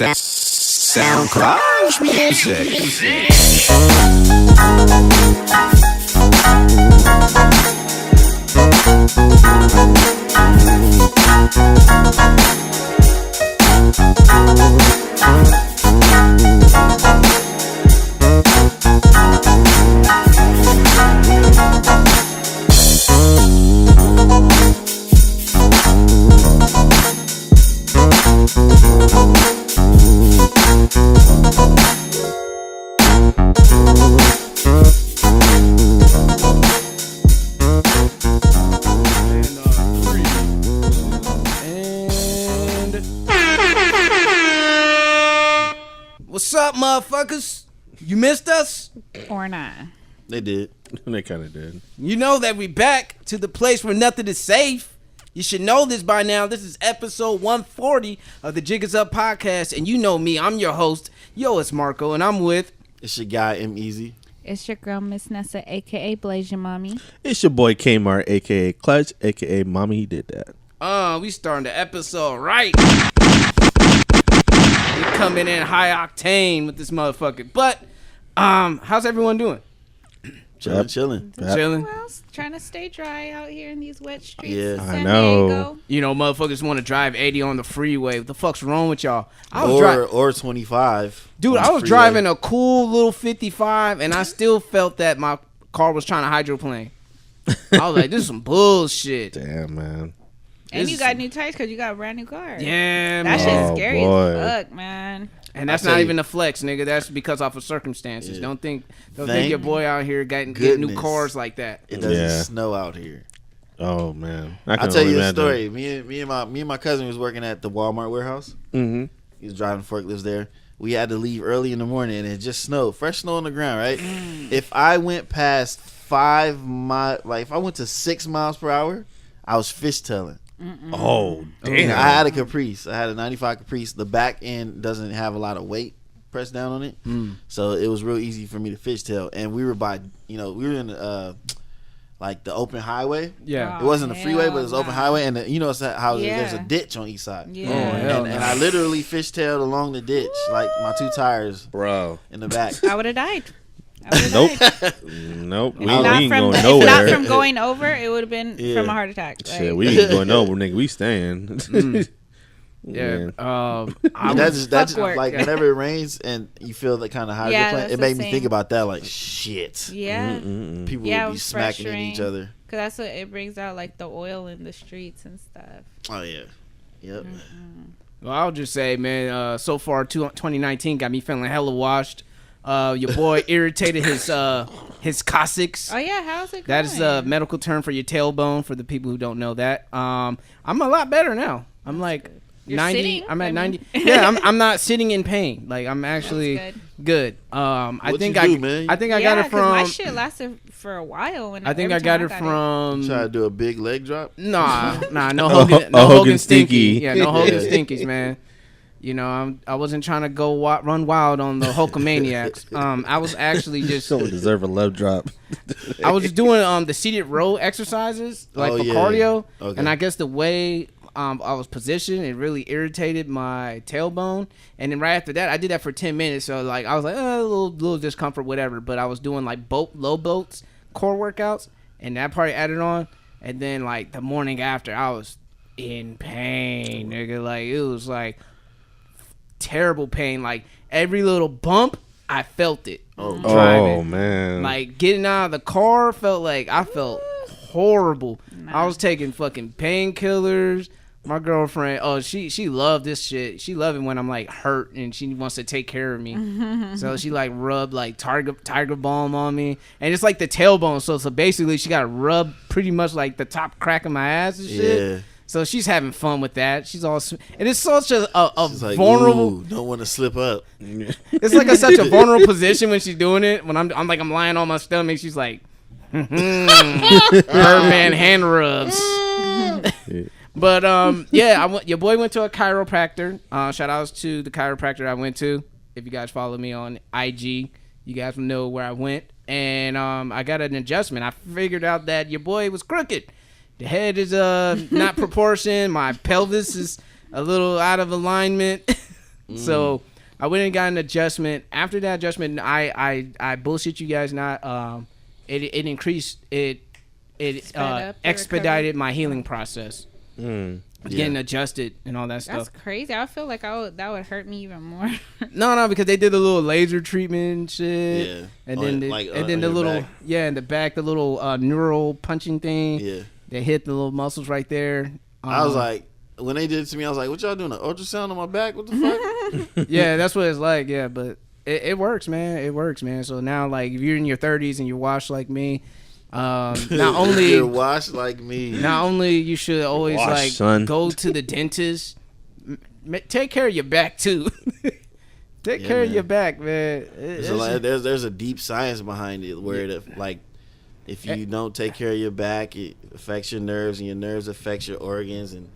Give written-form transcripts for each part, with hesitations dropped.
SoundCloud music. What's up, motherfuckers? You missed us? Or not. They did. They kind of did. You know that we back to the place where nothing is safe. You should know this by now. This is episode 140 of the Jig Is Up podcast. And you know me. I'm your host, yoitsmarco, and I'm with... It's your guy, M-Eezi. It's your girl, Miss Nessa, a.k.a. Blaze Your Mommy. It's your boy K-Mart, a.k.a. Clutch, a.k.a. Mommy, he did that. We starting the episode right. We coming in high octane with this motherfucker. But, how's everyone doing? Chilling. Chilling. Well, trying to stay dry out here in these wet streets. Yeah. of I San know. Diego. You know, motherfuckers want to drive 80 on the freeway. What the fuck's wrong with y'all? Or 25. Dude, on I the was freeway. driving a cool little 55, and I still felt that my car was trying to hydroplane. I was like, this is some bullshit. Damn, man. And This you is- got new tires because you got a brand new car. Yeah, That man. shit's Oh, scary boy. as fuck, man. And that's I tell not you- even a flex, nigga. That's because off of circumstances. Yeah. Don't think Thank your boy out here getting new goodness. cars like that. It doesn't Yeah. snow out here. Oh, man. I'll can tell only you a imagine. story. Me and my cousin was working at the Walmart warehouse. Mm-hmm. He was driving forklifts there. We had to leave early in the morning, and it just snowed. Fresh snow on the ground, right? If I went past 5 miles, like if I went to 6 miles per hour, I was fishtailing. Oh, damn. I had a Caprice. I had a 95 Caprice. The back end doesn't have a lot of weight pressed down on it. So it was real easy for me to fishtail. And we were we were in like the open highway. Yeah. It wasn't a freeway, but it was Hell open nah. highway. And it's how there's a Yeah. ditch on each side. Yeah. Oh, hell And no. I literally fishtailed along the ditch, like my 2 tires Bro. in the back. I would have died. I would've Nope. died. Nope. We If ain't not going from, if nowhere. not from going over, it would have been Yeah. from a heart attack. Shit, we ain't going nowhere, nigga. We staying. Yeah. Man. And that's just work. like whenever it rains and you feel that kind of hydroplane, that's it made the me think same. about that. Like shit, Yeah. people Yeah, it would be was smacking into pressuring. each other. Because that's what it brings out, like the oil in the streets and stuff. Oh yeah, yep. Well, I'll just say, man, so far 2019 got me feeling hella washed. Your boy irritated his coccyx. Oh, yeah. How's it going? That is a medical term for your tailbone for the people who don't know that. I'm a lot better now. I'm like You're 90. sitting? I'm at I 90. mean- Yeah, I'm not sitting in pain. Like I'm actually That's good. I What'd think you I do, man? I think I yeah, got it 'cause my from shit lasted for a while. And I think every I got time it from Try to do a big leg drop. Nah, no Hogan, no Hogan Hogan Stinky. Stinky. Yeah, no Hogan Yeah. Stinkies, man. You know, I wasn't trying to go run wild on the Hulkamaniacs. I was actually just Someone deserve a love drop. I was just doing the seated row exercises like Oh, for yeah. cardio, Okay. and I guess the way I was positioned, it really irritated my tailbone. And then right after that, I did that for 10 minutes. So like I was like, a little discomfort, whatever. But I was doing like low boats, core workouts, and that part added on. And then like the morning after, I was in pain, nigga. Like it was like terrible pain. Like every little bump, I felt it. Oh. Driving. Oh, man. Like getting out of the car felt like I felt horrible. Nah. I was taking fucking painkillers. My girlfriend, she loved this shit. She loved it when I'm like hurt and she wants to take care of me. So she like rubbed like tiger balm on me, and it's like the tailbone. So basically she got to rub pretty much like the top crack of my ass and shit. Yeah. So she's having fun with that. She's all, and it's such a She's like, vulnerable. "Ooh, don't want to slip up." It's like such a vulnerable position when she's doing it. When I'm lying on my stomach, she's like, Birdman hand rubs. But yeah, your boy went to a chiropractor. Shout outs to the chiropractor I went to. If you guys follow me on IG, you guys will know where I went. And I got an adjustment. I figured out that your boy was crooked. The head is not proportioned. My pelvis is a little out of alignment. So I went and got an adjustment. After that adjustment, I bullshit you guys not. It increased it expedited my healing process. Getting adjusted and all that That's stuff. crazy. I feel like that would hurt me even more. No, because they did the little laser treatment and shit. Yeah. And On then it, the, like, and then on the your little back. in the back, the little neural punching thing. Yeah. They hit the little muscles right there. I was like, when they did it to me, I was like, what y'all doing? An ultrasound on my back? What the fuck? yeah, that's what it's like. Yeah, but it works, man. It works, man. So now, like, if you're in your 30s and you wash like me, not only You're washed like me. not only you should always Wash, like son. go to the dentist, take care of your back too. Take Yeah, care of man. your back, man. There's a deep science behind it where if you don't take care of your back, it affects your nerves, and your nerves affects your organs, and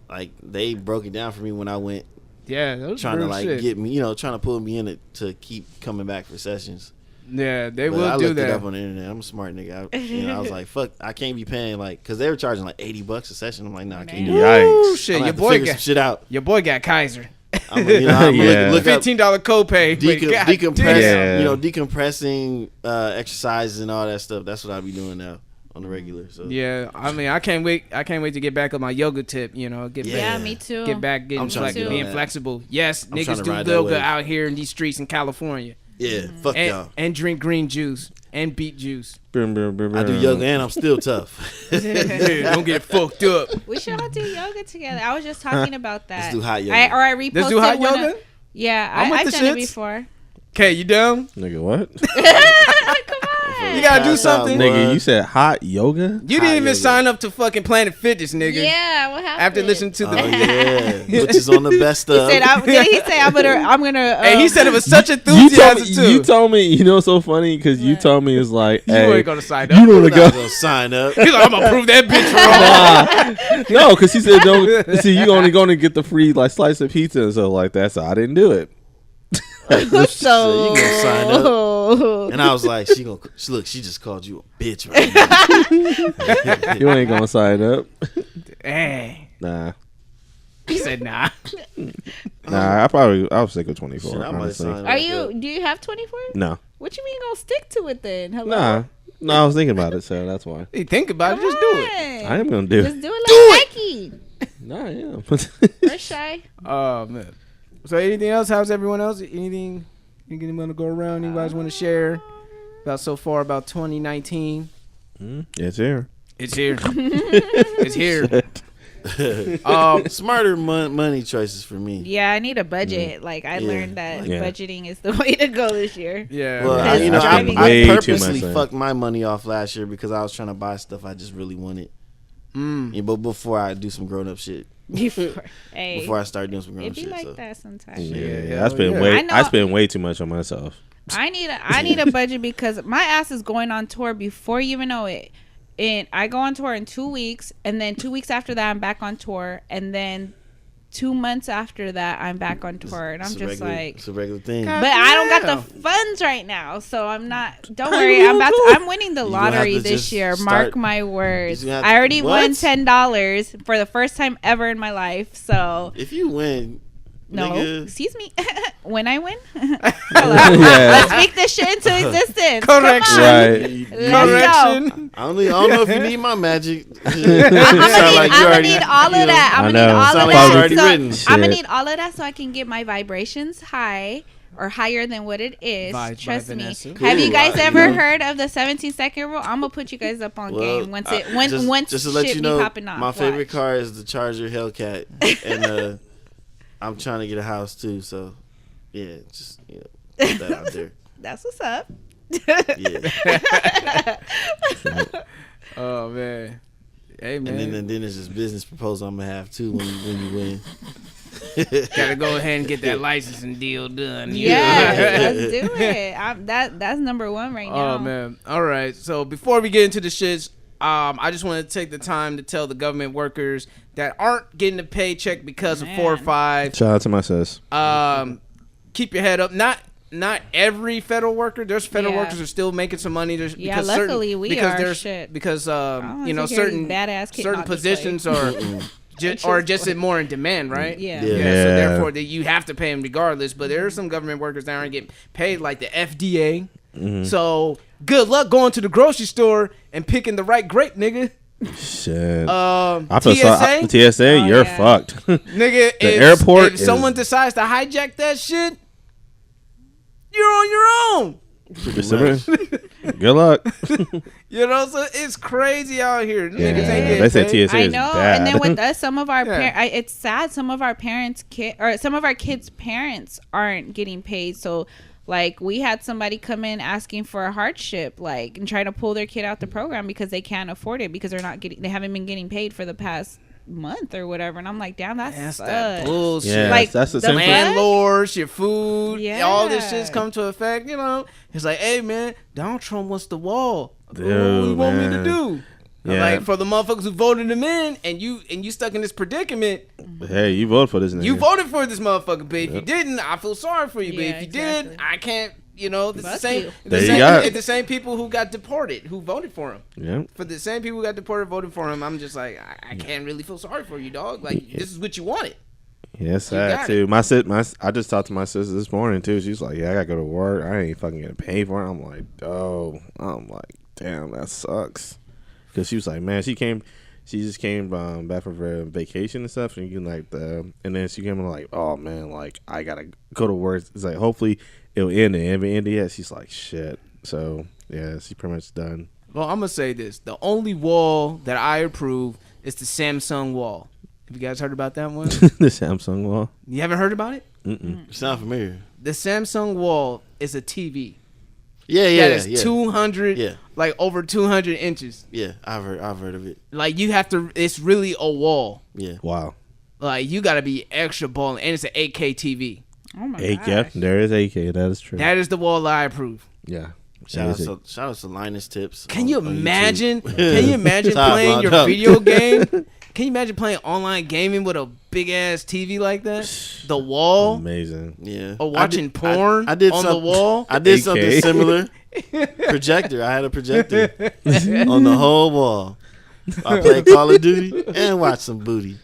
like they broke it down for me when I went yeah, that was trying to real like shit. get me, trying to pull me in it to keep coming back for sessions. Yeah, they But will I do looked it that. up on the internet. I'm a smart nigga. I was like, fuck, I can't be paying because they were charging like $80 a session. I'm like, nah, I can't do it. Ooh, Yikes. shit, I'm your gonna have to boy figure some got shit out. your boy got Kaiser. I'm Yeah. look up $15 copay. decompressing exercises and all that stuff. That's what I'll be doing now on the regular. So Yeah, I mean, I can't wait to get back on my yoga tip. Get Yeah, back, me too. get back, getting I'm trying to get on being that. flexible. Yes, I'm trying niggas to do ride that yoga wave. out here in these streets in California, yeah, fuck y'all. and drink green juice and beet juice. I do yoga and I'm still tough. Yeah, don't get fucked up. We should all do yoga together. I was just talking about that. Let's do hot yoga. I reposted Let's do hot one yoga. Yeah, I'm with I've the done it shits. before. Okay, you down? Nigga, what? Come on. You gotta do Pass out, something. boy. Nigga, you said hot yoga? You didn't Hot even yoga. sign up to fucking Planet Fitness, nigga. Yeah, what happened? After listening to Oh the, yeah, which is on the best He of. said, I'm gonna. hey, he said it was such You enthusiasm too. told me, you know what's so funny? Because you told me it's like, You hey, ain't gonna sign you up. don't I'm want not to go. gonna sign up. He's like, I'm gonna prove that bitch wrong. No, because he said, don't. See, you only going to get the free like slice of pizza and stuff like that. So I didn't do it. So You gonna sign up? And I was like, she just called you a bitch right now. You ain't going to sign up. Hey, Nah. he said nah. Nah, I was sick of 24. Shit, I might honestly. sign Are up. you? Do you have 24? No. What you mean gonna stick to it then? Hello. Nah. No, I was thinking about it, so that's why. Hey, think about it, just do it. I am going to do Just it. do it like Nike. Nah, I am. First shy. Oh man. So anything else? How's everyone else? Anything want to go around? You guys want to share about so far about 2019? It's here. It's here. It's here. Smarter money choices for me. Yeah, I need a budget. Like I Yeah. learned that Yeah. budgeting is the way to go this year. Yeah. Well, Because I driving- way too purposely much, fucked my money off last year because I was trying to buy stuff I just really wanted. Yeah, but before I do some grown up shit, Hey, before I start doing some grown it up be shit. like So. that sometimes. Yeah, I spend yeah. way. I know- I spend way too much on myself. I need a budget because my ass is going on tour before you even know it. And I go on tour in 2 weeks, and then 2 weeks after that I'm back on tour, and then 2 months after that I'm back on tour, and I'm It's a just regular- like, it's a regular thing. God. but I don't got the funds right now, so I'm not. Don't worry, I'm winning the You gonna have lottery to this just year. start- Mark my words. You gonna have I already to- won what? $10 for the first time ever in my life. So If you win, no, nigga, excuse me. When I win, hello. Let's make this shit into existence. Correction. Come on. Right. Let's go. Correction. I don't know if you need my magic. I'm gonna need all of that. I'm I gonna need know. all Sound of like it's already that. written. So I'm gonna Shit. need all of that so I can get my vibrations high or higher than what it is. By Trust me. Vanessa. Have you Cool. guys You ever know. heard of the 17-second rule? I'm gonna put you guys up on Well, game once just to let shit you be know, popping off. my favorite Watch. car is the Charger Hellcat, and I'm trying to get a house too. So yeah, just put that out there. That's what's up. Yeah, Oh man. Hey man. and then there's this business proposal I'm gonna have too when you win. Gotta go ahead and get that licensing deal done. Yeah, let's do it. That's number one right now. Oh man. All right. So before we get into the shits, I just want to take the time to tell the government workers that aren't getting a paycheck because of 4 or 5. Shout out to my sis. Keep your head up. Not every federal worker. There's federal Yeah. workers who are still making some money. There's, Yeah, because luckily certain, we because are. there's, Shit. Because don't you know wanna hear these certain badass kids certain not just positions are just more in demand, right? Yeah. Yeah. So therefore, that you have to pay them regardless. But there are some government workers that aren't getting paid, like the FDA. So good luck going to the grocery store and picking the right grape, nigga. Shit. TSA, TSA, Oh, you're yeah. fucked. nigga. Airport If is- someone decides to hijack that shit, you're on your own. Good luck. You know, so it's crazy out here. Niggas ain't Yeah, getting they said paid. TSA I is know, bad. and then with us, some of our Yeah. it's sad. Some of our some of our kids' parents aren't getting paid. So, like, we had somebody come in asking for a hardship, like, and trying to pull their kid out the program because they can't afford it because they haven't been getting paid for the past month or whatever. And I'm like, damn, That's sucks. that bullshit. Yeah, Like, that's the the same thing. Landlords, your food, Yeah. all this shit's come to effect. You know, it's like, hey man, Donald Trump wants the wall. Dude, what do you want me to man. do? I'm Yeah. like, for the motherfuckers who voted him in, and you stuck in this predicament. Hey, you voted for this nigga. You voted for this motherfucker, but if you didn't, I feel sorry for you. But Yeah, if you exactly. did, I can't. You know, it's the Fuck same. you. There you go. It's the same people who got deported who voted for him. Yeah. For the same people who got deported voted for him, I'm just like, I can't really feel sorry for you, dog. Like, this is what you wanted. Yeah, it's You sad got too. I just talked to my sister this morning too. She's like, "Yeah, I gotta go to work. I ain't fucking getting paid for it." I'm like, damn, that sucks. Because she was like, man, she just came back from vacation and stuff, and you can and then she came and like, oh man, like I gotta go to work. It's like hopefully it'll end. It haven't ended yet. She's like, shit. So yeah, she's pretty much done. Well, I'm gonna say this: the only wall that I approve is the Samsung wall. Have you guys heard about that one? The Samsung wall. You haven't heard about it? Sound familiar? The Samsung wall is a TV Yeah, that yeah, is 200, Yeah. like over 200 inches. yeah. I've heard of it. Like you have to. It's really a wall. Yeah. Wow. Like you got to be extra balling, and it's an 8K TV. Oh my AK. gosh. Yep, there is AK. That is true. That is the wall I approve. Yeah. Shout out to Linus Tips. Can you on YouTube. imagine? Can you imagine Top playing lined your up. video game? Can you imagine playing online gaming with a big ass TV like that? The wall, Amazing. Yeah. or watching I did- porn I did on the some- wall. I did 8K. something similar. Projector. I had a projector on the whole wall. I played Call of Duty and watched some booty.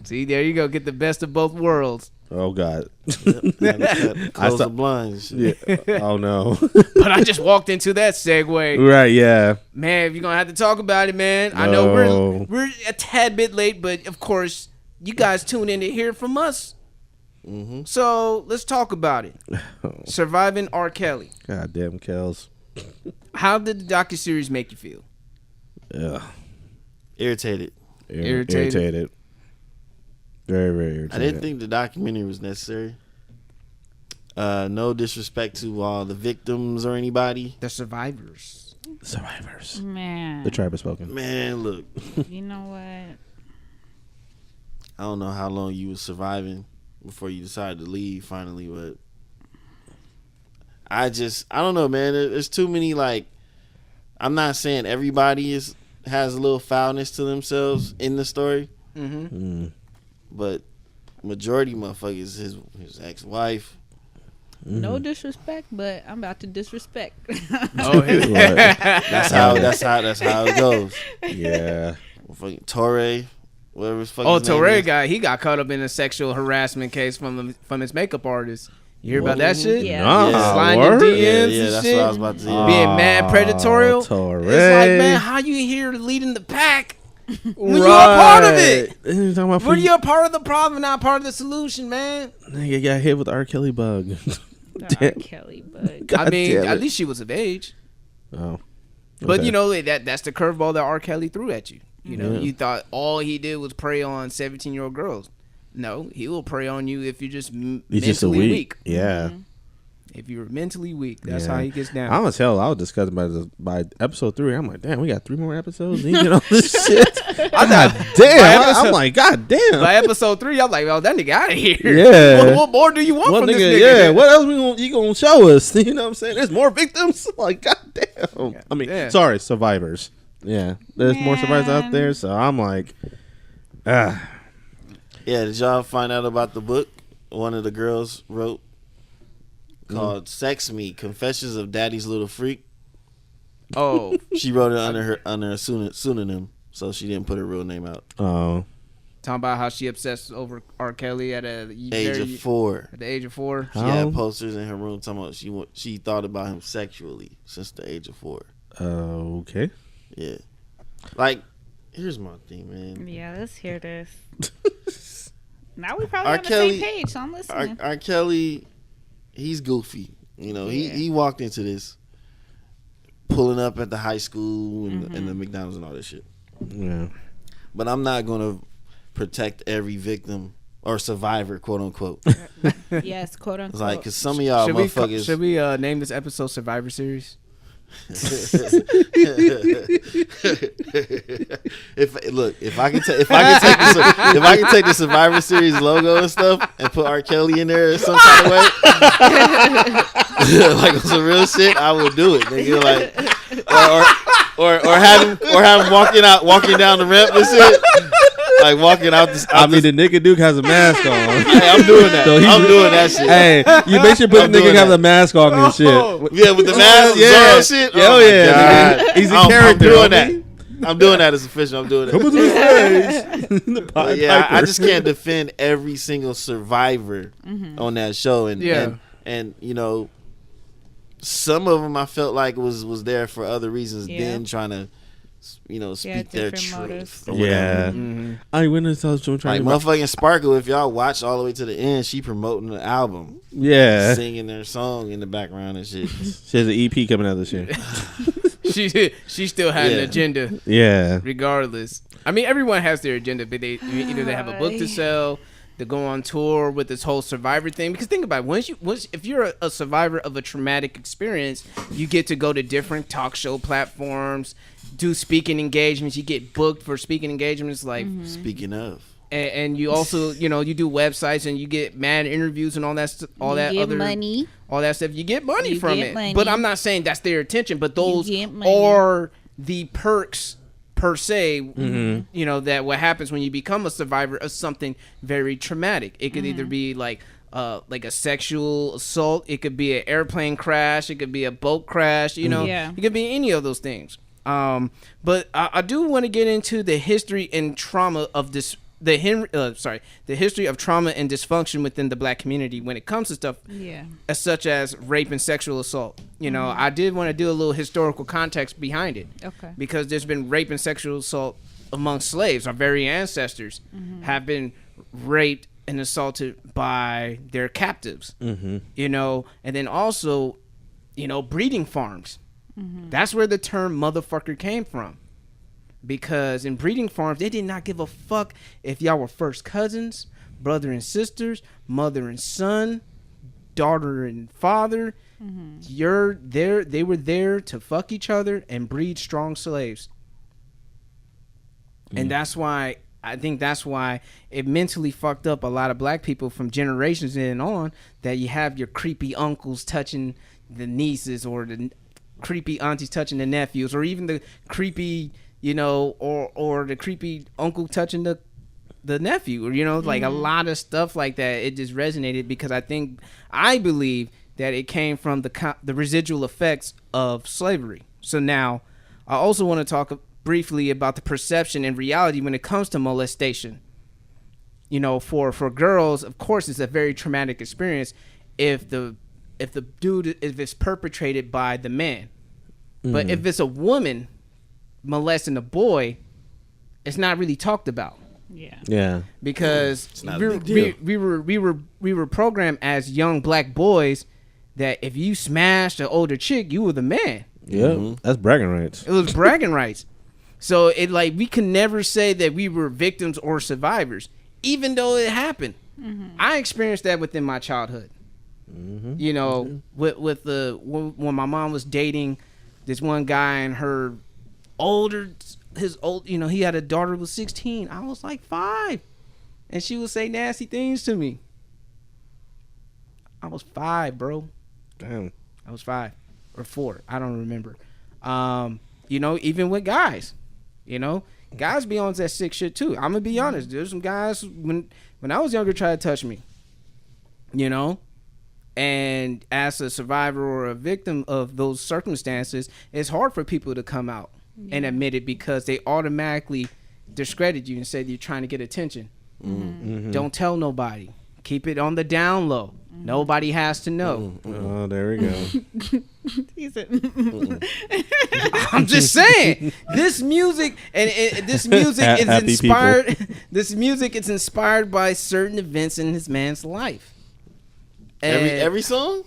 See, there you go. Get the best of both worlds. Oh God. Close saw- the blinds. and shit. Yeah. Oh no. But I just walked into that segue. Right. Yeah. Man, if you're gonna have to talk about it, man. I know No. we're a tad bit late, but of course you guys tune in to hear from us. So let's talk about it. Surviving R. Kelly. God damn, Kels. How did the docuseries make you feel? Ugh. Irritated. Irritated. Very, very irritated. I didn't think the documentary was necessary. No disrespect to all the victims or anybody. The survivors. Survivors. Man. The tribe has spoken. Man, look, You know what? I don't know how long you was surviving before you decided to leave finally, but I don't know, man. There's too many, like, I'm not saying everybody has a little foulness to themselves in the story, but majority motherfuckers, his ex-wife. No disrespect, but I'm about to disrespect. Oh, That's how it goes. Yeah. Fucking Torre, whatever his fucking oh, name Torre is. guy, he got caught up in a sexual harassment case from his makeup artist. You hear about that shit? Yeah. Nah, Sliding word? DMs Yeah, and that's shit. what I was about to say. Being mad predatorial. Torre. It's like, man, how you here leading the pack when you're a part of it? You talking about When you're a part of the problem, not part of the solution, man. Nigga got hit with the R. Kelly bug. The R. Kelly, but God I mean, damn at it. least she was of age. Oh. But Okay. you know that's the curveball that R. Kelly threw at you. You know, Yeah. you thought all he did was prey on 17-year-old girls. No, he will prey on you if you're just He's mentally just a weak. Yeah. If you're mentally weak, that's Yeah. how he gets down. I was hell. I was disgusted by episode 3. I'm like, damn, we got 3 more episodes. And you get all this shit. God damn. I'm like, God damn. By episode 3, I'm like, oh, that nigga out of here. Yeah. What more do you want What from nigga? this nigga? Yeah. What else you gonna show us? You know what I'm saying? There's more victims. Like, God damn. I mean, Yeah. sorry, survivors. Yeah. There's more survivors out Man. there. So I'm like, ah. Yeah, did y'all find out about the book one of the girls wrote called "Sex Me: Confessions of Daddy's Little Freak"? Oh, She wrote it under a pseudonym. so she didn't put her real name out. Oh, Talking about how she obsessed over R. Kelly at Age of 4. At the age of 4. She had posters in her room talking about she thought about him sexually since the age of 4. Okay. Yeah. Like, here's my thing, man. Yeah, let's hear this. Now we probably R. on the Kelly- same page, so I'm listening. R. Kelly, he's goofy. You know, he walked into this pulling up at the high school and the McDonald's and all this shit. Yeah. But I'm not going to protect every victim or survivor, quote unquote. Yes, quote unquote. It's like, because some of y'all motherfuckers. Should we name this episode Survivor Series? if I can take the Survivor Series logo and stuff and put R. Kelly in there in some kind of way, like some real shit, I would do it. Nigga, like, or have him walking down the ramp and shit. Like walking out this. I mean, the nigga Duke has a mask on. Hey, I'm doing that. So I'm doing that shit. Hey, you make sure put the nigga have the mask on and shit. Yeah, with the mask, yeah, shit. Oh yeah, God. He's a character. I'm doing that. I'm doing that as official. I'm doing that. Come to the stage. Yeah, I just can't defend every single survivor on that show, and you know, some of them I felt like was there for other reasons than trying to, you know, speak their truth. Yeah, I witnessed those trying like motherfucking Sparkle. If y'all watch all the way to the end, she promoting the album. Yeah, singing their song in the background and shit. She has an EP coming out this year. She still had an agenda. Yeah. Regardless, I mean, everyone has their agenda, but they either they have a book to sell, to go on tour with this whole survivor thing. Because think about it, if you're a survivor of a traumatic experience, you get to go to different talk show platforms, do speaking engagements. You get booked for speaking engagements. Like speaking of. And you also, you know, you do websites and you get mad interviews and all that money. All that stuff. You get money from it. Money. But I'm not saying that's their intention. But those are the perks per se. You know, that what happens when you become a survivor of something very traumatic. It could either be like a sexual assault. It could be an airplane crash. It could be a boat crash. You know, it could be any of those things. But I do want to get into the history and trauma of this. The history of trauma and dysfunction within the black community when it comes to stuff such as rape and sexual assault. You know, I did want to do a little historical context behind it. Okay. Because there's been rape and sexual assault among slaves. Our very ancestors have been raped and assaulted by their captives. You know, and then also, you know, breeding farms. That's where the term motherfucker came from. Because in breeding farms, they did not give a fuck if y'all were first cousins, brother and sisters, mother and son, daughter and father. They were there to fuck each other and breed strong slaves. And that's why it mentally fucked up a lot of black people from generations in and on, that you have your creepy uncles touching the nieces, or the creepy aunties touching the nephews, or even the creepy, you know, or the creepy uncle touching the nephew, or, you know, like a lot of stuff like that. It just resonated because I believe that it came from the residual effects of slavery. So now I also want to talk briefly about the perception and reality when it comes to molestation. You know, for girls, of course, it's a very traumatic experience if it's perpetrated by the man. But if it's a woman molesting a boy, it's not really talked about. Yeah. Because we were programmed as young black boys that if you smashed an older chick, you were the man. Yeah, that's bragging rights. It was bragging rights. So it, like, we can never say that we were victims or survivors, even though it happened. I experienced that within my childhood. You know, when my mom was dating this one guy, and he had a daughter who was 16. I was like 5, and she would say nasty things to me. I was 5, bro. Damn. I was 5 or 4. I don't remember. You know, even with guys, you know, guys be on that sick shit too. I'm gonna be honest. There's some guys when I was younger tried to touch me, you know. And as a survivor or a victim of those circumstances, it's hard for people to come out. and admit it because they automatically discredit you and say you're trying to get attention. Don't tell nobody. Keep it on the down low. Nobody has to know. Oh, there we go. He said, I'm just saying, this music this music is Happy inspired. This music is inspired by certain events in this man's life. And Every song.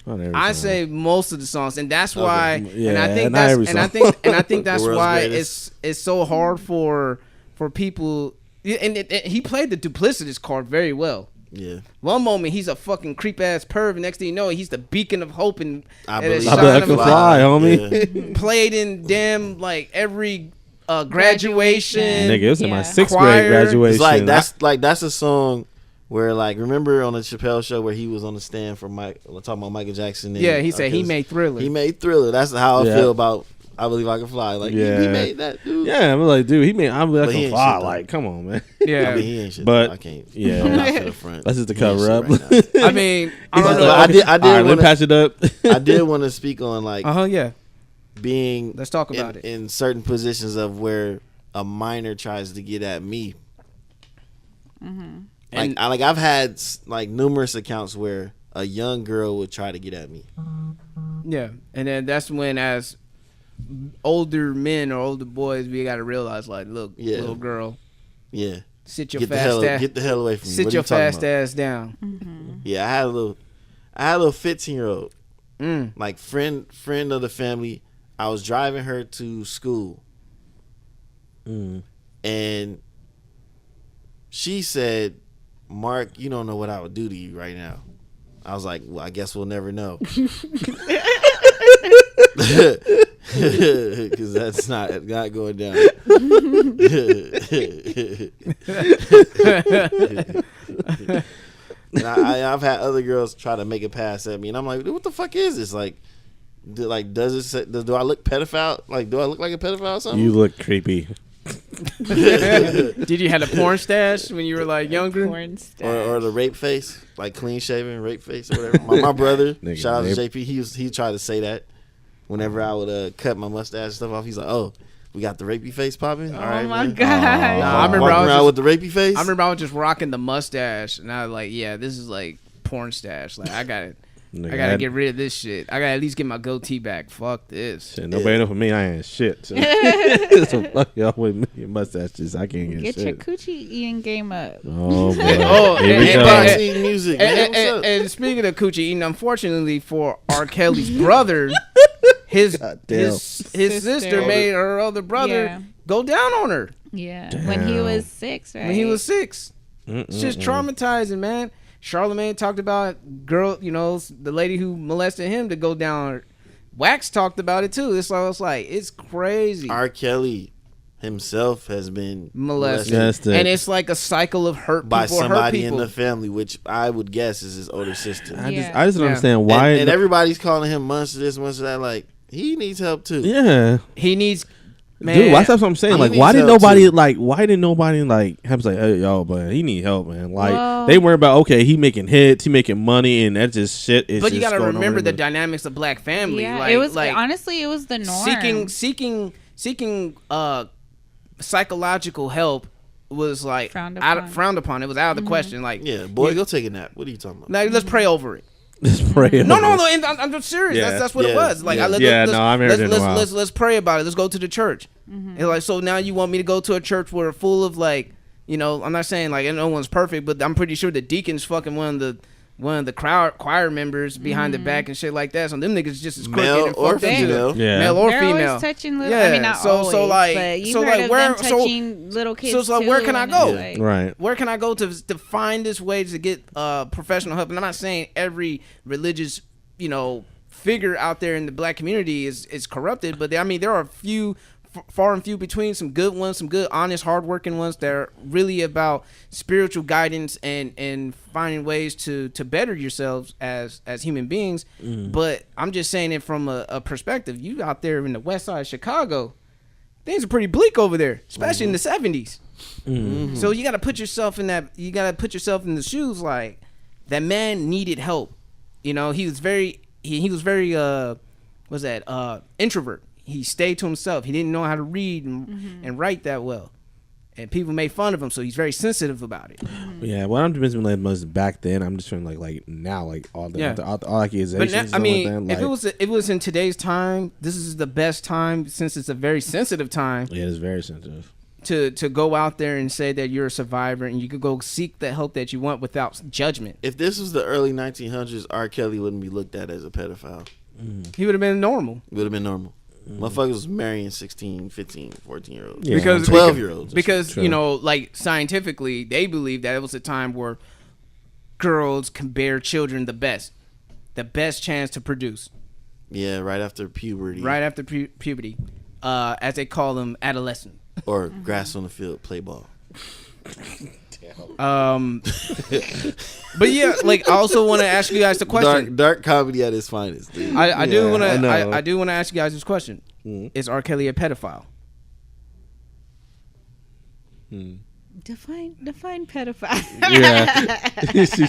Oh, there we I go. say most of the songs, and that's why. Yeah, and I think not that's every and I song. think that's The world's why greatest. it's so hard for people. And he played the duplicitous card very well. Yeah. One moment he's a fucking creep ass perv, and next thing you know he's the beacon of hope and I and believe a I shot bet I of can light. fly, homie. Yeah. Played in damn like every graduation. Nigga, it was in my Yeah. 6th Choir. grade graduation. It's like that's a song where like remember on the Chappelle show where he was on the stand for talking about Michael Jackson. And, Yeah, he said he made Thriller. He made Thriller. That's how I Yeah. feel about I Believe I Can Fly. Like he Yeah. made that dude. Yeah, I'm like, dude, he made I'm But like he a ain't fly. shit, though. Like, come on, man. Yeah. I mean, he ain't shit. But, I can't. yeah. I'm not for the front. That's just the He ain't cover shit up. right now. I mean, I He's don't like, know. But I did all right, let wanna- me patch it up. I did want to speak on like Yeah. being. Let's talk about it. In certain positions of where a minor tries to get at me. And- I've had like numerous accounts where a young girl would try to get at me. Yeah, and then that's when, as older men or older boys, we got to realize, like, look, Yeah. little girl, Yeah, sit your get the fast hell ass, away from me. sit What are your you talking fast about? ass down. Yeah, I had a little 15-year-old, Mm. like friend of the family. I was driving her to school, and she said, "Mark, you don't know what I would do to you right now." I was like, "Well, I guess we'll never know." Because that's not going down. And I've had other girls try to make a pass at me, and I'm like, "What the fuck is this? Like, does it say, do I look pedophile? Like, do I look like a pedophile or something?" You look creepy. Did you have a porn stash when you were like younger? porn star. or the rape face, like clean shaven rape face or whatever. My brother, Nigga, shout out to rape. JP, he tried to say that whenever I would cut my mustache and stuff off. He's like, "Oh, we got the rapey face popping." All right, my man. God. Nah, I remember Walking I was around just- with the rapey face. I remember I was just rocking the mustache, and I was like, yeah, this is like porn stash. Like, I gotta get rid of this shit. I gotta at least get my goatee back. Fuck this. Shit, nobody know for me, I ain't shit. So, so fuck y'all with me and mustaches. I can't get Get shit. your coochie eating game up. Oh, boy. Oh, Here we and- go. and- Boxing music. Man, what's up? And speaking of coochie eating, unfortunately for R. Kelly's brother, his Goddamn. his sister Sister. made her other brother Yeah. go down on her Yeah. When he Damn. was 6, right? when he was 6. It's just traumatizing, man. Charlamagne talked about girl, the lady who molested him to go down on her. Wax talked about it too. It's like it's crazy. R. Kelly himself has been Molested. Yes, the- And it's like a cycle of hurt by people hurt somebody in people. the family, which I would guess is his older sister. I Yeah. just don't Yeah. understand why. and everybody's calling him monster this, monster that. Like, he needs help too. yeah. He needs, man. Dude, that's what I'm saying. He Like, needs why didn't help, nobody too. have like, hey, yo, but he need help, man. Like, Well- they worry about, okay, he making hits, he making money, and that's just shit. It's But you just got to going remember over the in dynamics of black family. Yeah, like, it was like honestly it was the norm. seeking psychological help was like Frowned frowned upon. upon. It was out of the question. Like, Yeah, boy, go take a nap. What are you talking about? now let's pray over it. Let's pray. No, over no, it. no. I'm just serious. Yeah. That's what it Yeah. was. Like, Yeah. Yeah, no, I'm hearing it in a while. let's pray about it. Let's go to the church. And like, so now you want me to go to a church where full of like, I'm not saying like no one's perfect, but I'm pretty sure the deacon's fucking one of the choir members behind the back and shit like that. So them niggas just as crooked Male and or fucked up too. female. Yeah. Male or They're female. always touching little. Yeah, I mean, not so always, like- but you've so heard like of where- them so- touching little kids. so where can I too, go? and it's like- Right. Where can I go to find this way to get professional help? And I'm not saying every religious, figure out there in the black community is corrupted, but there are a few, far and few between, some good ones, some good, honest, hardworking ones that are really about spiritual guidance and finding ways to better yourselves as human beings. But I'm just saying it from a perspective. You out there in the west side of Chicago, things are pretty bleak over there, especially in the 70s. So you got to put yourself in that. You got to put yourself in the shoes. Like, that man needed help. He was very. He was very. Introvert. he stayed to himself. He didn't know how to read and write that well. And people made fun of him, so he's very sensitive about it. Yeah, what I'm just like most back then. I'm just trying like now, like all the all accusations. But now, I mean, like if it was in today's time, this is the best time since it's a very sensitive time. Yeah, it's very sensitive. To go out there and say that you're a survivor and you could go seek the help that you want without judgment. If this was the early 1900s, R. Kelly wouldn't be looked at as a pedophile. He would have been normal. It would have been normal. Motherfuckers was marrying 16, 15, 14-year-olds. Yeah. Because 12-year-olds. Because, like scientifically, they believe that it was a time where girls can bear children the best chance to produce. Yeah, right after puberty. Right after puberty. As they call them, adolescent. Or grass on the field, play ball. But yeah, like I also want to ask you guys the question. Dark comedy at its finest, dude. I do want I to. know. I do want to ask you guys this question: Is R. Kelly a pedophile? Define pedophile. Yeah,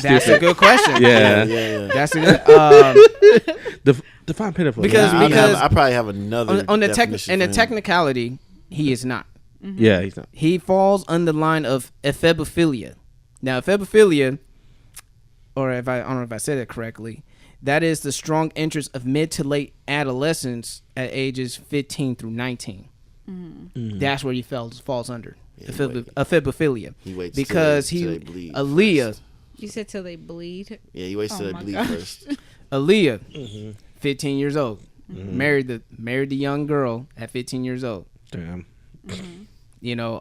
That's a good question. yeah. That's a good. Define pedophile. Because- I probably have another on the definition for him. technicality, he is not. Yeah, he's not. He falls under the line of ephebophilia. Now, ephebophilia, or I don't know if I said it correctly, that is the strong interest of mid to late adolescents at ages 15 through 19. That's where he falls under ephebophilia. He waits because till they bleed Aaliyah, first. You said till they bleed. Yeah, he waits till Oh they my bleed gosh. first. Aaliyah, 15 years old, married the young girl at 15 years old. Damn. You know,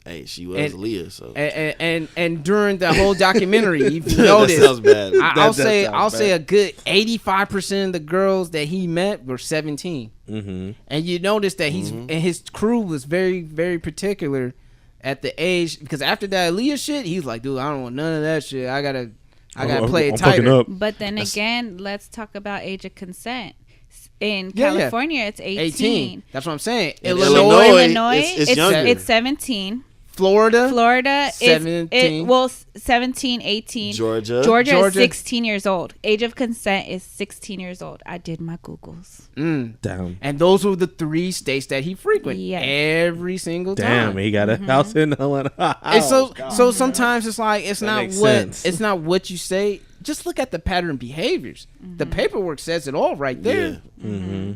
Hey, she was Leah, so and during the whole documentary, you've noticed. that sounds bad. I'll say sounds say a good 85% of the girls that he met were 17, and you notice that and his crew was very, very particular at the age, because after that Aaliyah shit, he's like, dude, I don't want none of that shit. I gotta play it fucking tighter. up. But then again, let's talk about age of consent. In Yeah, yeah. California, it's 18. That's what I'm saying. In Illinois, it's younger. It's 17. Florida, Florida 17. is 17, 18. Georgia. Is 16 years old. Age of consent is 16 years old. I did my Googles. Damn. And those were the 3 states that he frequented Yes. every single Damn, time. he got a house in Atlanta. And so sometimes it's like it's not makes what sense. it's not what you say. Just look at the pattern behaviors. The paperwork says it all right there. Yeah.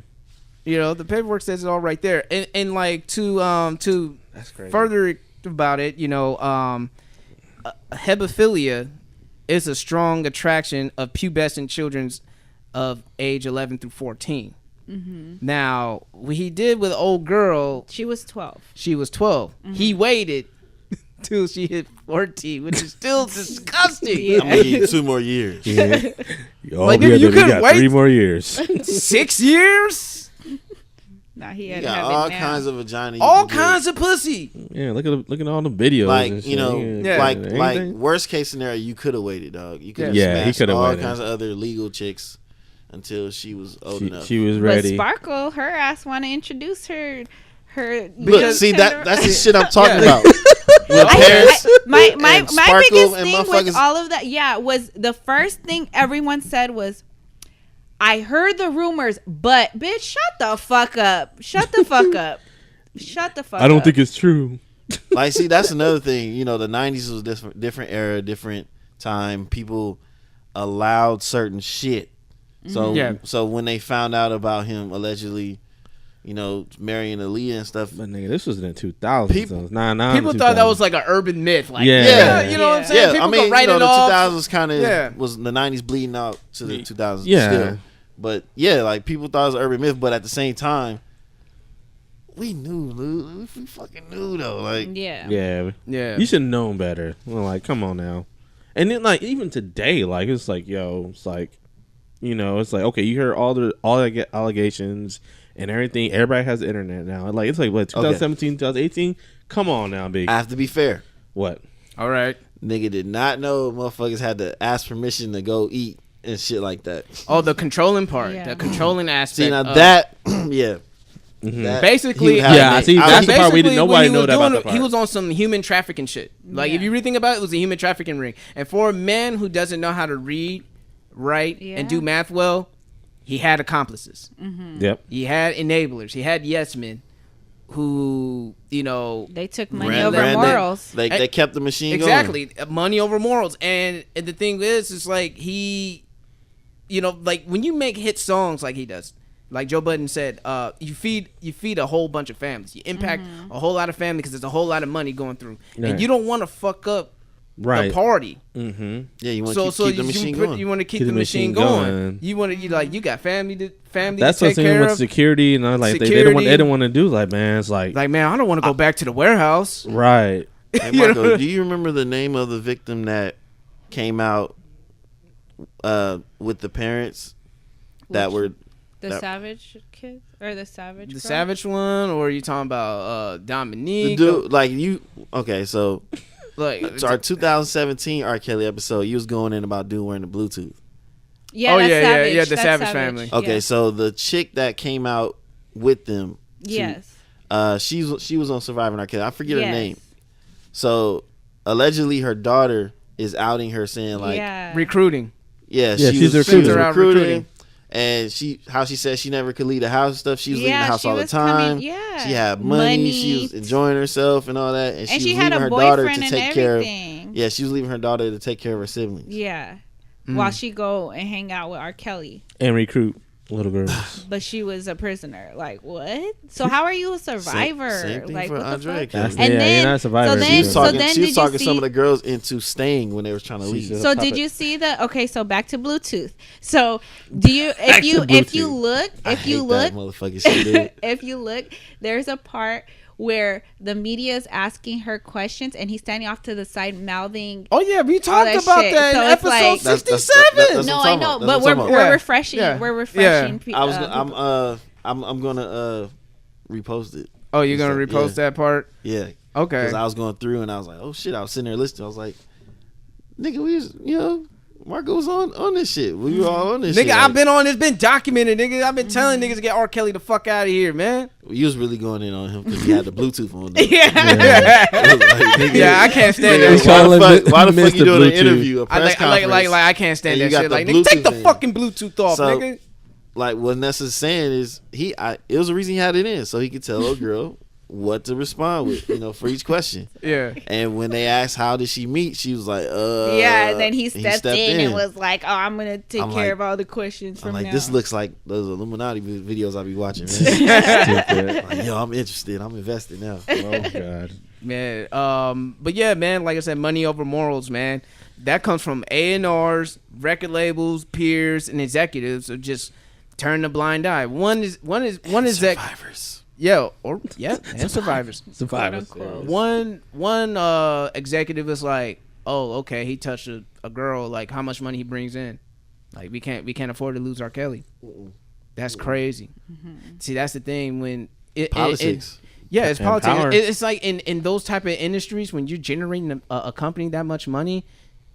You know, the paperwork says it all right there. And like to That's crazy. further about it, you know, hebephilia is a strong attraction of pubescent children of age 11 through 14. Now, what he did with old girl, She was 12. she was 12. He waited till she hit 14, which is still disgusting. I'm gonna give you 2 more years. Yeah. Oh, Like, we nigga, you got couldn't wait? 3 more years. 6 years? Nah, he You had to got have all it now. kinds of vagina. you All can get. kinds of pussy. Yeah, look at all the videos. Like, and you know, shit. Yeah. like Anything? worst case scenario, you could have waited, dog. You could have Yeah, he smashed coulda all waited. kinds of other legal chicks until she was old enough. She was But ready. Sparkle, her ass want to introduce her. Look, see that's the shit I'm talking Yeah. about. With parents, my and Sparkle biggest and thing with motherfuckers- all of that, was the first thing everyone said was, I heard the rumors, but bitch, shut the fuck up. Shut the fuck up. Shut the fuck up. I don't think it's true. like, see, that's another thing. You know, the '90s was different era, different time. People allowed certain shit. So, Yeah. so when they found out about him allegedly, you know, marrying Aaliyah and stuff, But nigga, this was in the 2000s. People- so it's 99, People thought that was like an urban myth. Like, Yeah. yeah, you know what I'm saying? yeah, People I mean, could write you know, it the off. 2000s kind of Yeah. was the '90s bleeding out to the 2000s. Yeah. still. But yeah, like people thought it was an urban myth, but at the same time, we knew, dude. We fucking knew though. Like, Yeah. Yeah. Yeah. You should have known better. Well, like, come on now. And then, like, even today, like, it's like, yo, it's like, you know, it's like, okay, you heard all the allegations and everything. Everybody has the internet now. Like, it's like, what, 2017, 2018? Come on now, big. I have to be fair. What? All right. Nigga did not know motherfuckers had to ask permission to go eat and shit like that. Oh, the controlling part, Yeah. the controlling aspect. See, now of- that, yeah. That- Basically- he would have Yeah, it. see, I- that's the part we basically didn't. what Nobody he know was that about doing, the part. He was on some human trafficking shit. Like, Yeah. if you really think about it, it was a human trafficking ring. And for a man who doesn't know how to read, write, and do math well, he had accomplices. Yep. He had enablers. He had yes men who, you know, They took money Ran- over ran morals. They kept the machine exactly money over morals. And the thing is, it's like he, you know, like when you make hit songs like he does, like Joe Budden said, you feed a whole bunch of families. You impact a whole lot of families because there's a whole lot of money going through, Right. and you don't want to fuck up Right. the party. Mm-hmm. Yeah, you want to keep the machine going. You want to keep the machine going. You want to, you like, you got family to That's take what's in care with of. security, and I like they Security. didn't want to do like, man. It's like Like, man, I don't want to go back to the warehouse. right. Hey, Marco, do you remember the name of the victim that came out with the parents that were The that- Savage kid or the Savage? The girl? Savage one, or are you talking about the Dominique? dude? Like you? Okay, so Like, it's our 2017 R. Kelly episode. You was going in about dude wearing the Bluetooth. Yeah, Oh, that's yeah, yeah, Savage. yeah, the That's Savage family. Okay, Yeah. so the chick that came out with them, Yes. she was on Surviving R. Kelly. I forget her Yes. name. So allegedly, her daughter is outing her, saying like, yeah. recruiting. yeah, Yeah, she she's was recruiting. recruiting. And how she said she never could leave the house and stuff. She was leaving the house she all the was time. coming- yeah. She had money. She was enjoying herself and all that. And And she she was had leaving a her daughter to boyfriend and take care of. everything. Yeah, she was leaving her daughter to take care of her siblings. Yeah. While she go and hang out with R. Kelly. And recruit little girls. But she was a prisoner. Like, what? So how are you a survivor? Same thing like, for what the Andre fuck? Kelly. That's And yeah, then- you're not a survivor. so if then- you- She was talking, then she was did you talking see- some of the girls into staying when they were trying to She leave. said- So Puppet. did you see the? Okay, so back to Bluetooth. So do you Back to if you Bluetooth. look I if you hate look that motherfucking shit, dude. if you look, there's a part where the media is asking her questions and he's standing off to the side mouthing. Oh yeah, we talked that about shit. that So in it's episode like- That's- 67. that's No, what I I'm know, talking about. but That's what we're I'm talking we're about. refreshing. Yeah. We're refreshing. I was people. I'm gonna repost it. Oh, you're gonna Yeah. repost that part? Yeah, Okay. because I was going through and I was like, oh shit, I was sitting there listening. I was like, nigga, we was, Marco was on this shit. We were all on this shit. Nigga, I've Like, been on. It's been documented, nigga. I've been telling niggas to get R. Kelly the fuck out of here, man. you was really going in on him because he had the Bluetooth on. Yeah, It was like, nigga, yeah, I can't stand nigga, that. Call shit. why the him fuck you Mr. doing an Bluetooth. interview, a I press like conference? I can't stand and you that got shit. the Like, nigga, take the Bluetooth in. fucking Bluetooth off, So- nigga. Like what Nessa's saying is it was a reason he had it in so he could tell a girl what to respond with, for each question. Yeah. And when they asked how did she meet, she was like, Yeah, and then he and stepped in and was like, "Oh, I'm gonna take I'm care like- of all the questions I'm from like, now." this looks like those Illuminati videos I be watching, man. Like, yo, I'm interested. I'm invested now. Oh god. Man, but yeah, man, like I said, money over morals, man. That comes from A&Rs, record labels, peers, and executives of just turn a blind eye. One is that Survivors. and survivors. Survivors. Quote, One executive is like, oh, okay, he touched a girl. Like, how much money he brings in? Like, we can't afford to lose R. Kelly. That's crazy. See, that's the thing when Politics. Yeah, it's And politics. power. It's like in those type of industries when you're generating a company that much money,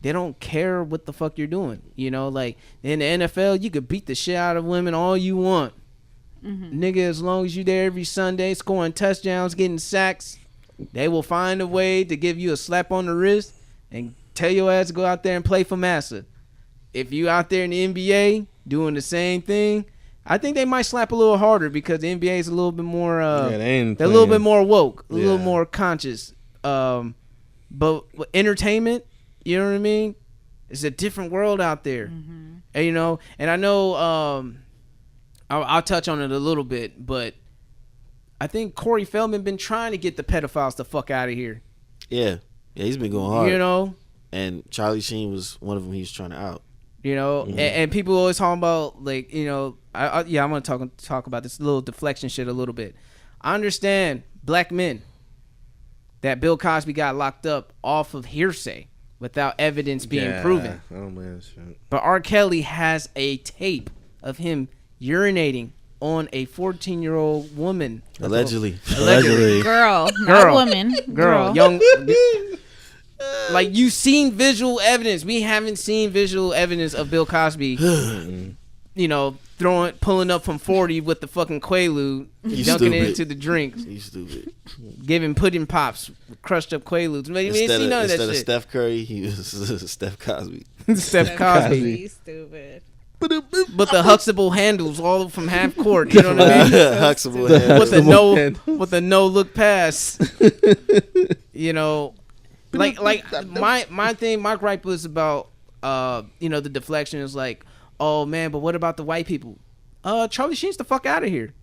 they don't care what the fuck you're doing. Like in the NFL, you could beat the shit out of women all you want. Nigga, as long as you there every Sunday scoring touchdowns, getting sacks, they will find a way to give you a slap on the wrist and tell your ass to go out there and play for massa. If you out there in the NBA doing the same thing, I think they might slap a little harder because the NBA is a little bit more they're a little bit more woke, a little more conscious. But with entertainment, you know what I mean? It's a different world out there. And, and I know I'll touch on it a little bit, but I think Corey Feldman been trying to get the pedophiles the fuck out of here. Yeah, he's been going hard. And Charlie Sheen was one of them he was trying to out. And people always talking about like, I'm gonna talk about this little deflection shit a little bit. I understand black men that Bill Cosby got locked up off of hearsay without evidence being proven. Oh man, shit. But R. Kelly has a tape of him urinating on a 14-year-old woman. Allegedly. girl, not woman, Girl, young. Like, you've seen visual evidence. We haven't seen visual evidence of Bill Cosby, pulling up from 40 with the fucking Quaalude, dunking it into the drinks, You stupid. giving pudding pops, crushed up Quaaludes. We didn't see none of that Instead of shit. Steph Curry, he was Steph Cosby. Steph Cosby. He's stupid. But the Huxtable handles all from half court. You know what I mean? Huxtable. With a no look pass. You know, like my gripe was about the deflection is like, oh man, but what about the white people? Charlie Sheen's the fuck out of here.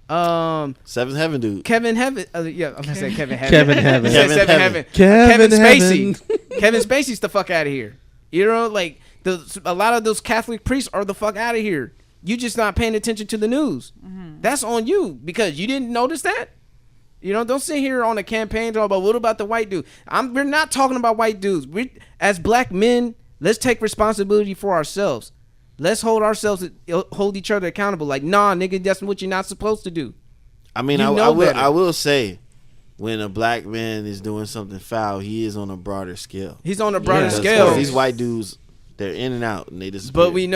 Seventh Heaven dude. Kevin Heaven. Yeah, I'm gonna say Kevin Heaven. Kevin Heaven. Kevin Heaven. Kevin Spacey. Kevin Spacey's the fuck out of here. You know, like a lot of those Catholic priests are the fuck out of here. You just not paying attention to the news. Mm-hmm. That's on you because you didn't notice that. You know, don't sit here on a campaign talking about what about the white dude. We're not talking about white dudes. As black men, let's take responsibility for ourselves. Let's hold each other accountable. Like, nah, nigga, that's what you're not supposed to do. I mean, I will say, when a black man is doing something foul, he is on a broader scale. He's on a broader scale. These white dudes, they're in and out, and they disappear. But we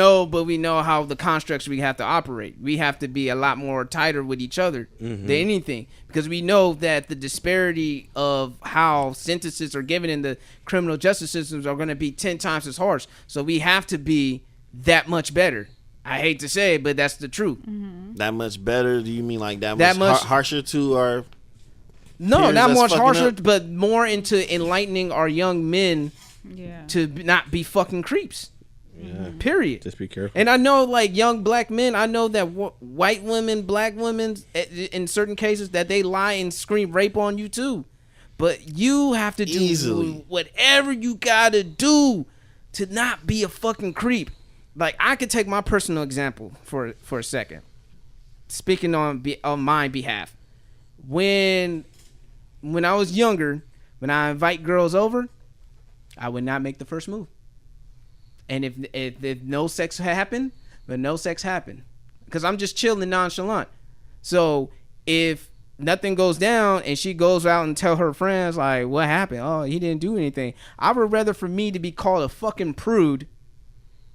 know how the constructs we have to operate. We have to be a lot more tighter with each other than anything, because we know that the disparity of how sentences are given in the criminal justice systems are going to be 10 times as harsh. So we have to be that much better. I hate to say it, but that's the truth. Mm-hmm. That much better? Do you mean like that much harsher to our? No, not much harsher, but more into enlightening our young men to not be fucking creeps. Yeah. Period. Just be careful. And I know, like, young black men, I know that white women, black women, in certain cases, that they lie and scream rape on you too. But you have to do whatever you gotta do to not be a fucking creep. Like, I could take my personal example for a second. Speaking on my behalf. When I was younger, when I invite girls over, I would not make the first move. And if no sex happened, then no sex happened. Because I'm just chilling nonchalant. So if nothing goes down and she goes out and tell her friends, like, what happened? Oh, he didn't do anything. I would rather for me to be called a fucking prude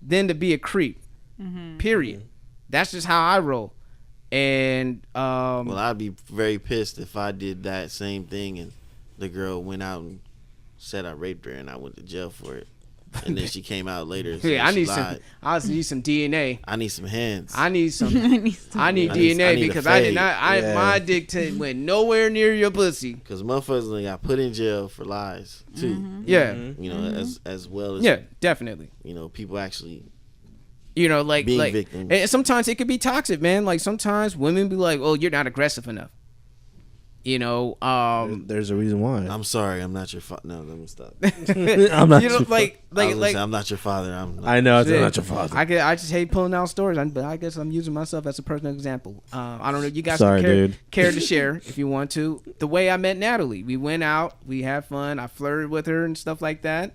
than to be a creep. Mm-hmm. Period. Mm-hmm. That's just how I roll. And well, I'd be very pissed if I did that same thing and the girl went out and said I raped her and I went to jail for it. And then she came out later. Yeah, I need some DNA. I need some hands. I need DNA because I did not. My dick went nowhere near your pussy. Because motherfuckers got put in jail for lies too. Mm-hmm. Yeah, you know, as well as definitely. You know, people actually. You know, like victims. And sometimes it could be toxic, man. Like sometimes women be like, "Oh, you're not aggressive enough." You know, there's a reason why. I'm sorry, I'm not your father. No, let me stop. I'm not. You know, like I'm not your father. I know I'm not your father. I just hate pulling out stories, but I guess I'm using myself as a personal example. I don't know. You guys care to share if you want to. The way I met Natalie, we went out, we had fun. I flirted with her and stuff like that.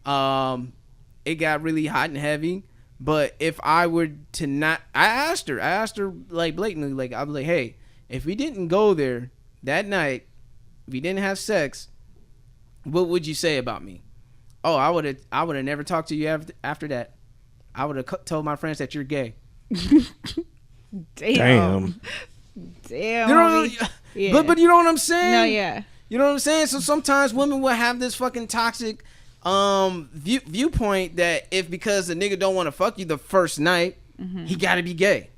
It got really hot and heavy. But if I were to not, I asked her like blatantly, like I'd be like, hey, if we didn't go there that night, if we didn't have sex, what would you say about me? Oh, I would have never talked to you after that. I would have told my friends that you're gay. Damn. You know, yeah. But you know what I'm saying? No, yeah. You know what I'm saying? So sometimes women will have this fucking toxic viewpoint that because the nigga don't want to fuck you the first night, he got to be gay.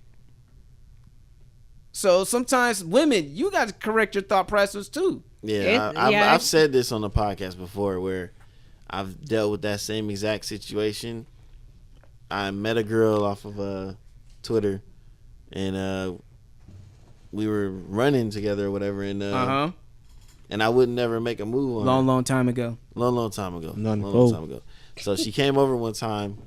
So sometimes women, you got to correct your thought process too. Yeah, I've said this on the podcast before where I've dealt with that same exact situation. I met a girl off of Twitter, and we were running together or whatever, and and I would never make a move on her. Long time ago. Long time ago. So she came over one time,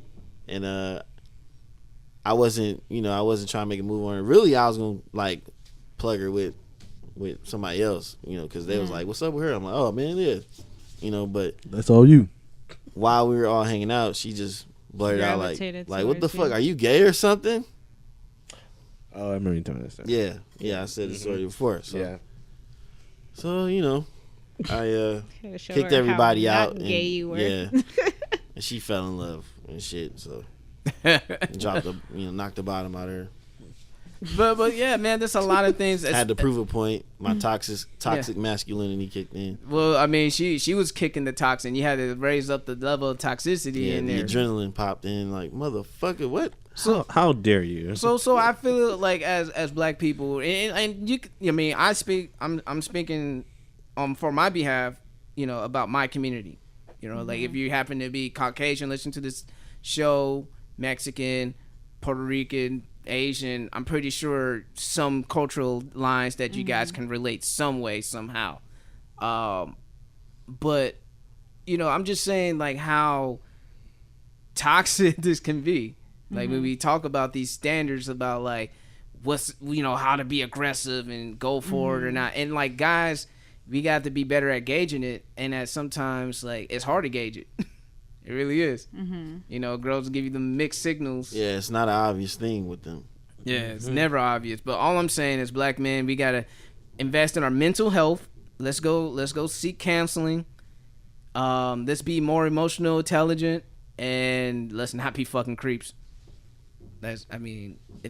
and I wasn't trying to make a move on her. Really, I was gonna like plug her with somebody else, because they was like, "What's up with her?" I'm like, "Oh man, yeah," but that's all you. While we were all hanging out, she just blurted out like, "What the fuck? Are you gay or something?" Oh, I remember you telling that story. Yeah, I said the story before. So, yeah. So I kicked everybody out. And, gay you were. Yeah, and she fell in love and shit. So. Knocked the bottom out of her. But yeah, man, there's a lot of things. Had to prove a point. My toxic masculinity kicked in. Well, I mean, she was kicking the toxin. You had to raise up the level of toxicity in the there. adrenaline popped in. Like, motherfucker, what? So how dare you? So I feel like as black people, and you, I mean, I'm speaking for my behalf, about my community. Like if you happen to be Caucasian, listen to this show, Mexican, Puerto Rican, Asian, I'm pretty sure some cultural lines that you guys can relate some way, somehow. But, I'm just saying, like, how toxic this can be. Like, when we talk about these standards about, like, what's, how to be aggressive and go for it or not. And, like, guys, we got to be better at gauging it. And that sometimes, like, it's hard to gauge it. It really is. Girls give you the mixed signals. Yeah, it's not an obvious thing with them. Yeah, it's never obvious. But all I'm saying is, black men, we gotta invest in our mental health. Let's go seek counseling. Let's be more emotional, intelligent, and let's not be fucking creeps. If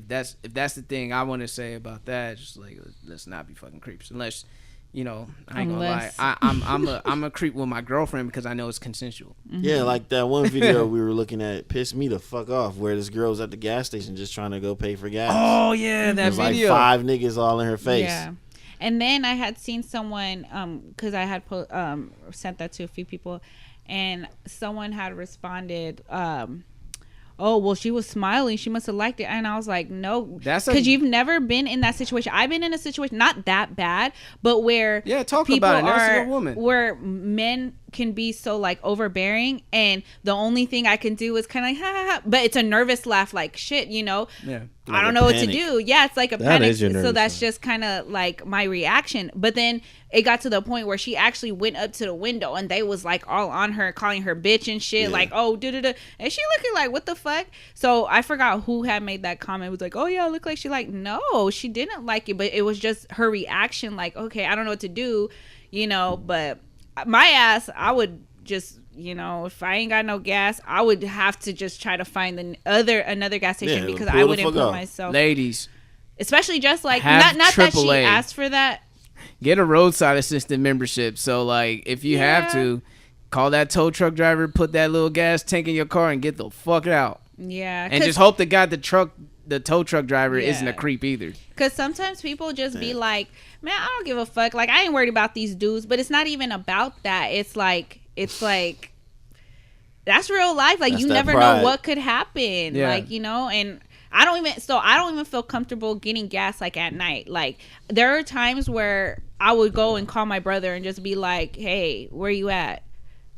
that's the thing I want to say about that, just like, let's not be fucking creeps. Unless, I ain't gonna lie, I'm a creep with my girlfriend because I know it's consensual. Yeah, like that one video we were looking at pissed me the fuck off, where this girl was at the gas station just trying to go pay for gas. Oh yeah, that video. Like 5 niggas all in her face. Yeah. And then I had seen someone, because I had sent that to a few people, and someone had responded, oh, well, she was smiling, she must have liked it. And I was like, no, because you've never been in that situation. I've been in a situation, not that bad, but where talk about it. That's your woman. Where men can be so like overbearing, and the only thing I can do is kind of like, ha, ha, ha, but it's a nervous laugh, like shit, Yeah. I don't know what to do. Yeah, it's like a that panic. So that's just kind of like my reaction. But then it got to the point where she actually went up to the window and they was like all on her, calling her bitch and shit, like, oh, da-da-da. And she looking like, what the fuck? So I forgot who had made that comment. It was like, oh yeah, look like she like, no, she didn't like it, but it was just her reaction, like, okay, I don't know what to do, but my ass, I would just, if I ain't got no gas, I would have to just try to find another gas station, because I wouldn't put myself. Ladies, especially just like not that she asked for that. Get a roadside assistant membership. So like, if you have to, call that tow truck driver, put that little gas tank in your car, and get the fuck out. Yeah, and just hope the guy, the tow truck driver isn't a creep either. Because sometimes people just be like, man, I don't give a fuck. Like, I ain't worried about these dudes. But it's not even about that. It's like that's real life. Like, you never know what could happen. Yeah. Like, and I don't even feel comfortable getting gas like at night. Like, there are times where I would go and call my brother and just be like, hey, where you at?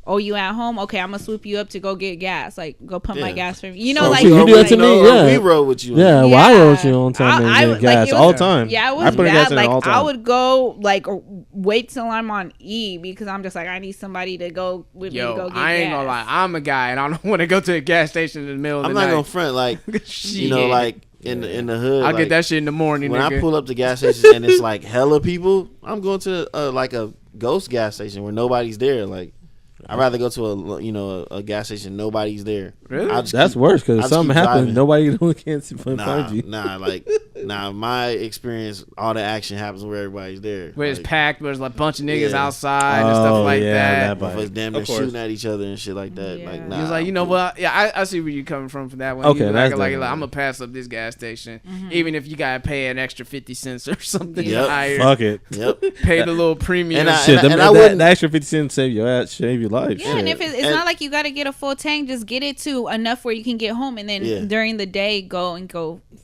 Oh, you at home? Okay, I'm gonna swoop you up to go get gas. Like, go pump my gas for me. You like you do that to me. Yeah, we rode with you. Yeah, well, I rode with you on time and get gas all the time. Yeah, it was bad. Like, I would go like wait till I'm on E, because I'm just like, I need somebody to go with me to go get gas. I ain't gonna lie, I'm a guy and I don't want to go to a gas station in the middle of the night. I'm not gonna front, like like in the hood. I'll get that shit in the morning. When I pull up to gas stations and it's like hella people, I'm going to like a ghost gas station where nobody's there. Like, I'd rather go to a gas station, nobody's there. Really? That's worse, because if something happens, nobody can't find you. My experience, all the action happens where everybody's there. Where it's packed, where there's like a bunch of niggas outside and stuff like that. Motherfuckers damn near shooting at each other and shit like that. Yeah. Like, He's like, what? Yeah, I see where you're coming from for that one. Okay, like, I'm gonna pass up this gas station, even if you gotta pay an extra 50 cents or something higher. Fuck it. Yep. Pay the little premium. The extra 50 cents save your life. Yeah, and if it's not like you gotta get a full tank, just get it to enough where you can get home, and then during the day go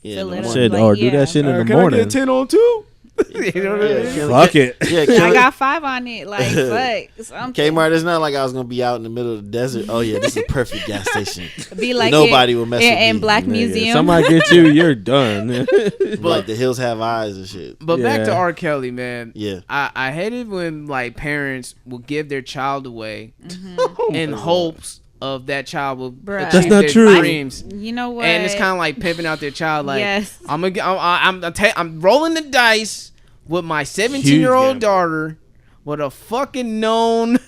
fill it up. Shit, or do that shit in the morning. I get 10 on 2? Fuck it. Yeah, I got 5 on it. Like, fuck. Kmart, it's not like I was gonna be out in the middle of the desert. Oh yeah, this is a perfect gas station. Be like nobody will mess with me. In Black Museum. Somebody get you, you're done. Like the hills have eyes and shit. But back to R. Kelly, man. Yeah, I hated when like parents will give their child away in hopes of that child will achieve that's not their true. dreams. You know what? And it's kind of like pimping out their child. Like, I'm rolling the dice with my 17-year-old daughter with a fucking known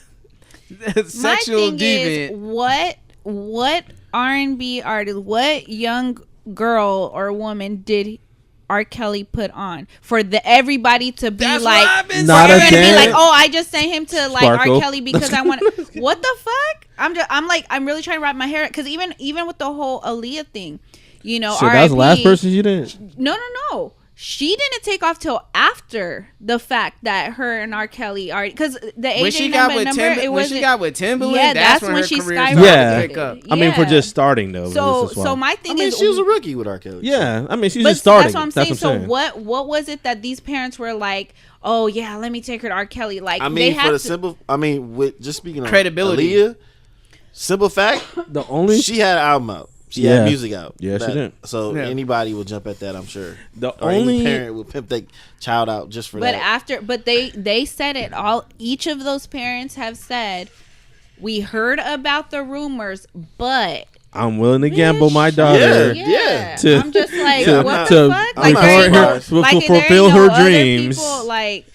sexual deviant. What R&B artist, what young girl or woman did R. Kelly put on for everybody to be That's like, what I've been Not saying. everybody to be again. like, oh, I just sent him to like Sparkle. R. Kelly because I want. What the fuck? I'm really trying to wrap my hair because even with the whole Aaliyah thing, you know, So that was the last RIP. person you didn't. No. She didn't take off till after the fact that her and R. Kelly are because the When she AJ got number, with it when she wasn't. got with Timberland, Yeah, that's when her she career skyrocketed. started Yeah. to pick up. I mean, for Yeah. just starting though. So this is why. so my I thing mean, is, she was a rookie with R. Kelly. Yeah, I mean, she's but just starting. that's what I'm saying. saying. So what was it that these parents were like? Oh yeah, let me take her to R. Kelly. Like I they mean, had for the to, simple, I mean, with just speaking of Credibility. Aaliyah, simple fact, The only she had an album out. She Yeah. had music out. Yeah, she did. So Yeah. anybody will jump at that, I'm sure. The Or only any parent will pimp their child out just for But that. they said it all. Each of those parents have said, we heard about the rumors, but I'm willing to gamble my daughter Yeah. To- I'm just like, to- what to the fuck? I'm Like, not there ain't no, surprised. like, there ain't fulfill no her other dreams. people, like,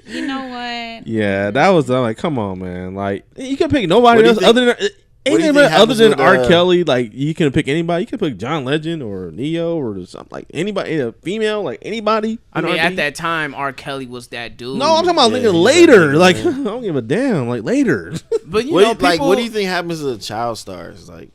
you know what? Yeah, that was I'm like, come on, man. Like you can pick nobody What do you else think- other than do you anything think other happens than with, R. Kelly. Like you can pick anybody. You can pick John Legend or Neo or something like anybody, a female, like anybody. I mean, R&B. at that time, R. Kelly was that dude. No, I'm talking about Yeah, nigga he's later. that Like nigga, I man. don't give a damn. Like later. But you What know, do you, people, what do you think happens to the child stars? Like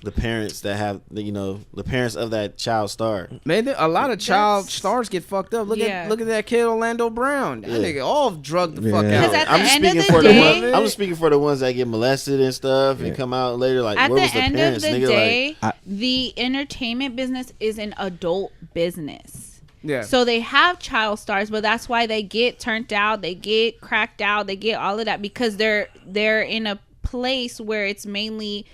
the parents that have, the parents of that child star. Man, a lot of child That's- stars get fucked up. Look Yeah. at that kid Orlando Brown. That Yeah. nigga all drugged the fuck Yeah. out. Because at the I'm just end of speaking the for day- the one, I'm just speaking for the ones that get molested and stuff and come out later. Like, At where the was the end parents, of the nigga? day, I- the entertainment business is an adult business. Yeah. So they have child stars, but that's why they get turned out, they get cracked out, they get all of that because they're in a place where it's mainly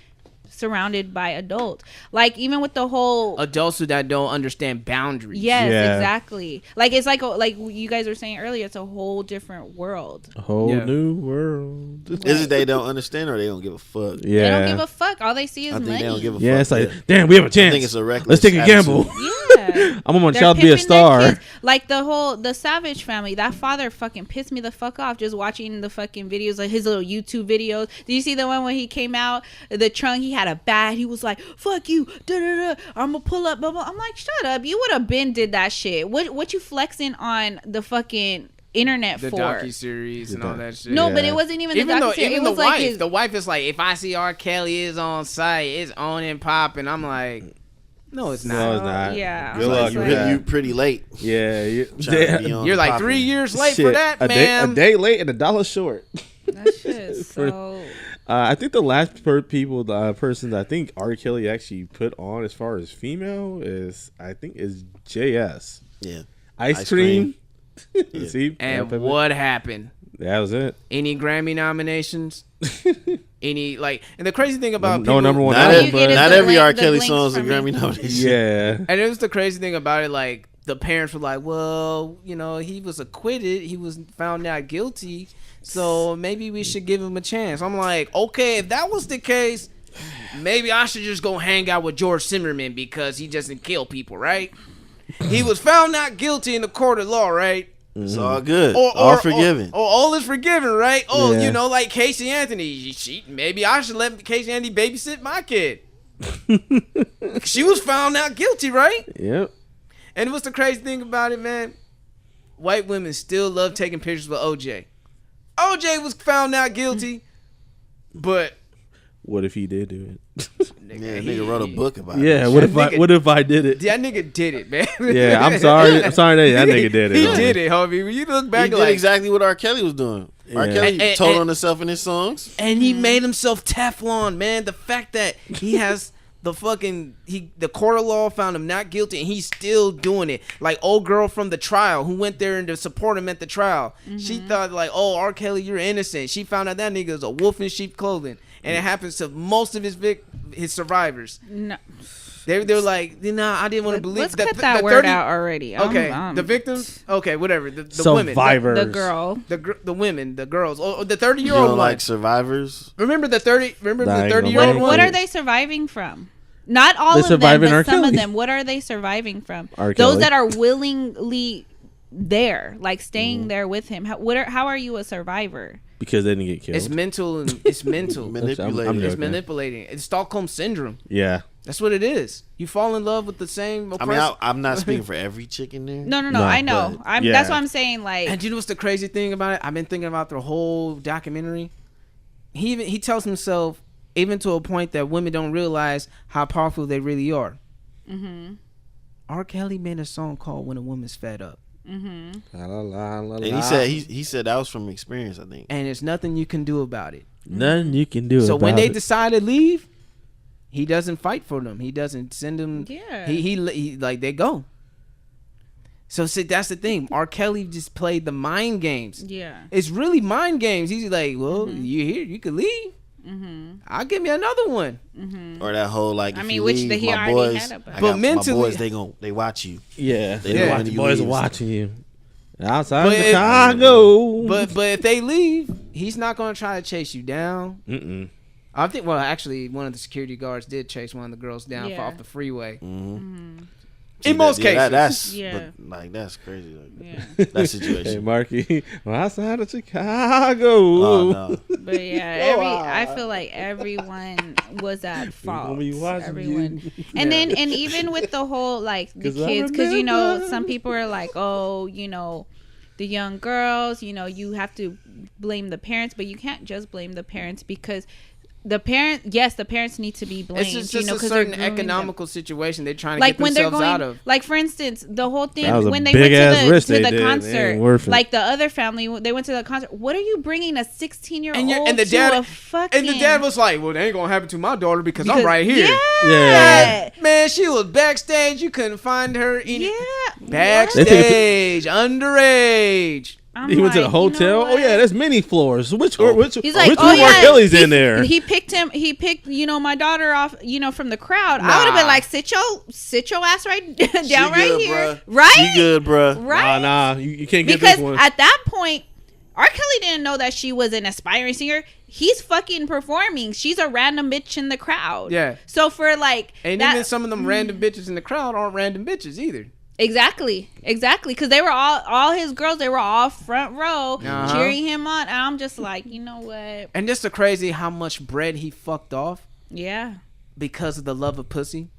surrounded by adults. Like even with the whole Adults that don't understand boundaries. yes, Yeah. exactly. Like it's like you guys were saying earlier, it's a whole different world. A whole Yeah. new world. like, is it they don't understand or they don't give a fuck? Yeah. They don't give a fuck. All they see is I think money. they don't give a Yeah, fuck. it's like, damn, we have a chance. I think it's a reckless Let's take a attitude. gamble. Yeah. I want my They're child to be a pimping their star. kids. Like the Savage family, that father fucking pissed me the fuck off just watching the fucking videos, like his little YouTube videos. Did you see the one when he came out the trunk? He had a bat. He was like, "Fuck you, da da da. I'm gonna pull up." Blah, blah. I'm like, shut up. You would have been did that shit. What you flexing on the fucking internet The for? docu-series and all that shit. No, Yeah. but it wasn't even Even the though, docu-series. even It the was like wife, his, the wife is like, if I see R. Kelly is on site, it's on and popping. I'm like, no, it's not. No, it's not. Yeah. Good I was luck like- with that. You pretty late. Yeah. Trying to be on You're like popping. 3 years late for Shit, that, a man. day late and $1 short. that shit is so. I think the last person that I think R. Kelly actually put on as far as female is JS. Yeah. Ice Ice cream. Yeah. See? And Pepper? what happened? That was it. Any Grammy nominations? Any like? And the crazy thing about No people, number one Not, album, You get it, not the every link- R. the Kelly links song is a from Grammy me. nomination. Yeah. And it was the crazy thing about it. Like the parents were like, "Well, you know, he was acquitted. He was found not guilty. So maybe we should give him a chance." I'm like, okay, if that was the case, maybe I should just go hang out with George Zimmerman because he doesn't kill people, right? He was found not guilty in the court of law, right? It's all good. Or all forgiven. Or all is forgiven, right? Oh, Yeah. you know, like Casey Anthony. Maybe I should let Casey Anthony babysit my kid. She was found not guilty, right? Yep. And what's the crazy thing about it, man? White women still love taking pictures with OJ. OJ was found not guilty, but What if he did do it? Yeah, nigga wrote a book about it. Yeah. What if I did it? that nigga did it, man. Yeah. I'm sorry. That nigga did it. He man. did it, homie. When you look back, He did like, exactly what R. Kelly was doing. R. Yeah. Kelly And- told and- on himself in his songs. and he made himself Teflon, man. The fact that he has the court of law found him not guilty and he's still doing it. Like old girl from the trial who went there and to support him at the trial. She thought like, oh, R. Kelly, you're innocent. She found out that nigga is a wolf in sheep clothing. And it happens to most of his survivors. No. They're like, nah, I didn't want to believe. Let's cut that word out already. Okay, I'm- the victims. Okay, whatever. The women, Survivors. the girl. the women, the girls. Oh, the You 30-year-old don't one. like survivors? Remember the 30? Remember the Diagonal 30-year-old Right. one? What are they surviving from? Not all They're of them, surviving but R. some of Kelly. them. What are they surviving from? R. Those Kelly. that are willingly there, like staying there with him. How are you a survivor? Because they didn't get killed. It's mental and it's mental. Manipulated. I'm It's joking. manipulating. It's Stockholm syndrome. Yeah. That's what it is. You fall in love with the same. I mean, I'm not speaking for every chick in there. No, No, I know. but- That's what I'm saying. Like, And you know what's the crazy thing about it? I've been thinking about the whole documentary. He tells himself, even to a point that women don't realize how powerful they really are. Mm-hmm. R. Kelly made a song called "When a Woman's Fed Up," mm-hmm. La, la, la, la, And he la. said he said that was from experience, I think. and there's nothing you can do about it. Nothing you can do. So when about they it. decide to leave, he doesn't fight for them. He doesn't send them. Yeah. He like they go. So see, that's the thing. R. Kelly just played the mind games. Yeah. It's really mind games. He's like, well, you here, you can leave. I'll give you another one. Or that whole like, I if mean, you which leave, he my already boys, had about. I But got mentally- my boys, they watch you. yeah, They they don't watch, want you boys leave. watching you outside But of it- Chicago. But if they leave, he's not gonna try to chase you down. Mm-mm. I think. Well, actually, one of the security guards did chase one of the girls down Yeah. off the freeway. See, In most cases. that's Yeah. but, like that's crazy. Like, Yeah. that Hey, situation. Marky, we're outside of Chicago. Oh no. But yeah, I feel like everyone was at fault. be watching Everyone, you. and then even with the whole like the 'Cause I kids, because you know remember. some people are like, oh, you know, the young girls, you know, you have to blame the parents, but you can't just blame the parents because the parents need to be blamed. It's just, you know, a 'cause they're certain grooming them. economical situation they're trying to Like get when they're themselves going, out of. like for instance, the whole thing That was a when they went big-ass to risk the they did. It concert, ain't worth it. like the other family, they went to the concert. What are you bringing a 16-year-old And the to dad a fucking? and the dad was like, "Well, they ain't gonna happen to my daughter because I'm Because- right here." Yeah. Man, she was backstage. You couldn't find her in Yeah. backstage, underage. I'm He went to the like, you know hotel. Oh what? yeah, there's many floors. Which He's like, which oh one yeah, more Kelly's in there? He picked, you know, my daughter off, you know, from the crowd. I would have been Nah. like, sit your ass right down She right good, here, bruh. right? She good, bruh. Right? Nah, you can't get Because this one. at that point, R. Kelly didn't know that she was an aspiring singer. He's fucking performing. She's a random bitch in the crowd. Yeah. So for like And that, even some of them random bitches in the crowd aren't random bitches either. exactly, because they were all his girls. They were all front row Uh-huh. cheering him on, and I'm just like, you know what? And just the crazy how much bread he fucked off Yeah. because of the love of pussy.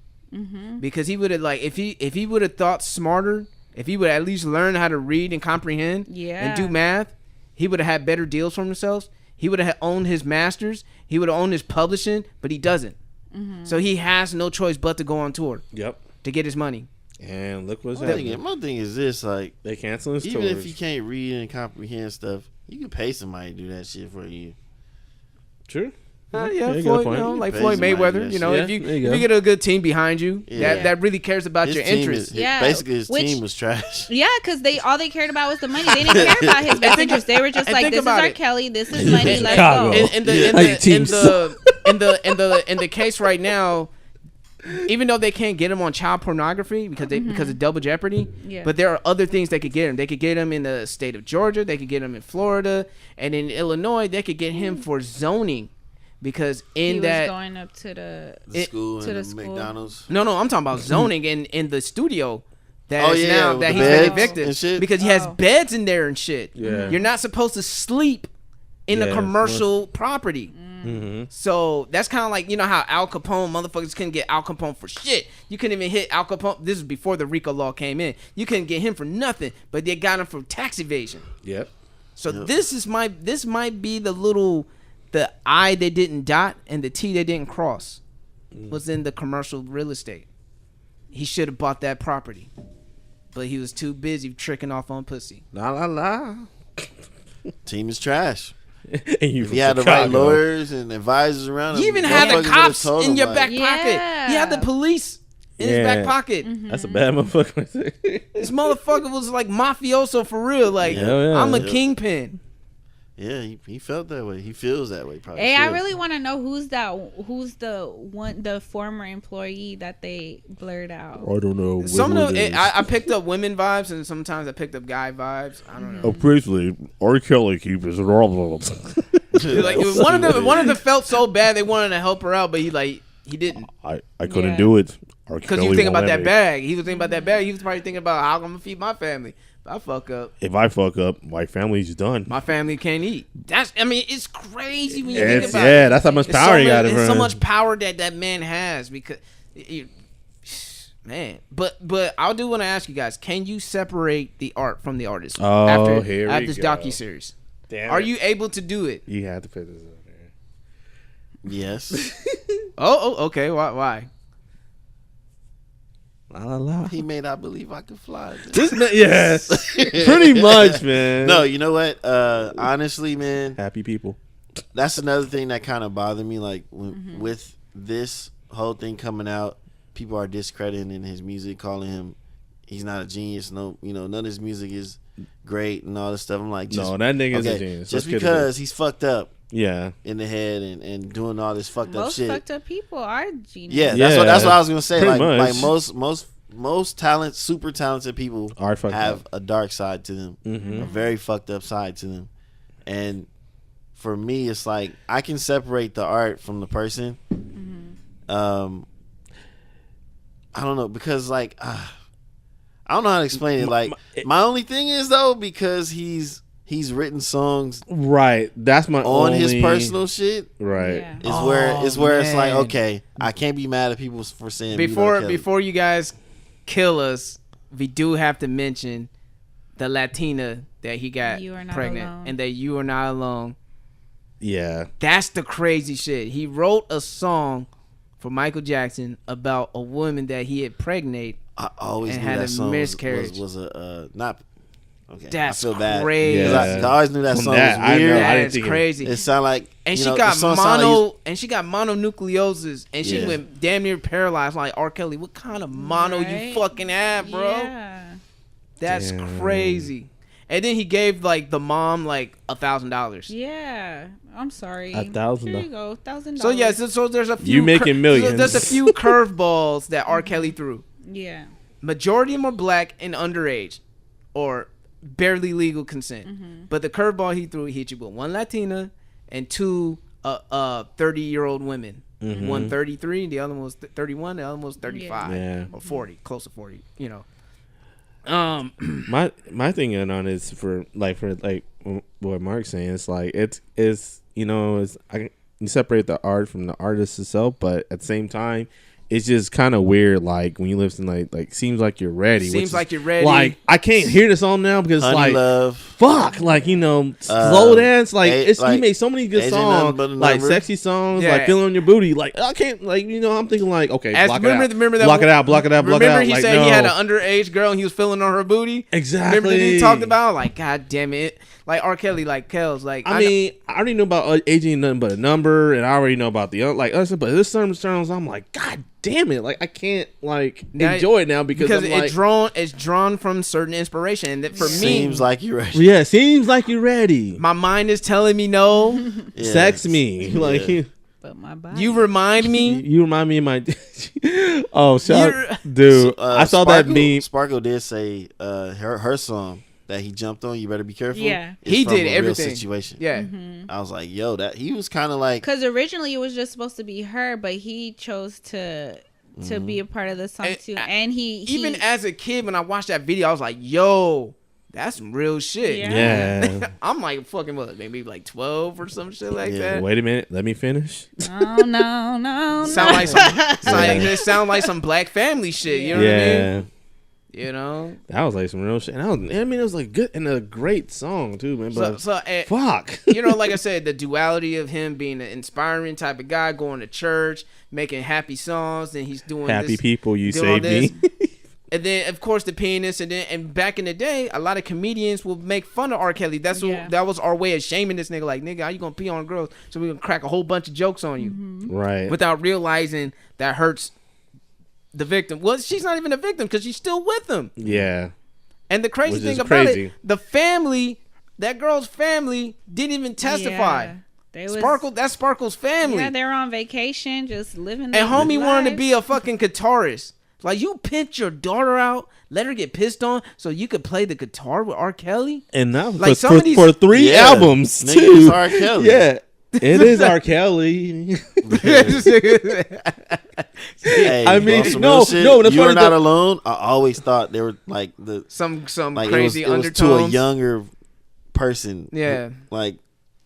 Because he would have like if he would have thought smarter, if he would at least learn how to read and comprehend and do Yeah. math, he would have had better deals for himself. He would have owned his masters. He would have owned his publishing, but he doesn't. So he has no choice but to go on tour Yep. to get his money. And look what's My happening. thing is this: like, They canceling his even tours. if you can't read and comprehend stuff, you can pay somebody to do that shit for you. True. Yeah, you got a Floyd, point. like Pay Floyd somebody to do Mayweather. that You know, shit. if you Yeah, there you if go. you get a good team behind you Yeah. that really cares about His your team interests. Yeah, basically his which- team was trash. Yeah, because all they cared about was the money. They didn't care about his best interest. They were just and like, think "This is about R. it. Kelly. This is money. Let's Chicago. go." In the case right now, even though they can't get him on child pornography because of double jeopardy, Yeah. but there are other things they could get him. They could get him in the state of Georgia. They could get him in Florida, and in Illinois they could get him for zoning, because in He that was going up to the The school to and the the school. McDonald's. no, I'm talking about zoning in the studio. That Oh, is yeah, now with that the he's been beds evicted and shit? because he has Oh. beds in there and shit. Yeah. You're not supposed to sleep in a Yeah, commercial property. Mm-hmm. So that's kind of like, you know how Al Capone, motherfuckers couldn't get Al Capone for shit. You couldn't even hit Al Capone. This is before the RICO law came in. You couldn't get him for nothing, but they got him for tax evasion. Yep. So this might be the I they didn't dot and the T they didn't cross was in the commercial real estate. He should have bought that property, but he was too busy tricking off on pussy. La la la. Team is trash. And you If from you had the Chicago. right lawyers and advisors around him, You even had the motherfuckers would've cops told in him, your like, back pocket. He had the Yeah. police in his Yeah. back pocket. That's a bad motherfucker. This motherfucker was like mafioso for real. Like, Hell yeah. I'm a Yeah. kingpin. Yeah, he felt that way. He feels that way. Probably. Hey, I should. really want to know who's the former employee that they blurred out. I don't know. Some of them, I picked up women vibes, and sometimes I picked up guy vibes. I don't know. Apparently, R. Kelly keeps his problems. Like one of them felt so bad they wanted to help her out, but he didn't. I couldn't Yeah. do it. Because he was thinking about that bag. He was thinking about that bag. He was probably thinking about how I'm gonna feed my family. If I fuck up, If I fuck up, my family's done. my family can't eat. It's crazy when you think It's, about it. yeah, that's how much It's power he got in it's front so of much him. power that man has, because Man, but I do want to ask you guys: can you separate the art from the artist Oh, after here we this go. docuseries? Damn Are it. you able to do it? You have to put this on there. Yes. Okay. Why? La la la. He made I believe I could fly. This man, yes, pretty much, man. No, you know what? Honestly, man, Happy people. that's another thing that kind of bothered me. Like with this whole thing coming out, people are discrediting his music, calling him he's not a genius. No, none of his music is great and all this stuff. I'm like, No, that nigga's a genius. Just Let's get it because he's fucked up Yeah. in the head and doing all this fucked up Most shit. fucked up people are genius. Yeah, Yeah, that's what I was gonna say. pretty Like much. most super talented people Are fucked have up. a dark side to them, Mhm. a very fucked up side to them. And for me, it's like I can separate the art from the person. I don't know, because like I don't know how to explain it. Like my only thing is though, because he's written songs Right. That's my on only, his personal shit. Right. Yeah. Is where it's like, man. okay, I can't be mad at people for saying Mute R. Kelly. Before you guys kill us, we do have to mention the Latina that he got You Are Not pregnant, Alone. and that You Are Not Alone. Yeah. That's the crazy shit. He wrote a song for Michael Jackson about a woman that he had pregnant. I always and knew had that a song miscarriage. was a not. Okay, That's I feel bad. crazy. 'Cause I always knew that From song that, was I know, weird. I didn't That's think it- crazy. It sounded like, And you she know, got the song sounded like mononucleosis, and she Yeah. went damn near paralyzed. Like R. Kelly, what kind of mono you Right? fucking have, bro? Yeah. That's Damn. crazy. And then he gave like the mom like $1,000. Yeah. I'm sorry. $1,000. Here you go. $1,000. So yeah, so there's a few You making millions. There's a few curveballs that R. Kelly threw. Yeah. Majority of them are black and underage, or barely legal consent. But the curveball he threw, he hit you with one Latina and two 30-year-old women. One 33, the other one was 31, the other one was 35 Yeah. or 40, close to 40. My thing on is for what Mark's saying. It's like it's you separate the art from the artist itself, but at the same time, it's just kind of weird. Like when you listen, like seems like you're ready. Seems like you're ready. Like I can't hear the song now because Honey like Love. fuck, like slow dance. Like like, he made so many good Ain't Nothing songs, But a like Number. sexy songs, Yeah. like feeling on your booty. Like I can't, like I'm thinking like okay, block it out. remember that block it out, block it out, block it Remember out. he Like, said he no. had an underage girl and he was feeling on her booty. Exactly. Remember that he talked about like, God damn it, like R. Kelly, like Kels, like I mean, I already know about aging nothing but a number, and I already know about the like us. But this songs, I'm like, God damn it! Like I can't like Now- enjoy it now because I'm like, it's drawn from certain inspiration. And that for me, Seems like you're ready. yeah, seems like you're ready. my mind is telling me no. Yeah. Sex me, like Yeah. But my body. You remind me. you remind me of my. Oh, You're- dude! I saw that meme. Sparkle did say her song that he jumped on. You better be careful. Yeah. is He from did a real everything. situation. Yeah. I was like, yo, that he was kind of like. Because originally it was just supposed to be her, but he chose to be a part of the song And too. I- And he Even as a kid, when I watched that video, I was like, yo, that's some real shit. Yeah. Yeah. I'm like fucking what, maybe like 12 or some shit like Yeah. that. Wait a minute. Let me finish. no. Sound like some, it sound like some Black Family shit. You know what I Yeah. mean? You know. That was like some real shit. And it was like good and a great song too, man. But fuck. You know, like I said, the duality of him being an inspiring type of guy, going to church, making happy songs, and he's doing Happy this, people, you doing all saved me. And then, of course, the penis, and back in the day, a lot of comedians will make fun of R. Kelly. That was our way of shaming this nigga. Like, nigga, how you gonna pee on girls? So we gonna crack a whole bunch of jokes on you, Right. without realizing that hurts the victim. Well, she's not even a victim because she's still with him. Yeah. And the crazy Which thing is about crazy. it, the family, that girl's family, didn't even testify. Yeah. They was, That's Sparkle's family. Yeah, they were on vacation, just living. And their homie wanted to lives. be a fucking guitarist. Like, you pimped your daughter out, let her get pissed on so you could play the guitar with R. Kelly? And that was Like, some of these- for 3 Yeah. albums Nigga, too. it's R. Kelly. Yeah. It is R. Kelly. Hey, I mean, on some no, real shit, no, that's you are funny, not though. alone. I always thought they were like some like crazy it was to a undertones. younger person. Yeah. like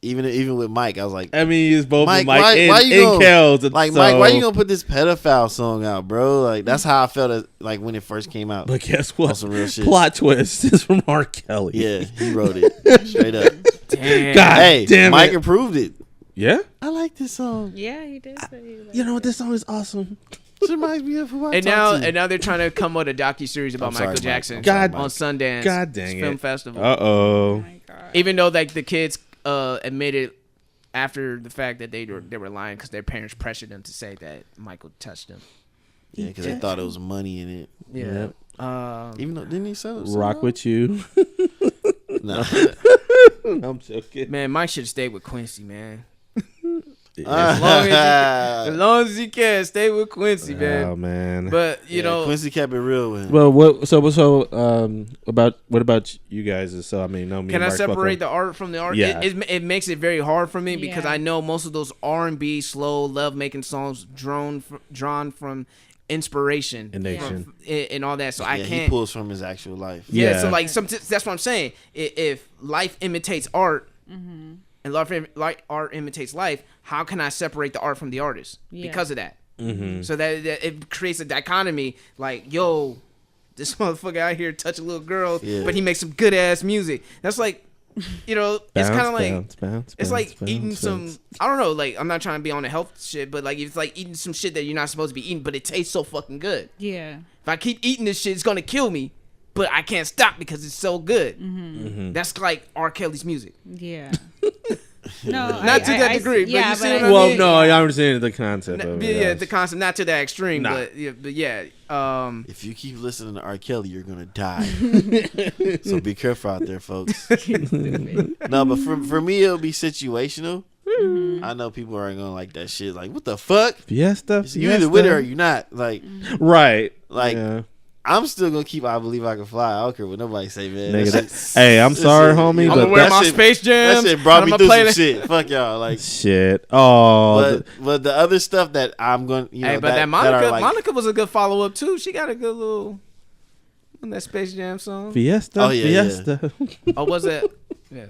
even with Mike, I was like, I mean, it's both Mike, Mike why and you gonna, Kels. like, so, Mike, why you gonna put this pedophile song out, bro? Like, that's how I felt like when it first came out. But guess On what? some real shit. Plot twist is from R. Kelly. Yeah, he wrote it straight up. Damn. God Hey, damn Mike it. approved it. Yeah? I like this song. Yeah, he did say he liked You know what? This song is awesome. It reminds me of who I And talk now, to. and now they're trying to come with a docu-series about I'm sorry, Michael Mike. Jackson I'm sorry, God- Mike. on Sundance God dang Film it. Festival. Uh-oh. my God. Even though like the kids admitted after the fact that they were lying because their parents pressured them to say that Michael touched them. Yeah, because they thought it was money in it. Yeah. Even though, didn't he sell it? Rock with you. No. I'm joking. Man, Mike should have stayed with Quincy, man. Ah. As long as he can, stay with Quincy, man. Oh, man. But you Yeah, know, Quincy kept it real with him. Well, what about you guys? So I mean, no, me can and I Mark both separate are- the art from the art? Yeah. It makes it very hard for me because Yeah. I know most of those R&B, slow, love making songs drawn from inspiration And nation. and all that. So I Yeah, he can't. pulls from his actual life. Yeah, Yeah. so like that's what I'm saying. If life imitates art, and art imitates life, how can I separate the art from the artist? Yeah. Because of that. Mm-hmm. So that it creates a dichotomy. Like, yo, this motherfucker out here touch a little girl, Yeah. but he makes some good ass music. That's like, you know, it's kind of like bounce, it's like bounce, eating bounce, some. bounce. I don't know. Like, I'm not trying to be on the health shit, but like it's like eating some shit that you're not supposed to be eating, but it tastes so fucking good. Yeah. If I keep eating this shit, it's gonna kill me, but I can't stop because it's so good. Mm-hmm. That's like R. Kelly's music. Yeah. No, Not to that degree, but yeah, you see but what I Well, mean? no, I understand the concept of it. Yeah, the concept, not to that extreme, Nah. but yeah. If you keep listening to R. Kelly, you're gonna die. So be careful out there, folks. No, but for me, it'll be situational. I know people aren't gonna like that shit. Like, what the fuck? Fiesta. You either with it or you not. Like, Right. like Yeah. I'm still gonna keep I Believe I Can Fly. I don't care what nobody say, man. Nigga, That that- shit- hey, I'm sorry, shit- homie, I'm but gonna wear that my shit- Space Jams. That shit brought and me I'ma through play some the- shit. Fuck y'all. Like, shit. Oh, but the other stuff that I'm going, you know, Hey, but that are Monica, like, Monica was a good follow up too. She got a good little on that Space Jam song. Fiesta. Oh, yeah, Fiesta. Oh, was it? Yeah.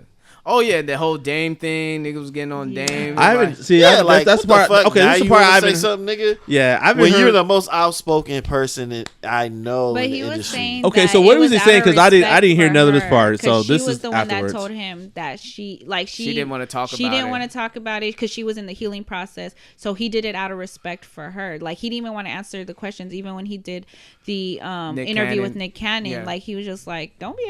Oh yeah, the whole Dame thing. Niggas was getting on Yeah. Dame. I haven't see. yeah, Like, that's the what part. the fuck? Okay, Now this is the you part wanna I've say been. something, nigga. Yeah, I've When been. you're heard- the most outspoken person that I know, But in he the was industry. saying Okay, that so what it was he out saying? of 'Cause I didn't respect hear for none of this her, part, so 'cause this she was is the one afterwards. that told him that she didn't want to talk she about didn't it. want to talk about it because she was in the healing process. So he did it out of respect for her. Like, he didn't even want to answer the questions, even when he did the interview with Cannon. Nick Cannon. Yeah. Like, he was just like, don't be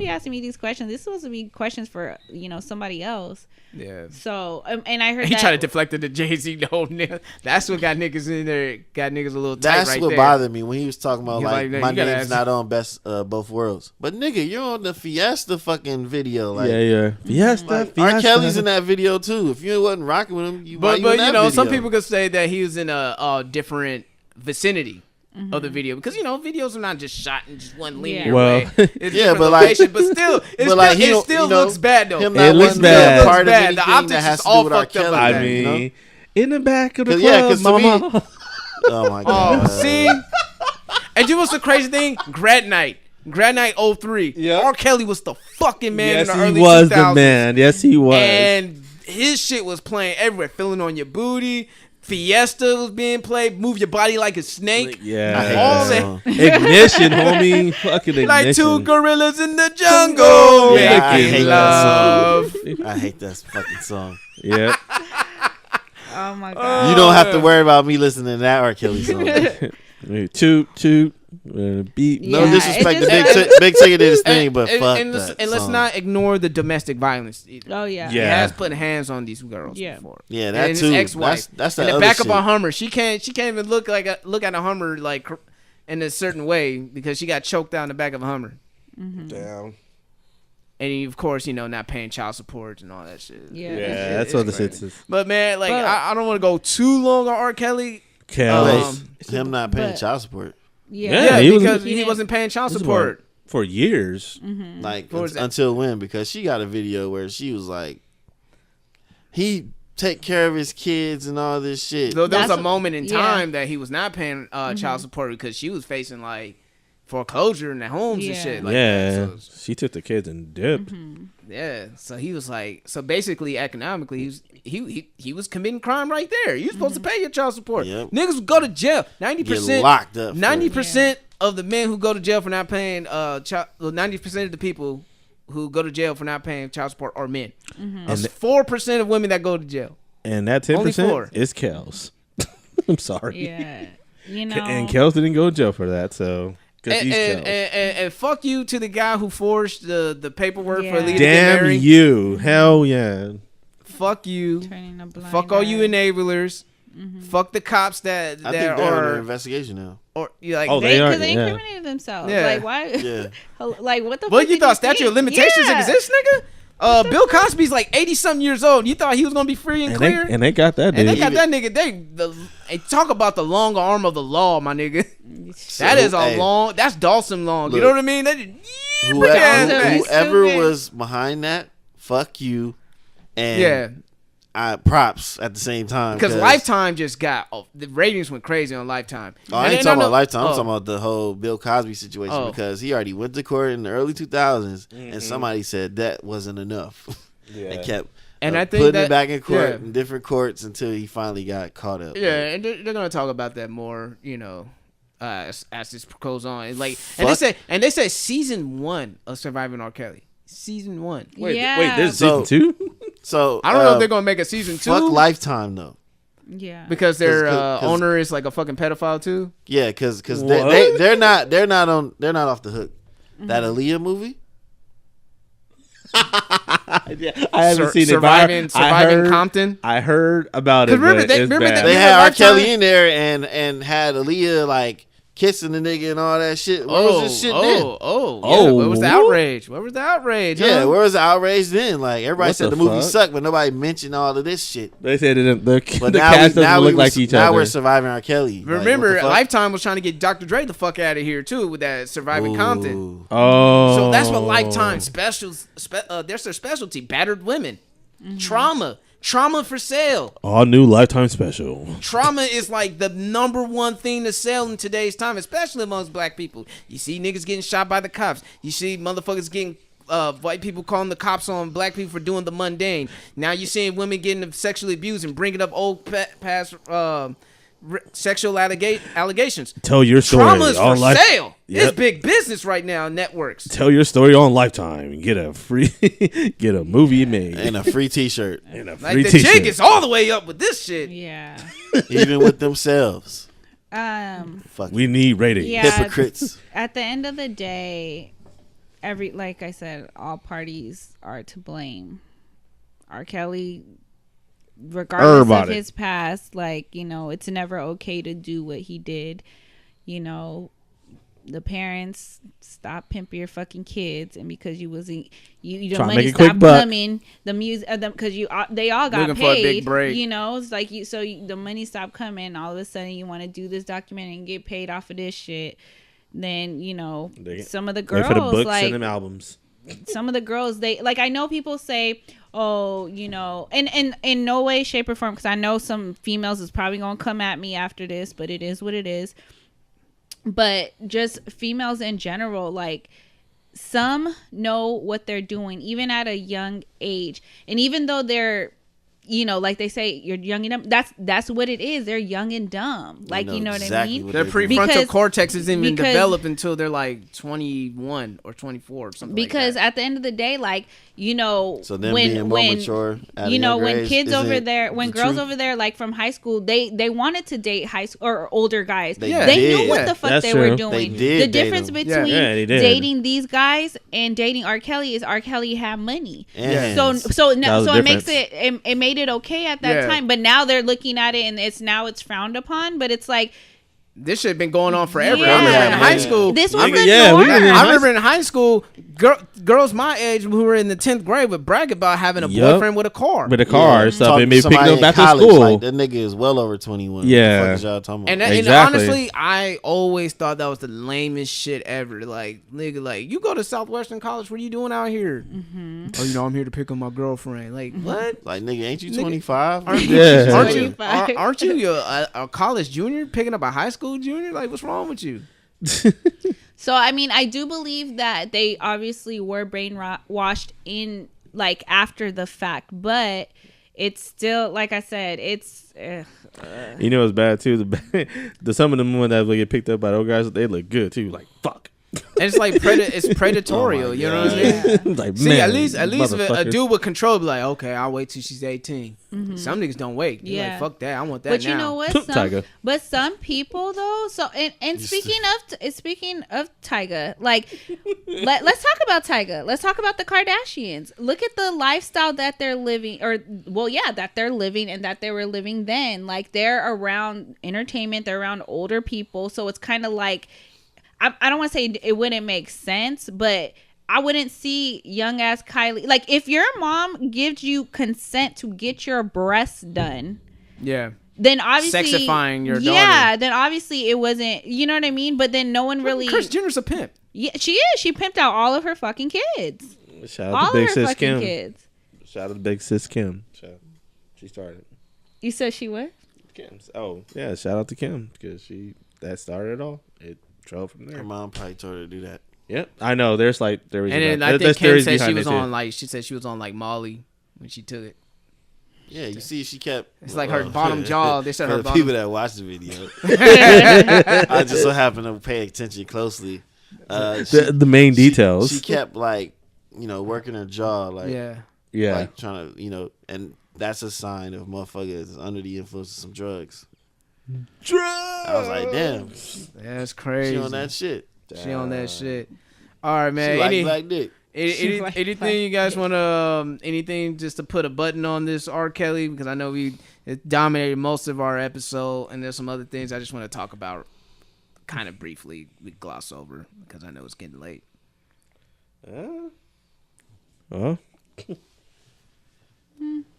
asking me these questions. This is supposed to be questions for somebody else. Yeah. So and I heard He that tried to deflect it to Jay-Z. No, nigga. That's what got niggas in there. Got niggas a little tight That's right what there. bothered me when he was talking about He's like, like, my you gotta name's ask- not on best both worlds. But nigga, you're on the Fiesta fucking video. Like, yeah. Fiesta. like, Fiesta. R. Kelly's in that video too. If you wasn't rocking with him, why But in that you know, some video? people could say that he was in a different vicinity of the video because videos are not just shot in just one linear Yeah. Well, way. It's yeah, different but like- location, but still, it still looks bad though. Him It not looks wanting to be bad. a part of Looks bad. anything The optics that has is to all do with R. fucked up Kelly. like I that, mean, in the back of the 'Cause, club, yeah, 'cause to me- mama. oh my god. Oh, see? And you know what's the crazy thing? Grad Night 03. Yeah. R. Kelly was the fucking man Yes, in the he early was 2000s. the man. Yes, he was. And his shit was playing everywhere. Feeling on your booty. Fiesta was being played. Move your body like a snake. Yeah. I hate all that that- song. Ignition, homie. Fucking ignition. Like two gorillas in the jungle. Jungle. Yeah, I making hate that love. I hate that fucking song. Yeah. oh my god. You don't have to worry about me listening to that R. Kelly song. Toot. Beat. No Yeah, disrespect it's to just Big Ticket did his thing, but fuck and let's, that and let's song. not ignore the domestic violence either. Oh yeah. He Yeah. has put hands on these girls Yeah. before. Yeah, And that his too. ex-wife. That's in the the other back shit. of a Hummer. She can't even look at a Hummer like in a certain way because she got choked down the back of a Hummer. Down. And of course, not paying child support and all that shit. Yeah. Yeah, that's what the shit is. But man, like But- I don't want to go too long on R. Kelly. Kelly. Him not paying but- child support. Yeah. Yeah, he was- because He he didn't- wasn't paying child This is support. for years. Like What was that? until when? Because she got a video where she was like, he take care of his kids and all this shit. So there was That's a moment in yeah. time that he was not paying child support because she was facing like foreclosure in the homes and Yeah. shit. Like yeah, that. So, she took the kids and dipped. yeah. So he was like, so basically economically, he was committing crime right there. You supposed to pay your child support. Yep. Niggas would go to jail. 90%. Get locked up. 90% of the men who go to jail for not paying 90% of the people who go to jail for not paying child support are men. That's 4% of women that go to jail. And that Only 10% four. is Kels. I'm sorry. Yeah. You know. And Kels didn't go to jail for that, so. And fuck you to the guy who forged the paperwork for Yeah. Leah to get Damn married. you. Hell yeah. Fuck you. Turning a blind Fuck all you eye. enablers. Fuck the cops that I think they're under are investigation now. or you like. Oh, They are, because they yeah. incriminated themselves. Yeah. Like why? Yeah. Like what the? Well, fuck you did thought statute think? of limitations Yeah. exist, nigga? Bill Cosby's like 80-something years old. You thought he was gonna be free and And clear? they got that And they dude. got that nigga. They talk about the long arm of the law, my nigga. That is a hey, long. That's Dawson long. You look, know what I mean? That, He's Whoever stupid. was behind that, fuck you. And yeah. props at the same time. Because Lifetime just got the ratings went crazy on Lifetime. Oh, I And ain't then talking about Lifetime. I'm oh. talking about the whole Bill Cosby situation Oh. because he already went to court in the early 2000s and somebody said that wasn't enough. And kept And I think putting that- it back in court yeah. in different courts until he finally got caught up. Yeah, and they're gonna talk about that more, as this goes on. And like, Fuck. and they say season 1 of Surviving R. Kelly. Season 1. Wait, Yeah. there's So- season 2? So I don't know if they're gonna make a season 2. fuck Lifetime though. Yeah. because their 'Cause- owner is like a fucking pedophile too. Yeah, because What? they're not off the hook. That Aaliyah movie. I haven't seen Surviving, it. But I Surviving heard, Compton. I heard about it. 'Cause remember but they- it's remember bad. that- They had R. Lifetime? Kelly in there and had Aaliyah like kissing the nigga and all that shit. Where was this shit then? Yeah. Where was the outrage? Where was the outrage? Yeah, huh? where was the outrage then? Like everybody What said the the movie fuck? sucked, but nobody mentioned all of this shit. They said it, the But the now cast we doesn't look like each now other. we're surviving R. Kelly. Like, Remember, what the fuck? Lifetime was trying to get Dr. Dre the fuck out of here too with that Surviving Compton. Ooh. Oh, So that's what Lifetime specials. That's their specialty: battered women, trauma for sale. all new Lifetime special. Trauma is like the number one thing to sell in today's time, especially amongst black people. You see niggas getting shot by the cops. You see motherfuckers getting white people calling the cops on black people for doing the mundane. Now you're seeing women getting sexually abused and bringing up old past sexual allegations. Tell your story. Trauma is for on sale. Yep. It's big business right now on networks. Tell your story on Lifetime and get a free, get a movie made And a free T-shirt, and a Like free the t-shirt. jig is all the way up with this shit. Yeah. even with themselves. We need ratings. Yeah. Hypocrites. At the end of the day, like I said, all parties are to blame. R. Kelly, regardless Everybody. of his past, it's never okay to do what he did. The parents stop pimping your fucking kids, and because you wasn't, the Trying to money make a quick stopped buck. coming. The music, because they all got Looking for a paid. big break. It's like the money stopped coming. All of a sudden, you want to do this documentary and get paid off of this shit. Then some of the Wait for the girls books like and them albums. some of the girls they like. I know people say, oh, and in no way, shape, or form, because I know some females is probably gonna come at me after this, but it is what it is. But just females in general, like, some know what they're doing even at a young age, and even though they're like they say, you're young and dumb, that's what it is. They're young and dumb, like, you know what I mean. Their pre prefrontal Because- cortex isn't even because- developed until they're like 21 or 24 or something Because like that. at the end of the day, like, So them being more when mature at a when younger age kids over isn't there, when the girls truth? over there, like from high school, they wanted to date high school or older guys. They They knew did. what the fuck That's they true. were doing. They did The date difference them. between Yeah, they did. dating these guys and dating R. Kelly is R. Kelly had money. And So That was the it makes difference. it made it okay at that Yeah. time. But now they're looking at it and it's frowned upon. But it's like, This shit been going on forever. Yeah. I remember in high Yeah. school. this was Nigga, the yeah, we norm. were in I remember in high school, girls my age who were in the 10th grade would brag about having a Yup. boyfriend with a car. With a car and stuff, Talking and maybe to picking somebody up after in college, school. Like, that nigga is well over 21. Yeah. What the fuck is y'all talking about? And Exactly. honestly, I always thought that was the lamest shit ever. Like, nigga, like, you go to Southwestern College, what are you doing out here? Oh, I'm here to pick up my girlfriend. Like, what? like, nigga, ain't you 25? Yeah. Aren't you 25. aren't you a college junior picking up a high school junior? Like, what's wrong with you? So I mean, I do believe that they obviously were brainwashed in like after the fact, but it's still, like I said, it's. You know, it's bad too. Some of the women that get picked up by those guys, they look good too. Like fuck. And it's like it's predatorial. You know what I mean? It's like, See, man, at least a motherfucker. dude with control be like, okay, I'll wait till she's 18. Some niggas don't wait. They're like, fuck that, I want that But now. you know what? Tyga. But some people though. So and speaking of Tyga, like let's talk about Tyga. Let's talk about the Kardashians. Look at the lifestyle that they're living, that they're living and that they were living then. Like they're around entertainment, they're around older people, so it's kind of like. I don't want to say it wouldn't make sense, but I wouldn't see young ass Kylie. Like if your mom gives you consent to get your breasts done, then obviously sexifying your daughter. Yeah, then obviously it wasn't. You know what I mean? But then no one really. Kris Jenner's a pimp. Yeah, she is. She pimped out all of her fucking kids. Shout out All to Big of her Sis fucking Kim. kids. Shout out to Big Sis Kim. She started. You said she what? Kim. Oh yeah, shout out to Kim because that started it all. It trailed from there. Her mom probably told her to do that. Yep, I know. There was. And then I think Kim said she was on like Molly when she took it. Yeah, you see, she kept. It's like her bottom jaw. They said for her the bottom. people that watch the video. I just so happen to pay attention closely. The main details. She kept like, working her jaw, like yeah, like trying to, and that's a sign of motherfuckers under the influence of some drugs. I was like, damn, that's crazy. she on that shit. She on that shit. All right, man. She like black dick. Anything you guys want to? Anything just to put a button on this R. Kelly, because I know it dominated most of our episode, and there's some other things I just want to talk about, kind of briefly. We gloss over because I know it's getting late.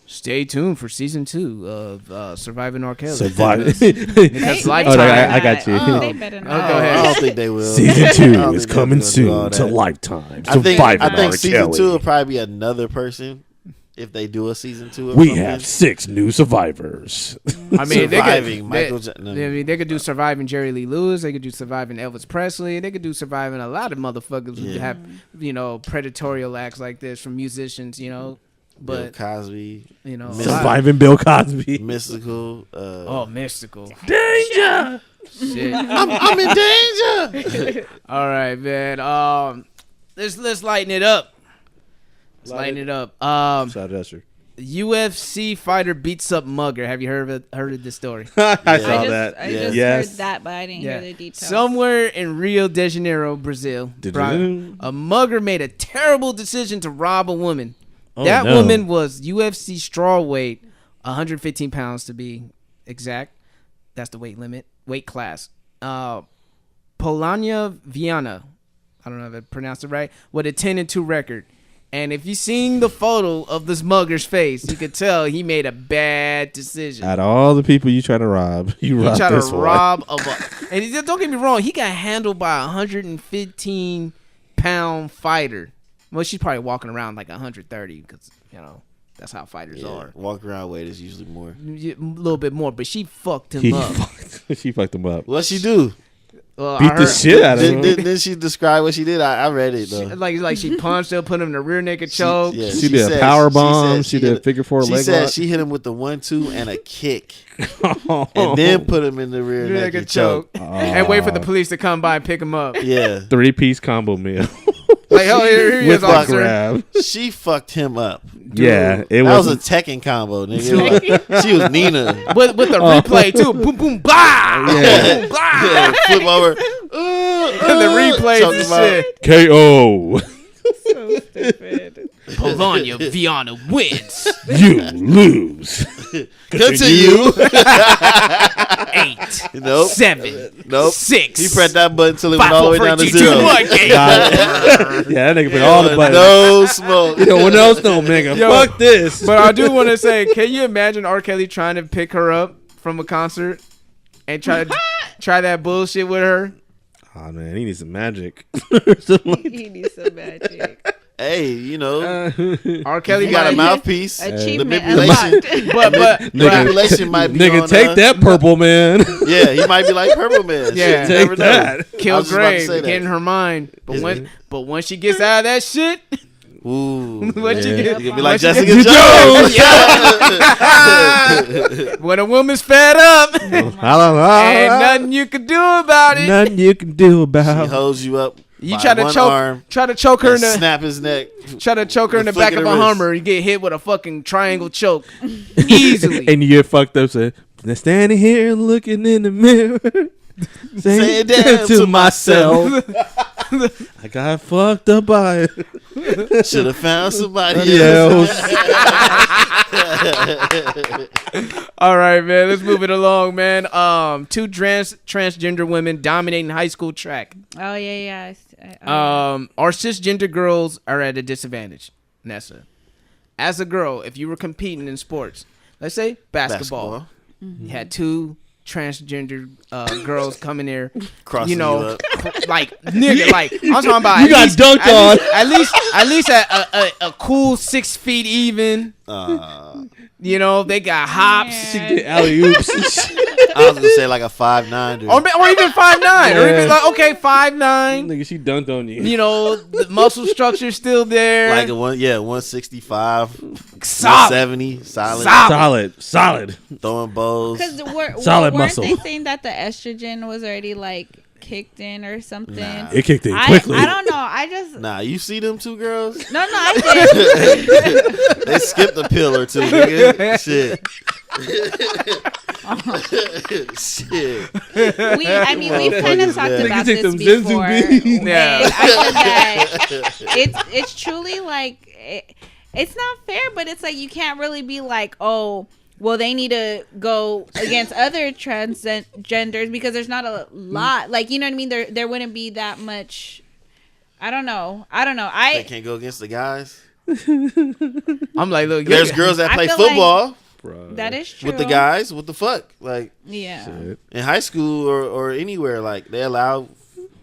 Stay tuned for season 2 of Surviving R. Kelly. Surviving. Because Lifetime. I got you. Oh, they better not. Go ahead. I don't think they will. Season I 2 don't is think coming they're gonna do all soon to that. Lifetime. I think R. season Kelly. 2 will probably be another person if they do a season 2. Of We something. have 6 new survivors. I mean, Surviving Michael Jackson. they could do Surviving Jerry Lee Lewis. They could do Surviving Elvis Presley. They could do Surviving a lot of motherfuckers who have, predatorial acts like this from musicians, But Bill Cosby, Surviving Bill Cosby. Mystical. Mystical. Danger. Shit. I'm in danger. All right, man. Let's lighten it up. Lighten it up. Shout out to Esther. UFC fighter beats up mugger. Have you heard of this story? I saw that. I just Yes. heard that, but I didn't hear the details. Somewhere in Rio de Janeiro, Brazil, a mugger made a terrible decision to rob a woman. That woman was UFC strawweight, 115 pounds to be exact. That's the weight class. Polania Viana, I don't know if I pronounced it right, with a 10-2 record. And if you seen the photo of this mugger's face, you could tell he made a bad decision. Out of all the people you try to rob, you robbed this one. And don't get me wrong, he got handled by a 115-pound fighter. Well, she's probably walking around like 130 because, that's how fighters are. Walk around weight is usually more. A little bit more, but she fucked him up. She fucked him up. What'd she do? Beat the shit out of him. Didn't she describe what she did? I read it though. Like she punched him, put him in a rear naked choke. She did a power bomb. She did a figure 4 leg lock. She said she hit him with the 1-2 and a kick, and then put him in the rear naked choke. And wait for the police to come by and pick him up. Yeah, 3-piece combo meal. Like, oh, here he is, officer. Grab. She fucked him up. Dude, Yeah, that was a Tekken combo, nigga. She was Nina. With the replay too. Boom, boom, blah. Yeah. Boom, blah. Yeah, flip over. And the replays Talking and about- shit. KO. So stupid. Polania Viana wins. You lose. Good to you. 8. Nope. 7. Nope. 6. He pressed that button until it 5, went all the 4, way down 3, to 2, 0. 2, 1, game. Yeah, that nigga put all the buttons. No smoke. You know, when else no, nigga. Yo, Fuck this. But I do want to say, can you imagine R. Kelly trying to pick her up from a concert and try that bullshit with her? Oh man, he needs some magic. He needs some magic. Hey, Hey, you know, R. Kelly you got a might- mouthpiece. Achievement Manipulation. unlocked. but Manipulation might be Nigga, on, take that purple man. Yeah, he might be like Purple Man. Yeah. Shit, you never Take that. know. I kill was just about to Grave, say get in that. her mind. But Is when it? but once she gets out of that shit, Ooh, What you yeah. get- You could be what like you Jessica get- Jones. when a woman's fed up, ain't Ain't nothing you can do about it. Nothing you can do She about. holds you up. You by try to one choke, arm try to choke her in and the, snap his neck. try to choke her in the The back flick of of a the wrist. Hummer. You get hit with a fucking triangle choke easily. And you get fucked up. Say, standing here looking in the mirror, saying damn to to myself, I got fucked up by it. Should have found somebody Yeah, else. All right, man. Let's move it along, man. Two transgender women dominating high school track. Oh yeah. Our cisgender girls are at a disadvantage. Nessa, as a girl, if you were competing in sports, let's say basketball. You had two transgender girls coming there, Crossing you know, you up. like nigga, like I'm talking about. You at got least- dunked at on. least, at least a cool 6 feet even. You know, they got hops. She get alley oops. I was gonna say like a 5'9" dude. Or even 5'9", or even like 5'9". Nigga, she dunked on you. You know, the muscle structure's still there. Like a 165, Solid. 170, solid, Solid. throwing bows. Because Solid weren't muscle. they saying that the estrogen was already like kicked in or something? Nah. It kicked in quickly. I don't know. I just Nah, you see them two girls? no. I did. They skipped a pill or two, nigga. Shit. Shit. We've kind of talked Nigga, about take this them Zenzu before. beans. Yeah. And I said that it's truly like it's not fair, but it's like you can't really be like, oh, well, they need to go against other transgenders because there's not a lot. Like, you know what I mean? There wouldn't be that much. I don't know. They can't go against the guys. I'm like, look, There's girls that I play feel like- football That is true. with the guys. What the fuck? Like Yeah. in high school or anywhere, like they allow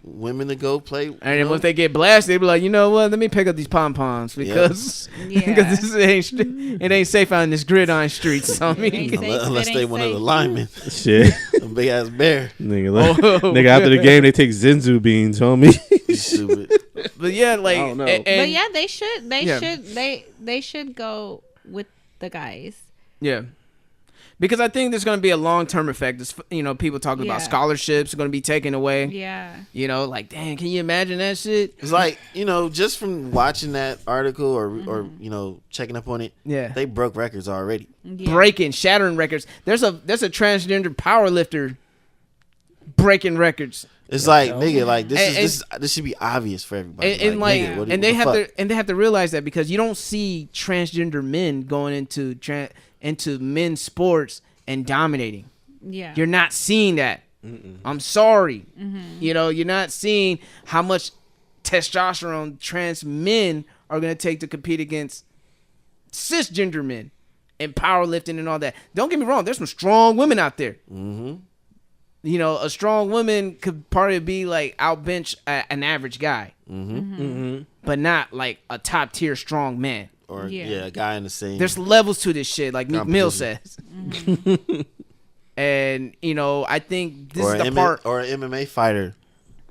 women to go play. And then once they get blasted, they be like, you know what? Let me pick up these pom poms because Yeah. it ain't safe out in this gridiron streets. I mean, Ain't safe. Unless It they ain't one of the safe. linemen, Shit. a big ass bear. Nigga, after the game, they take Zenzu beans, homie. You stupid. but yeah, like, I don't know. and- But yeah, they should. Yeah. They should go with the guys. yeah. Because I think there's going to be a long-term effect. It's, you know, people talking about Yeah. scholarships are going to be taken away. Yeah. You know, like, dang, can you imagine that shit? It's like, you know, just from watching that article or you know, checking up on it, Yeah. they broke records already. Yeah. Breaking, shattering records. There's a transgender power lifter breaking records. It's like, nigga, like And- this should be obvious for everybody. And like, nigga, what and they the have fuck? to have to realize that because you don't see transgender men going into men's sports and dominating. Yeah. You're not seeing that. I'm sorry. You know, you're not seeing how much testosterone trans men are going to take to compete against cisgender men and powerlifting and all that. Don't get me wrong. There's some strong women out there. You know, a strong woman could probably be like outbench an average guy, but not like a top tier strong man. Or Yeah. a guy in the same. There's levels to this shit, like Meek Mill says. And you know, I think this or is the an part. or an MMA fighter,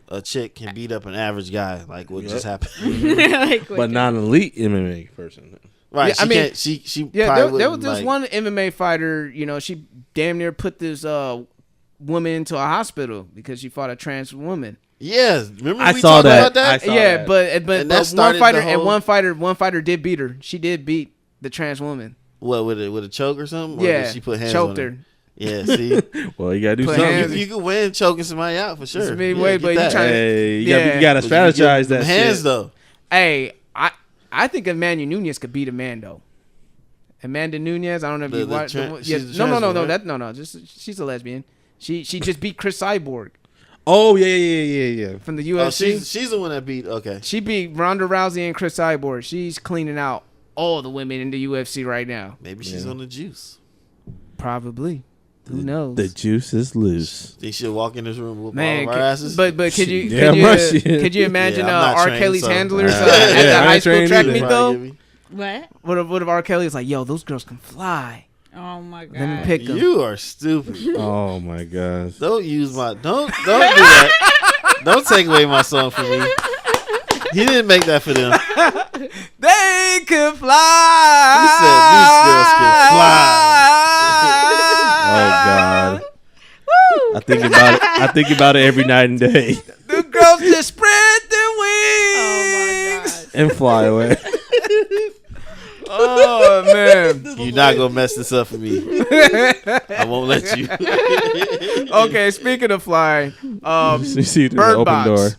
a chick can beat up an average guy. Like what just happened? Like, But not an elite MMA person. Right? Yeah, she I mean- can't. She Yeah, probably there was wouldn't, this like, one MMA fighter. You know, she damn near put this woman into a hospital because she fought a trans woman. Yeah, remember I we saw talked that. about that? I saw Yeah, that. but And that one started fighter the and whole- one fighter did beat her. She did beat the trans woman. What with a choke or something? Or Yeah, did she put hands choked on her. Yeah, see, Well, you gotta do Put something. hands- you can win choking somebody out for sure. It's a big Yeah, way, get but you that. trying- Hey, Yeah. you gotta But you get strategize them that hands shit. though. Hey, I think Emmanuel Nunez could beat a man though. Amanda Nunez, I don't know if The- you the watched. tran- Yeah, she's a no, trans one, right? that no. Just she's a lesbian. She just beat Chris Cyborg Oh yeah. from the Oh, UFC. she's the one that beat. Okay, She beat Ronda Rousey and Chris Cyborg. She's cleaning out all the women in the UFC right now. maybe she's on the juice. Probably. Who knows? The juice is loose. They should walk in this room with Man, all of our asses. but could you Yeah, could you imagine Yeah, I'm not R. trained, Kelly's so- handlers Yeah, at the I high ain't school trained track either. meet Probably though? give me- What? What if R. Kelly's like, yo, those girls can fly. Oh my god. Let me pick them. You are stupid. Oh my gosh. Don't use my don't do that. Don't take away my song from me. He didn't make that for them. They can fly. He said these girls can Oh God. I think about it every night and day The girls just spread their wings. Oh my god. and fly away. Oh man. You're not gonna mess this up for me. I won't let you. Okay, speaking of flying, You see the Bird open Box. door.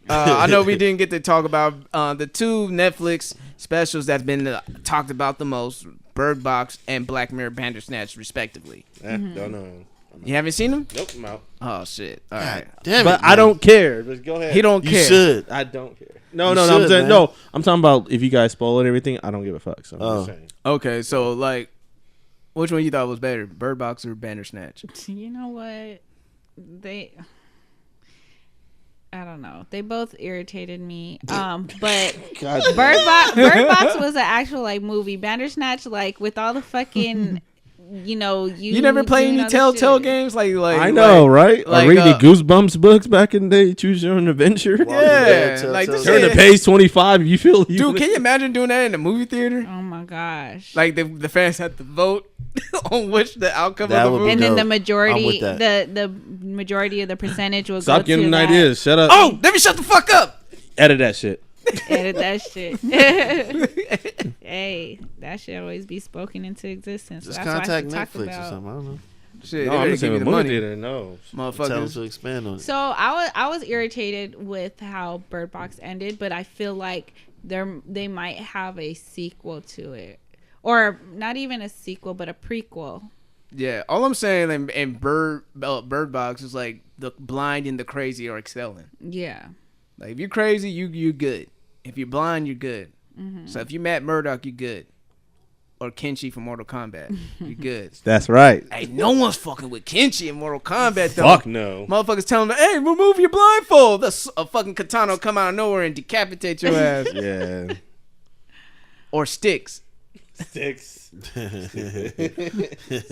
I know we didn't get to talk about the two Netflix specials that's been talked about the most, Bird Box and Black Mirror Bandersnatch, respectively. Don't know. You haven't seen them? Nope, I'm out. Oh shit! All right, Damn But it, I man. don't care. Just go ahead. he don't You care. should. I don't care. No, You no, no. should, I'm saying man. no. I'm talking about if you guys spoil and everything. I don't give a fuck. So I'm Oh. just saying. Okay, so like, which one you thought was better, Bird Box or Bandersnatch? You know what? I don't know. They both irritated me. But God. Bird Box was an actual like movie. Bandersnatch, like with all the fucking, You never play doing any all the Telltale shit. games, like I know, right? like, I read the Goosebumps books back in the day. Choose your own adventure. Walking Yeah, Dead, like this Turn shit- to page 25. You feel Dude, can you imagine doing that in a movie theater? Oh my gosh! Like the fans have to vote on which the outcome That of the would be movie. And then the dope. majority, I'm with the majority of the percentage will Stop go giving to them that. ideas. Shut up. Oh, let me shut the fuck up. Edit that shit. Edit that shit. Hey, that should always be spoken into existence. Just That's what I contact should talk Netflix or about. something. I don't know. Shit, No, they I'm better just give saying me the the movie money, theater. No. Tell them motherfuckers. to expand on it. So I was irritated with how Bird Box ended, but I feel like they might have a sequel to it, or not even a sequel, but a prequel. Yeah, all I'm saying in Bird Box is like the blind and the crazy are excelling. Yeah. Like if you're crazy, you good. If you're blind, you're good. So if you Matt Murdock, you good. Or Kenshi from Mortal Kombat, you good. That's right. Hey, no one's fucking with Kenshi in Mortal Kombat though. Fuck no. Motherfuckers telling them, hey, remove your blindfold. A fucking katana will come out of nowhere and decapitate your ass. Yeah. Or sticks. Sticks.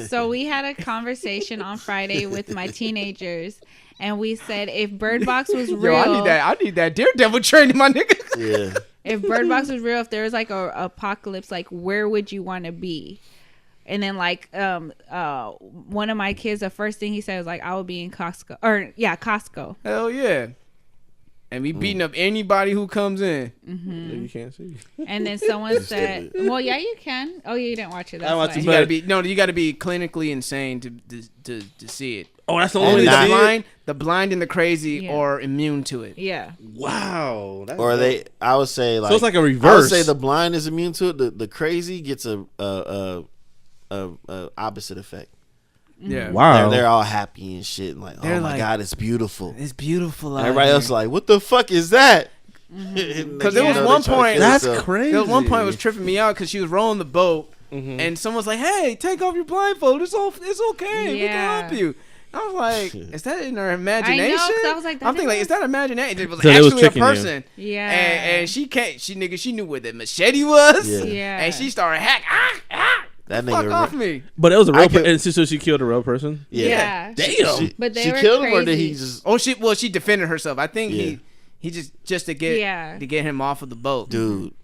So we had a conversation on Friday with my teenagers, and we said if Bird Box was real, Yo, I need that Daredevil training, my nigga. Yeah. if Bird Box was real, if there was like a apocalypse, like where would you want to be? And then like one of my kids, the first thing he said was like, I would be in Costco, Costco. Hell yeah. And we beating up anybody who comes in. You can't see. And then someone said, well, yeah, you can. Oh, you didn't watch it. That's I watched why. it, You gotta be clinically insane to see it. Oh, that's the Only only the blind and the crazy Yeah. are immune to it. Yeah. Wow. That's Or I would say like. So it's like a I would reverse. say the blind is immune to it. The crazy gets a opposite effect. Yeah. Wow. They're all happy and shit. And like, They're oh my like, god, it's beautiful. It's beautiful. Everybody else is like, what the fuck is that? Because there was one point. That's crazy. There was one point was tripping me out because she was rolling the boat and someone's like, "Hey, take off your blindfold. It's okay. We Yeah. can help you." I was like, "Is that in her imagination?" 'cause I was like, that I'm thinking like, nigga "Is that imagination?" It was So they was actually a tricking you. person. Yeah. And she can't. She knew where the machete was. Yeah. Yeah. And she started That fuck nigga. off me. But it was a I real could- person. So she killed a real person? Yeah. Damn. But they she were killed him, or did crazy. he just? Oh, she defended herself. I think Yeah. he just to get him off of the boat. Dude,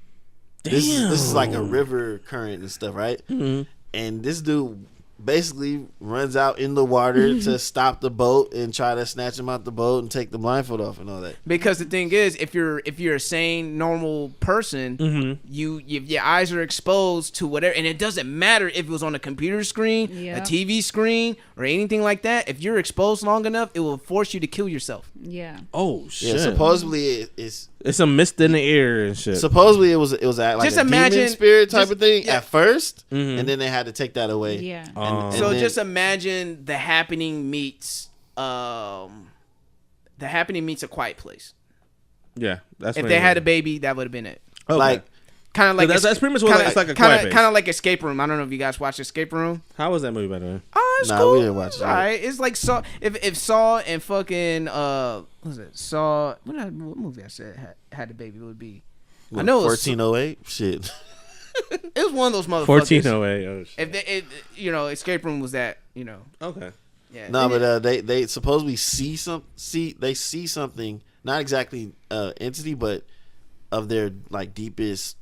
this is like a river current and stuff, right? And this dude basically runs out in the water to stop the boat and try to snatch him out the boat and take the blindfold off and all that. Because the thing is, if you're a sane, normal person, your eyes are exposed to whatever, and it doesn't matter if it was on a computer screen, a TV screen, or anything like that. If you're exposed long enough, it will force you to kill yourself. Yeah. Oh shit. Yeah, supposedly it's some mist in the air and shit. supposedly it was like Just a imagine- demon spirit type just- of thing yeah. at first, and then they had to take that away. Yeah. And So then- just imagine The Happening meets A Quiet Place. Yeah, that's If what they it had a is. baby, that would have been it. Okay. like Kind of like that's pretty much what it's like a Quiet Place. kind of like Escape Room. I don't know if you guys watched Escape Room. How was that movie by the way? Oh, it's Nah, cool. we didn't watch it. All right, it's like Saw. If Saw and fucking what was it? Saw. What movie I said had the baby would be? I know it was 1408. Shit. It was one of those motherfuckers. 1408. Oh, shit. If they, Escape Room was that, Okay. yeah. No, but they supposedly see something, not exactly entity, but of their like deepest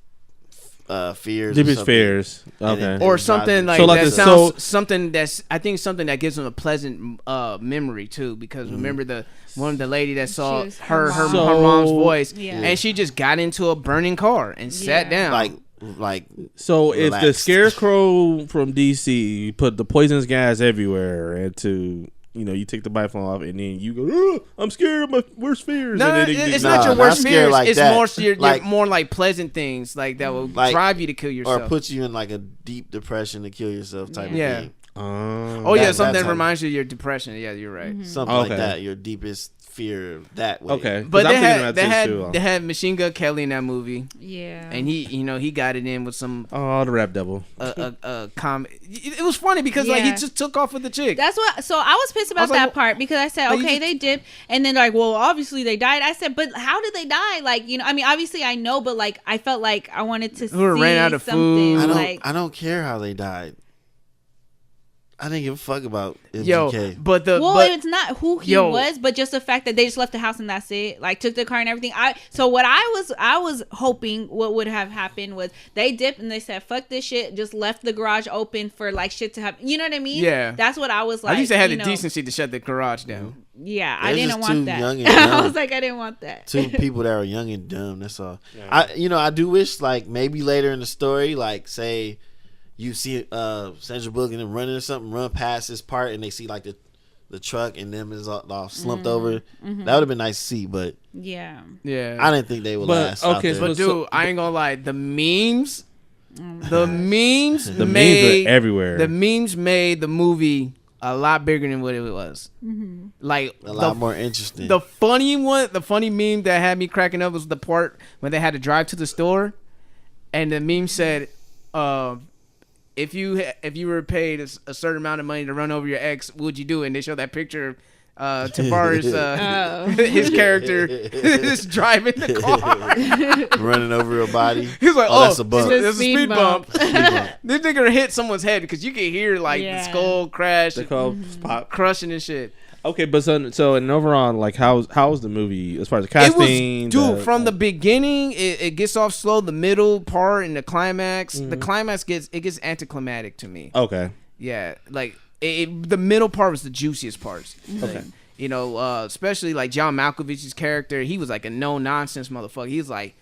fears. Deepest fears. And Okay. or something like So, like, that the- sounds so- something that's I think something that gives them a pleasant memory too, because remember the one of the lady that saw was her her mom. mom's voice, Yeah. and she just got into a burning car and sat Yeah. down. like So if the relaxed. Scarecrow from DC put the poisonous gas everywhere into, you take the biphone off and then you go, "Oh, I'm scared of my worst fears." no, and then it's Nah, not your not worst scared fears. like It's that. more Like- more like pleasant things like that will Like- drive you to kill yourself. or puts you in like a deep depression to kill yourself type Yeah. of thing. oh yeah, that- something that's that how- reminds you of your depression. Yeah, you're right. Something Okay. like that. Your deepest fear that way. Okay. But 'Cause they I'm thinking had about they this had too. they had Machine Gun Kelly in that movie, Yeah. and he got it in with some Oh, the rap devil. It was funny because like he Yeah. just took off with the chick. That's what. So I was pissed about was like, that part because I said, like, you okay, just- they dipped, and then like, well, obviously they died. I said, but how did they die? Like, I mean, obviously I know, but like, I felt like I wanted to Who see ran out of something. food. I don't care how they died. I didn't give a fuck about Yo, MGK. but well, it's not who he Yo. was, but just the fact that they just left the house and that's it. Like, took the car and everything. So what I was hoping what would have happened was they dipped and they said, fuck this shit, just left the garage open for like shit to happen. You know what I mean? Yeah. That's what I was like. at least they had the you know. decency to shut the garage down. Yeah, They're I didn't just want too that. young and I dumb. was like, I didn't want that. Two people that are young and dumb. That's all. I do wish like maybe later in the story, like say you see Sandra Bullock and them running or something, run past this part and they see like the truck and them is all slumped over. That would have been nice to see, but Yeah. Yeah, I didn't think they would But, last. out okay, there. but dude, I ain't gonna lie, the memes The memes made are everywhere. The memes made the movie a lot bigger than what it was. Like a lot more interesting. The funny meme that had me cracking up was the part when they had to drive to the store, and the meme said, "If you were paid a certain amount of money to run over your ex, would you do it?" And they show that picture of Tavares, his character, is driving the car. running over a body. He's like, that's a bump. It's a speed bump. Speed bump. This nigga hit someone's head because you can hear like the Yeah. skull crash, They call pop. crushing and shit. Okay, but so and overall, like how's the movie as far as the casting? It was, dude, from the beginning, it gets off slow. The middle part and the climax, the climax gets anticlimactic to me. Okay. Yeah, like the middle part was the juiciest parts. Okay. You know, especially like John Malkovich's character. He was like a no nonsense motherfucker. He was like,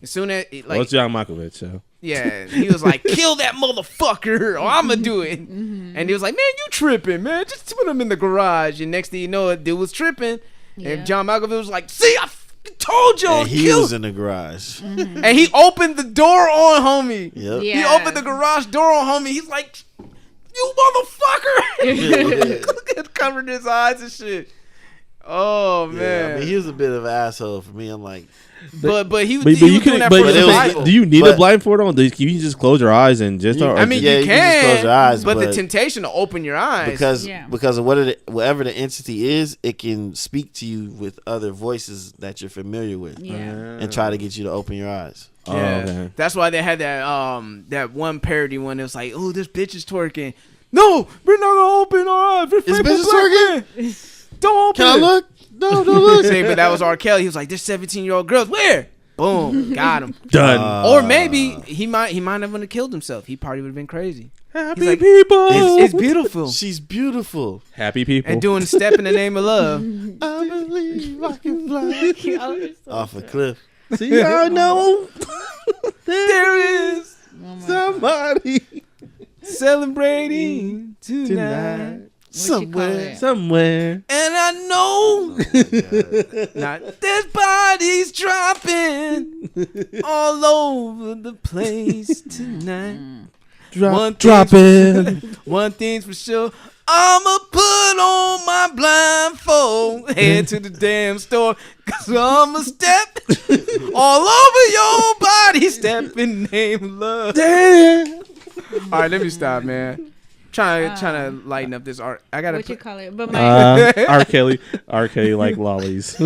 as soon as Well, it's John Malkovich, so yeah, he was like, kill that motherfucker, or I'ma do it. And he was like, man, you tripping, man. Just put him in the garage. And next thing you know, dude was tripping. Yeah. And John Malkovich was like, see, I told you. And he was in the garage. And he opened the door on homie. Yep. Yeah. He opened the garage door on homie. He's like, you motherfucker. Covered his eyes and shit. Oh, Yeah, man. I mean, he was a bit of an asshole for me. I'm like, but he was, but he you was doing can. that But for it was- survival. do you need a but- blindfold on? You can just close your eyes and just. You- or I mean, Yeah, you you can, can just close your eyes, but the but- temptation to open your eyes. because Yeah. of whatever the entity is, it can speak to you with other voices that you're familiar with, Yeah. and try to get you to open your eyes. Yeah, okay. that's why they had that one parody one that was like, "Oh, this bitch is twerking." No, we're not gonna open our eyes. This bitch is twerking? Don't open Can I it. look? No, don't look. See, but that was R. Kelly. He was like, "There's 17-year-old girls. Where?" Boom, got him. Done. Or maybe he might have killed himself. He probably would have been crazy. Happy He's like, people. It's beautiful. She's beautiful. Happy people. And doing the step in the name of love. I believe I can fly off a cliff. See, I know There is somebody celebrating tonight. tonight Somewhere. somewhere. And I know not there's bodies dropping all over the place tonight. Drop it. One thing's for sure, I'ma put on my blindfold, head to the damn store, cause I'ma step all over your body, step in the name of love. Damn. All right, let me stop, man. Trying to lighten up this art. I gotta. What you call it? But my R. Kelly like lollies.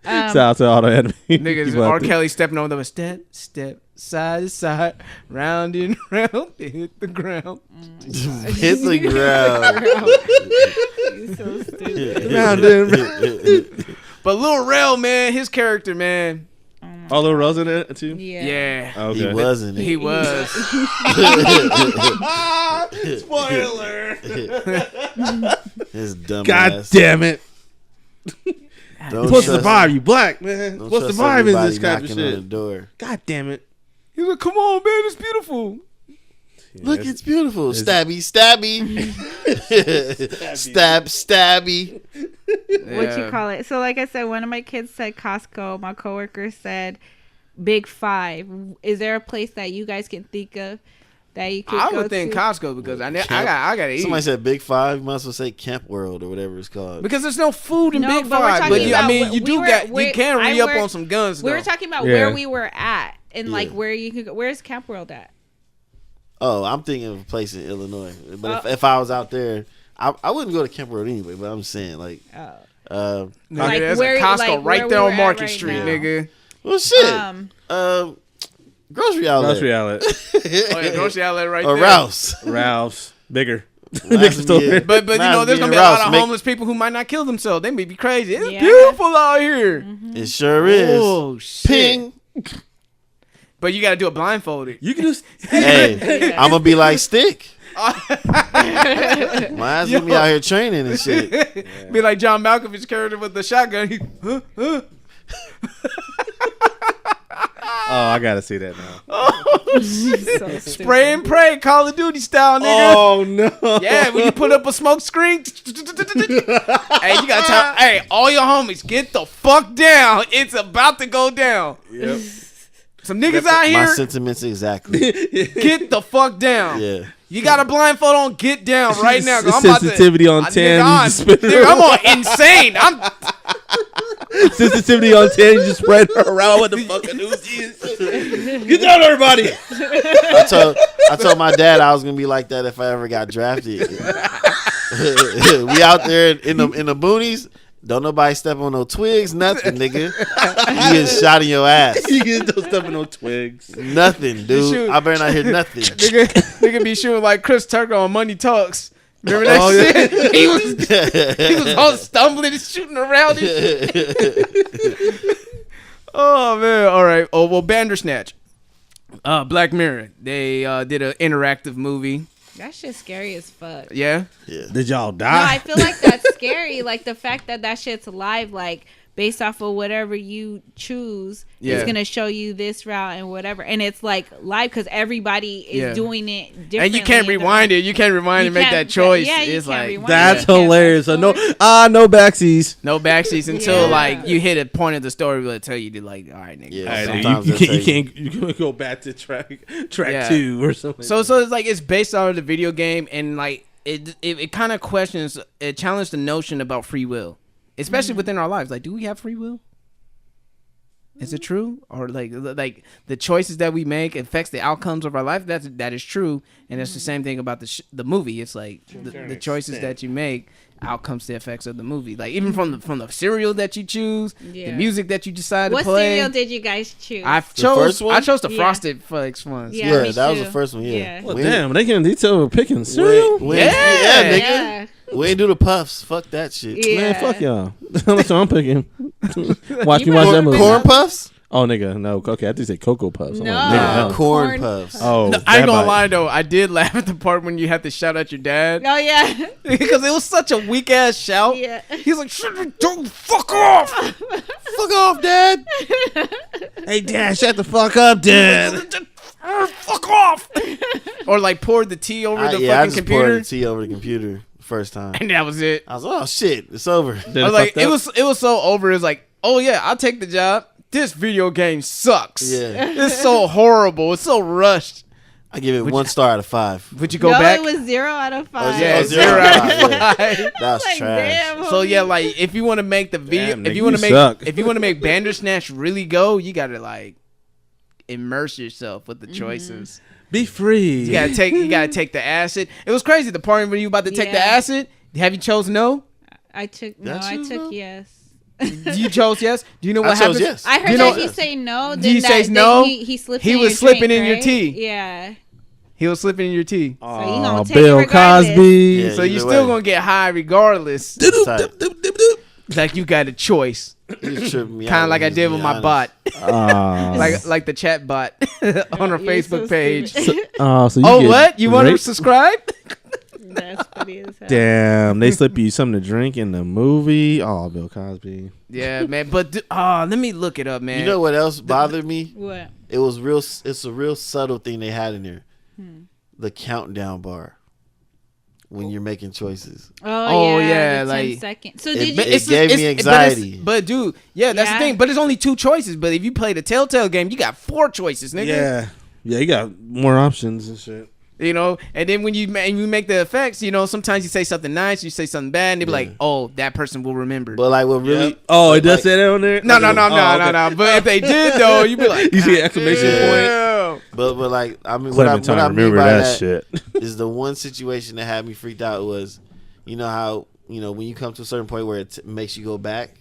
Shout out to all the anime niggas, people out R. there. Kelly stepping on them. Step, side to side, round and round, hit the ground. Hit the ground. You so stupid. Round and round. But Lil Rel, man, his character, man. All the Rose in it too. Yeah. Yeah. Okay. He wasn't. He was. Spoiler. His dumb God ass. damn it. Don't What's the trust- vibe? You black, man. don't What's the trust vibe in everybody this kind of knocking on the shit? door. God damn it. He's like, come on, man, it's beautiful. Look, it's beautiful. Stabby, stabby. Stabby. What you call it? So, like I said, one of my kids said Costco. My coworker said Big Five. Is there a place that you guys can think of that you could I go would think to? Costco because I Camp- gotta eat. Somebody said Big Five. You might as well say Camp World or whatever it's called. Because there's no food in No, Big but we're Five. talking But you, I about mean, where- you we do were- got we- you can I re up work- on some guns. We though. were talking about Yeah. where we were at and like Yeah. where you could go. Where's Camp World at? Oh, I'm thinking of a place in Illinois. But Oh. if I was out there, I wouldn't go to Camp World anyway. But I'm saying like, Nigga, Like there's where- a Costco like right where there we on were Market at right Street, now. nigga. well, shit. Grocery outlet. Grocery outlet. Oh, yeah, grocery outlet right or there. Ralph's. Ralph's. Bigger. Last Next door. year. But you know, Ralph's there's gonna be being a lot Ralph's. of Make- homeless people who might not kill themselves. They may be crazy. It's Yeah. beautiful out here. It sure is. Oh shit! Ping. But you gotta do it blindfolded. You can just. Hey, I'm gonna be like Stick. My ass gonna be out here training and shit. Be like John Malkovich's character with the shotgun. He, Oh, I gotta see that now. So spray and pray, Call of Duty style, nigga. Oh no. Yeah, when you put up a smoke screen. Hey, you gotta tell. Hey, all your homies, get the fuck down. It's about to go down. Yep. Some niggas out My here, sentiments exactly. get the fuck down. Yeah. You got a blindfold on, get down right now. 'Cause I'm about to- Sensitivity on 10. Nigga, you just spin nigga, I'm on insane. Sensitivity on 10. You just spread her around with the fucking Uzi. Get down, everybody. I told my dad I was gonna be like that if I ever got drafted. We out there in the boonies. Don't nobody step on no twigs, nothing, nigga. You get shot in your ass. You get those stepping on twigs. Nothing, dude. shoot. I better not hear nothing. nigga be shooting like Chris Tucker on Money Talks. Remember that Oh, shit? He was all stumbling and shooting around and shit. Oh man! All right. Oh well, Bandersnatch. Black Mirror. They did an interactive movie. That shit's scary as fuck. Yeah. Yeah. Did y'all No, die? I feel like that's scary. Like the fact that shit's live, like based off of whatever you choose, Yeah. it's gonna show you this route and whatever, and it's like live because everybody is Yeah. doing it differently. And you can't rewind it. You can't rewind and make that choice. Yeah, you It's can't like rewind That's it. You can't hilarious. So no, fast no backsies. no backseats until Yeah. like you hit a point of the story where it tell you to like, all right, nigga. Yeah. All right, Sometimes you they'll can't. tell You can't go back to track Yeah. 2 or something. So it's like it's based on the video game and like it kind of questions, it challenged the notion about free will, especially within our lives. Like, do we have free will? Is it true? Or like the choices that we make affects the outcomes of our life? That is true, and it's the same thing about the movie. It's like the choices that you make outcomes the effects of the movie. Like even from the cereal that you choose, the Yeah. music that you decide What to play. cereal did you guys choose? I first chose one? the Yeah. Frosted Flakes ones. Yeah, Yeah, me that was too. the first one. Yeah. Yeah. well, We- damn, they get in detail with picking cereal. we- Yeah. nigga. Yeah. We ain't do the puffs. Fuck that shit. Yeah. Man, fuck y'all. That's what I'm picking. Watch You me might watch that have movie. been Corn puffs? Oh, nigga, no. Okay, I did say Cocoa Puffs. I'm No. like, nigga, no. Corn puffs. Oh, No, I ain't that gonna bite. lie though, I did laugh at the part when you had to shout at your dad Oh yeah. because it was such a weak ass shout. Yeah. He's like, "Shut the don't fuck off, Fuck off, Dad. Hey, Dad, shut the fuck up, Dad. fuck off," or like poured the tea over the I fucking just computer, poured the tea over the computer the first time. and that was it. I was like, oh shit, it's over. I was like, it was so over. It was like, oh yeah, I'll take the job. This video game sucks. Yeah. It's so horrible. It's so rushed. I give it 1 star out of 5. Would you go No, back? it was 0 out of 5. Yeah, Oh, 0 0 out out of of 5. That's Like, trash. damn, So homie. yeah, like if you want to make the video, Damn, if nigga, you want to you make, suck. if you want to make Bandersnatch really go, you gotta like immerse yourself with the choices. Be free. You gotta take the acid. It was crazy. The part when you about to take the acid. Have you chose no? I took yes. You chose yes. Do you know what I chose happens? yes. I heard that he say no. Then He says no. He slipped. He in was your slipping drink, in your right? tea. Yeah. He was slipping in your tea. So you gonna take Bill it regardless. Cosby. Yeah, So you either still way. gonna get high regardless. That's tight. Like you got a choice. You tripping me Kind out, of like I let's did be with my honest. bot. like the chat bot on our You're Facebook so page. stupid. So you Oh, get what? You want to raped? subscribe? That's funny as hell. Damn, they slip you something to drink in the movie. Oh, Bill Cosby. Yeah, man. But let me look it up, man. You know what else bothered me? What? It was real. It's a real subtle thing they had in there. The countdown bar when you're making choices. Oh yeah, the 10 like- seconds. So It did ma- you? it gave me anxiety. But dude, yeah, that's Yeah. the thing. But it's only 2 choices. But if you play the Telltale game, you got 4 choices, nigga. Yeah, you got more options and shit. You know, and then when you make the effects, you know, sometimes you say something nice, you say something bad, and they be like, "Oh, that person will remember." But like, what really? Oh, it does like, say that on there. no. Okay. But if they did, though, you'd be like, You see an exclamation point. "Damn." But like, I mean, what I Clementine, mean remember by that that shit. is the one situation that had me freaked out was, you know how when you come to a certain point where it makes you go back,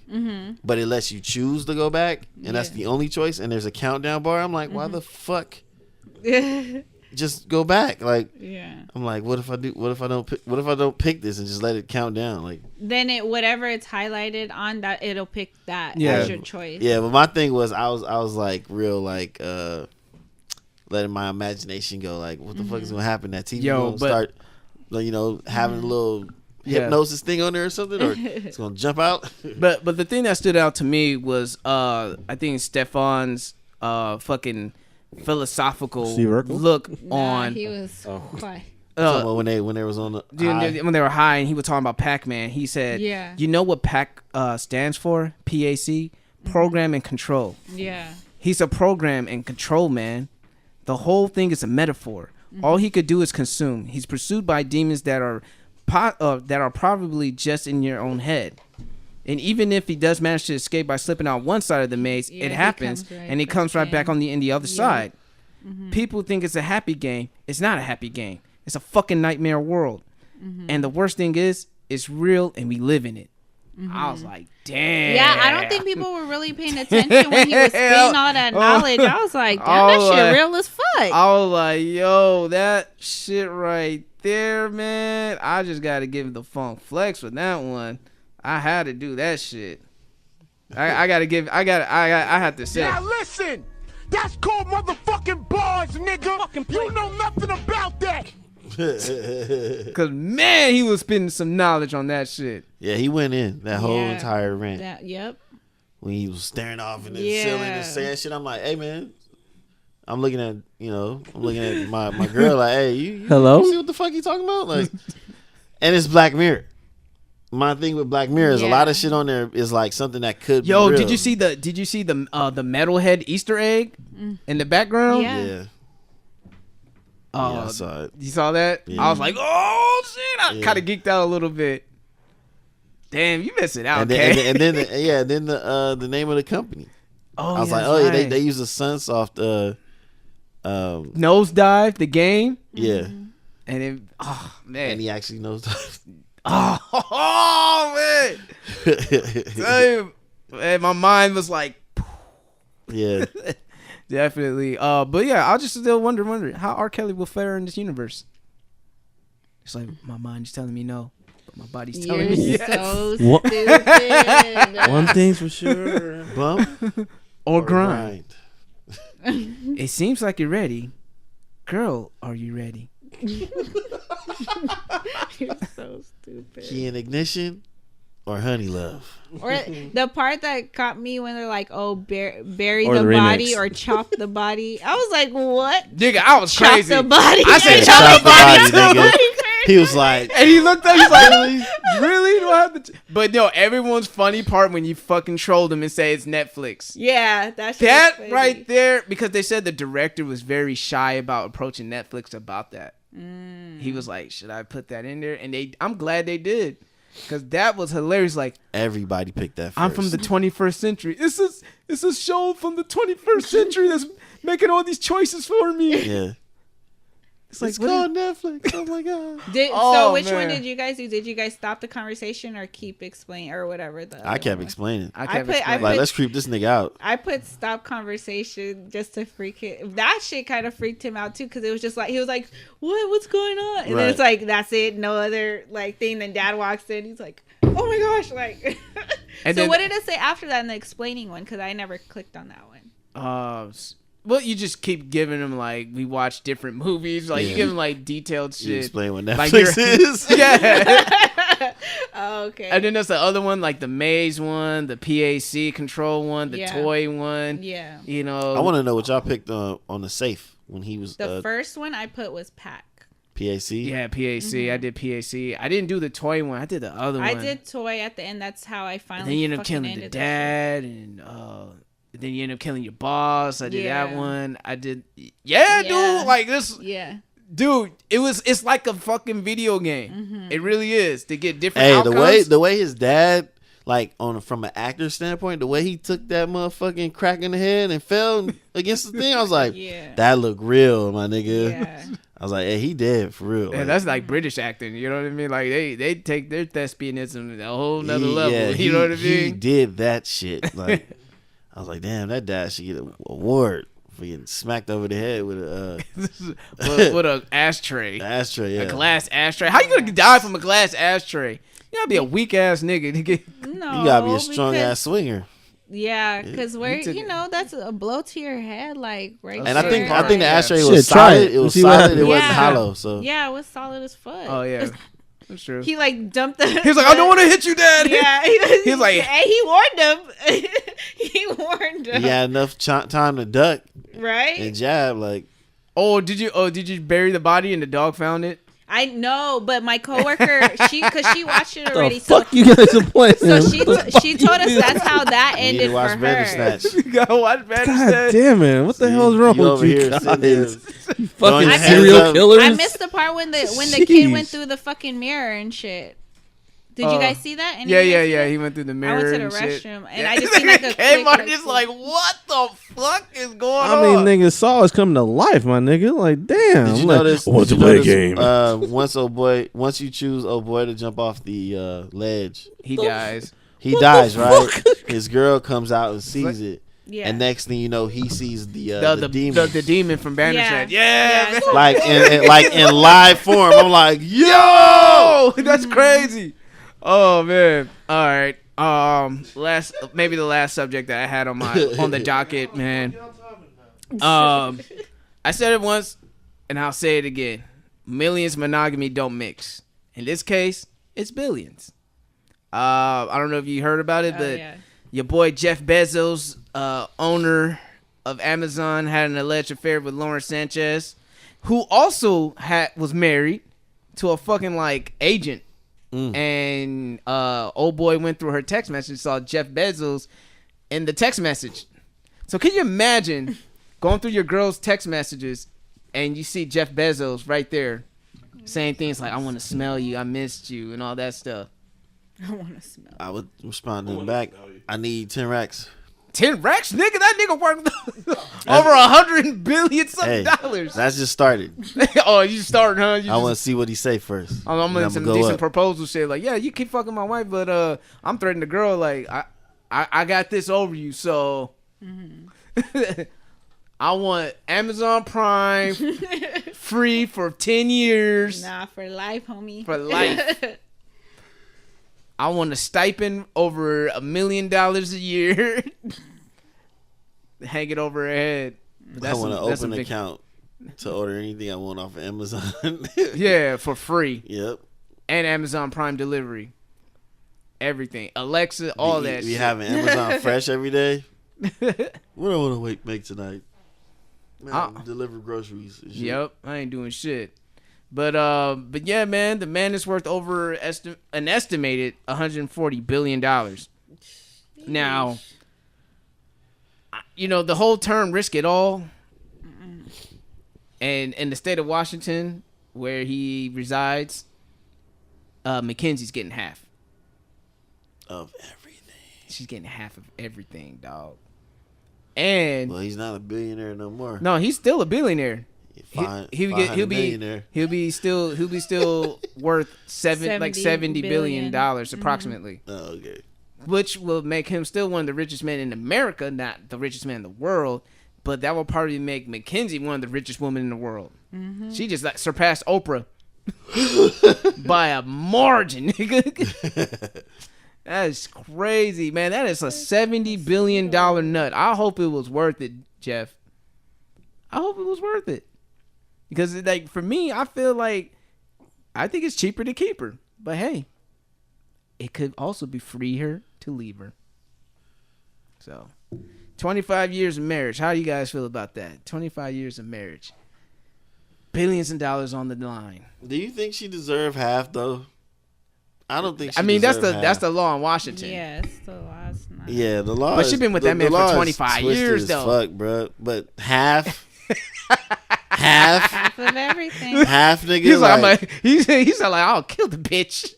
but it lets you choose to go back, and that's the only choice. And there's a countdown bar. I'm like, why the fuck? Just go back. Like, Yeah. I'm like, what if I do? What if I don't? What if I don't pick this and just let it count down? Like, Then whatever it's highlighted on that, it'll pick that Yeah. as your choice. yeah. But my thing was, I was like real like letting my imagination go. Like, what the fuck is gonna happen? That TV Yo, gonna but- start, having a little Yeah. hypnosis thing on there or something, or it's gonna jump out. But the thing that stood out to me was I think Stefan's fucking philosophical Steve Urkel? look Nah, on he was quiet. Talking about when they was on the high. when they were high and he was talking about Pac-Man. He said, Yeah. "You know what PAC stands for? PAC, program and control." Yeah. He's a program and control man. The whole thing is a metaphor. All he could do is consume. He's pursued by demons that are probably just in your own head. And even if he does manage to escape by slipping out one side of the maze, Yeah, it he happens, comes right and he back comes right back in. on the other side. Mm-hmm. People think it's a happy game. It's not a happy game. It's a fucking nightmare world. Mm-hmm. And the worst thing is, it's real and we live in it. I was like, damn. Yeah, I don't think people were really paying attention when he was spitting all that knowledge. I was like, damn, that Oh, shit real as fuck. I was like, yo, that shit right there, man. I just got to give him the funk flex with that one. I had to do that shit. I have to say. Now listen, that's called motherfucking bars, nigga. You know nothing about that. Cause man, he was spitting some knowledge on that shit. Yeah, he went in that whole Yeah. entire rant Yep. when he was staring off in the Yeah. ceiling and saying shit. I'm like, hey man, I'm looking at my girl like, hey, you Hello? You see what the fuck you talking about? Like, and it's Black Mirror. My thing with Black Mirror is a Yeah. lot of shit on there is like something that could Yo, be real. did you see the metalhead Easter egg in the background? Yeah. Yeah. Oh, I saw it. you saw that? Yeah. I was like, oh shit! I Yeah. kind of geeked out a little bit. Damn, you missing out, And okay? then the name of the company. Oh, I was like, that's oh yeah, right. they use the Sunsoft Nosedive the game, yeah. and then oh man, And he actually knows oh man, Damn. Man, my mind was like, yeah. definitely. But yeah, I just still wonder how R. Kelly will fare in this universe. It's like my mind is telling me no, but my body's telling You're me yes. so What- stupid. One thing's for sure. Bump or grind. grind. It seems like you're ready, girl. Are you ready? You're so stupid. Key in ignition or honey love. Or the part that caught me when they're like, "Oh, bury Or the the body remix. or chop the body." I was like, "What? Nigga, I was Chop crazy. the body?" I said Yeah, chop chop the body nigga. too. He was like, And he looked up, he's like, really? Do I have to but no, everyone's funny part when you fucking troll them and say it's Netflix. Yeah, that's That right there, because they said the director was very shy about approaching Netflix about that. He was like, should I put that in there? And I'm glad they did. Because that was hilarious. Like, everybody picked that first. I'm from the 21st century. It's a show from the 21st century that's making all these choices for me. Yeah. It's like, It's called Netflix. Oh my god. So which man. one did you guys do? Did you guys stop the conversation or keep explaining or whatever? I kept explaining. I put- Like, let's creep this nigga out. I put stop conversation just to freak it. That shit kind of freaked him out too because it was just like he was like, What's going on?" And then it's like that's it, no other like thing. Then Dad walks in, he's like, "Oh my gosh!" Like, And so then- what did it say after that in the explaining one? Because I never clicked on that one. Well, you just keep giving them like we watch different movies. Like you give them like detailed shit. You explain what Like, Netflix is. Yeah. Oh, okay. And then there's the other one, like the maze one, the PAC control one, the Yeah. toy one. Yeah. You know. I want to know what y'all picked on the safe when he was The first one I put was Pack. PAC. Yeah, PAC. I did PAC. I didn't do the toy one. I did the other one. I did toy at the end. That's how I And finally. then you end up fucking killing the ended that dad, and then you end up killing your boss. I did that Yeah. one. I did. Yeah, Yeah. dude. Like this. shit. Yeah. Dude, it's like a fucking video game. Mm-hmm. It really is to get different Hey, outcomes. the way his dad, like from an actor standpoint, the way he took that motherfucking crack in the head and fell against the thing, I was like, Yeah. that looked real, my nigga. Yeah. I was like, hey, he dead for real. And Like, that's like British acting, you know what I mean? Like they take their thespianism to a whole nother he- level. yeah, You know what I He mean? did that shit. Like, I was like, damn, that dad should get an award for getting smacked over the head with a with an ashtray, ashtray. Yeah. a glass ashtray. How you gonna die from a glass ashtray? You gotta be a weak ass nigga to get. No. You gotta be a strong because- ass swinger. Yeah, because where took you it. know that's a blow to your head, like right. And And I think there. I think the Yeah. ashtray Shit, was try solid. it. It was See what solid. It happens. wasn't Yeah. hollow. So Yeah, it was solid as fuck. Oh yeah, that's true. He like dumped the. He was like, I don't want to hit you, Dad. Yeah, He was like, and he warned him. He warned him. he had enough time to duck Right. and jab. Like, did you bury the body and the dog found it? I know, but my coworker, because she watched it The already, so fuck you guys are playing? so she told us that's how that you need ended to watch for her. Bandersnatch. You gotta watch God Bandersnatch. damn it! What the hell is wrong You with over you here guys? sitting there You throwing fucking your serial hands up. killers. I missed the part when the kid went Jeez. through the fucking mirror and shit. Did you guys see that? Any Yeah, of you yeah, guys see yeah. that? He went through the I mirror. went to the and shit. restroom and I just seen like a quick, Kmart like, just like, what the fuck is going I mean, on? nigga, Saw is coming to life, my nigga. Like, damn. Did you I'm like, notice? I want did to you play a notice, game. once you choose old boy to jump off the ledge, He dies. he What dies. the Right? fuck? His girl comes out and sees it, Yeah. and next thing you know, he sees the demon. The demon from Bandersnatch. Yeah. Yeah, man. like in live form. I'm like, yo. Yo, that's crazy. Oh man. All right. Maybe the last subject that I had on the docket, man. I said it once, and I'll say it again. Millions monogamy don't mix. In this case, it's billions. I don't know if you heard about it, Oh, but yeah. your boy Jeff Bezos, owner of Amazon, had an alleged affair with Lauren Sanchez, who also was married to a fucking like agent. And old boy went through her text message, saw Jeff Bezos in the text message. So can you imagine going through your girl's text messages and you see Jeff Bezos right there saying things like, I want to smell you, I missed you, and all that stuff. I want to smell. I would respond to him back. I need 10 racks. 10 racks, nigga? That nigga worth over 100 billion Hey, dollars. that's just started. Oh, you starting, huh? You I want to see what he say first. I'm Then in some go decent up. proposal shit. Like, yeah, you keep fucking my wife, but I'm threatening the girl. Like, I got this over you, so I want Amazon Prime free for 10 years Nah, for life, homie. for life. I want a stipend over $1 million a year. Hang it over her head. But I want to that's open some an big- account to order anything I want off of Amazon. Yeah, for free. Yep. And Amazon Prime delivery. Everything. Alexa, all that We shit. having Amazon Fresh every day. What do I want to make tonight? Man, deliver groceries. And shit. Yep, I ain't doing shit. But yeah, man, the man is worth over an estimated $140 billion. Now, you know, the whole term risk it all. And in the state of Washington, where he resides, Mackenzie's getting half. Of everything. She's getting half of everything, dog. And Well, he's not a billionaire no more. no, he's still a billionaire. He'll be still worth $70 billion approximately. Oh, okay. Which will make him still one of the richest men in America, not the richest man in the world. But that will probably make M-Eezi one of the richest women in the world. Mm-hmm. She just surpassed Oprah by a margin, nigga. That is crazy, man. That is a $70 billion nut. I hope it was worth it, Jeff. I hope it was worth it. Because for me, I feel like I think it's cheaper to keep her. But hey, it could also be freer to leave her. So, 25 years of marriage. How do you guys feel about that? 25 years of marriage. Billions of dollars on the line. Do you think she deserved half though? I don't think. That's the law in Washington. Yeah, it's the law. Yeah, the law. But she's been with that man for 25 years though. Fuck, bro. But half. Half of everything. Half, nigga. He's like, I'll kill the bitch.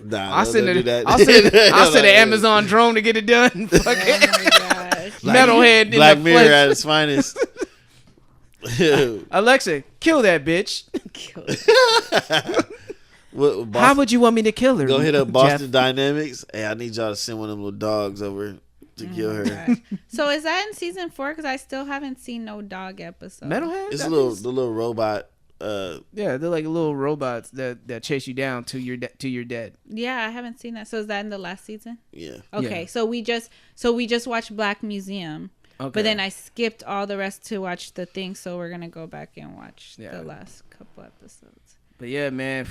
Nah, I'll send an Amazon drone to get it done. Fuck it. Oh my gosh. Metalhead. Black Mirror at its finest. Alexa, kill that bitch. Kill it. How would you want me to kill her? Go hit up Boston Jeff? Dynamics. Hey, I need y'all to send one of them little dogs over to kill her. God. So is that in season 4? Because I still haven't seen no dog episode. Metalhead? It's the little robot. Yeah, they're like little robots that chase you down to your dead. Yeah, I haven't seen that. So is that in the last season? Yeah. Okay, Yeah. so we just watched Black Museum. Okay. But then I skipped all the rest to watch the thing, so we're gonna go back and watch the last couple episodes. But yeah, man,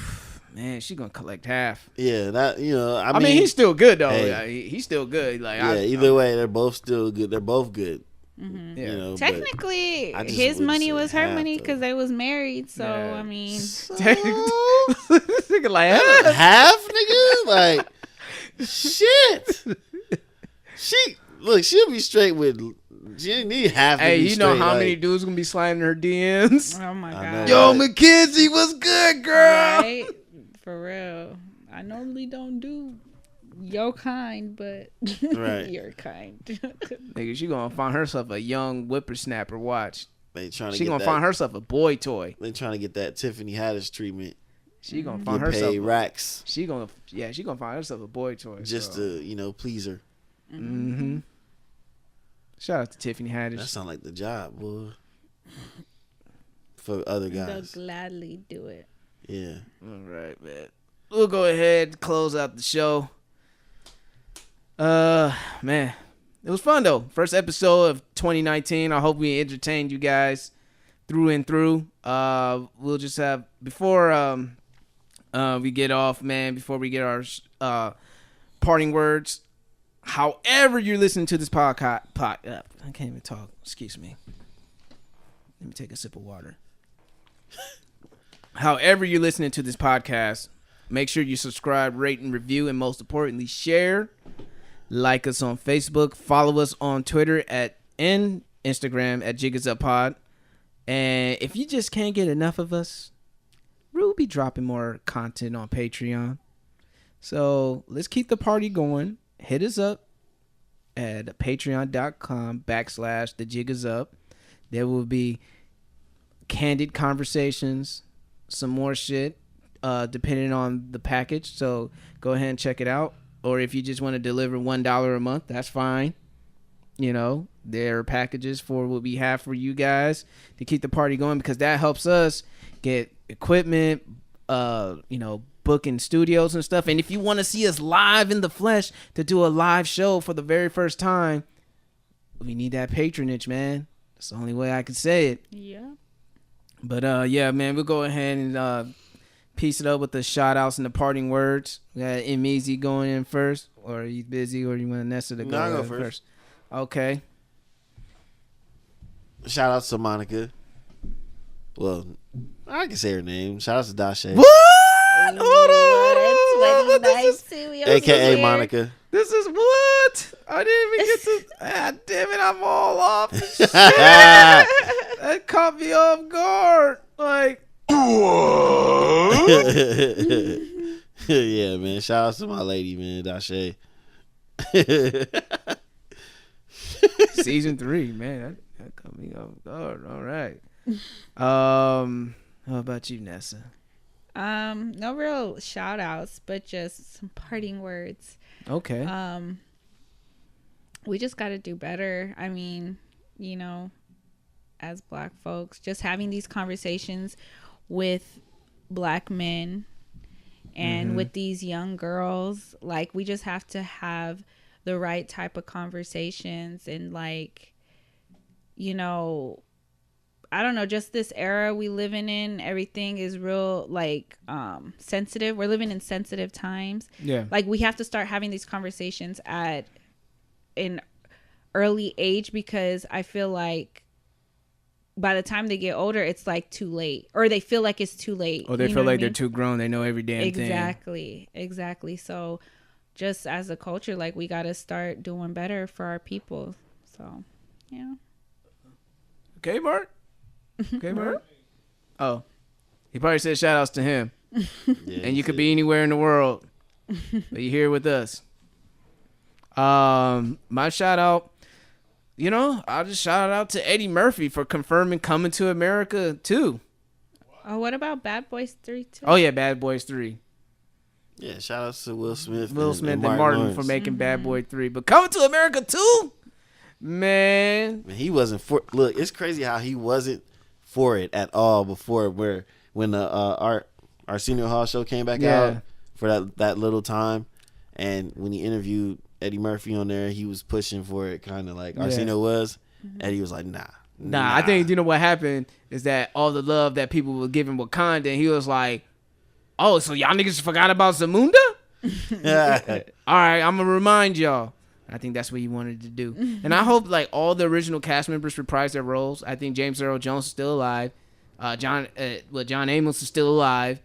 she's gonna collect half. Yeah, that I mean, he's still good though. Hey. He's still good. Like, either way, they're both still good. They're both good. Mm-hmm. Yeah. Technically, I just his wouldn't money say was her half, money though. because they was married. So Yeah. I mean, This nigga like, half, nigga. Like, shit. She'll be straight with. She didn't need half. hey, to be you know straight, how like, many dudes gonna be sliding her DMs? oh my I god, know. Yo, M-Eezi, what's good, girl? right? For real. I normally don't do your kind, but Right. your kind. Nigga, she gonna find herself a young whippersnapper. Watch, They trying to she get gonna that, find herself a boy toy. They trying to get that Tiffany Haddish treatment. She gonna find Get herself. paid racks She gonna find herself a boy toy. just to please her. Mm-hmm. Shout out to Tiffany Haddish. That sound like the job, boy. For other They'll guys. gladly do it. Yeah. All right, man. We'll go ahead and close out the show. Man, it was fun though. First episode of 2019. I hope we entertained you guys through and through. We'll just have before we get off, man. Before we get our parting words. However you're listening to this podcast, I can't even talk. Excuse me. Let me take a sip of water. However you're listening to this podcast, make sure you subscribe, rate, and review, and most importantly, share. Like us on Facebook. Follow us on Twitter and Instagram at Jig Is Up Pod. And if you just can't get enough of us, we'll be dropping more content on Patreon. So let's keep the party going. Hit us up at patreon.com/The Jig Is Up. There will be candid conversations, some more shit, depending on the package. So go ahead and check it out. Or if you just want to deliver $1 a month, that's fine. There are packages for what we have for you guys to keep the party going, because that helps us get equipment, booking studios and stuff. And if you want to see us live in the flesh to do a live show for the very first time, we need that patronage, man. That's the only way I can say it. Yeah. But yeah, man, we'll go ahead and piece it up with the shout outs and the parting words. We got M-Eezi going in first, or are you busy, or you want Nessa to No, I'll go go first. Okay. Shout out to Monica. Well, I can say her name. Shout out to Dashe. What? Hold on. AKA Monica. This is what? I didn't even get to. Ah, damn it, I'm all off. Shit. That caught me off guard. Like, Yeah, man. Shout out to my lady, man, Dashe. season 3, man. That caught me off guard. All right. How about you, Nessa? No real shout outs, but just some parting words. Okay. We just got to do better. I mean, you know, as Black folks, just having these conversations with Black men and with these young girls, like, we just have to have the right type of conversations. And, like, you know, I don't know, just this era we living in, everything is real, like, sensitive. We're living in sensitive times. Yeah. Like, we have to start having these conversations at an early age, because I feel like by the time they get older, it's like too late, or they feel like it's too late. Or they feel like they're too grown. They know every damn thing. Exactly. So just as a culture, like, we got to start doing better for our people. So, yeah. K-Mart? K-Mart? Oh. He probably said shout outs to him. Yeah, And you could be anywhere in the world, but you're here with us. My shout out, you know, I'll just shout out to Eddie Murphy for confirming Coming to America 2. Oh, what about Bad Boys 3 too? Oh yeah, Bad Boys 3. Yeah, shout outs to Will Smith And Martin Martin Lawrence. for making Bad Boy 3. But Coming to America 2? Man. He wasn't for. Look, it's crazy how he wasn't for it at all before. When the Arsenio Hall show came back out for that little time, and when he interviewed Eddie Murphy on there, he was pushing for it, kind of like Arsenio was. Eddie was like, nah. I think, you know, what happened is that all the love that people were giving Wakanda, and he was like, oh, so y'all niggas forgot about Zamunda? All right, I'm going to remind y'all. I think that's what he wanted to do. And I hope, like, all the original cast members reprise their roles. I think James Earl Jones is still alive. John Amos is still alive.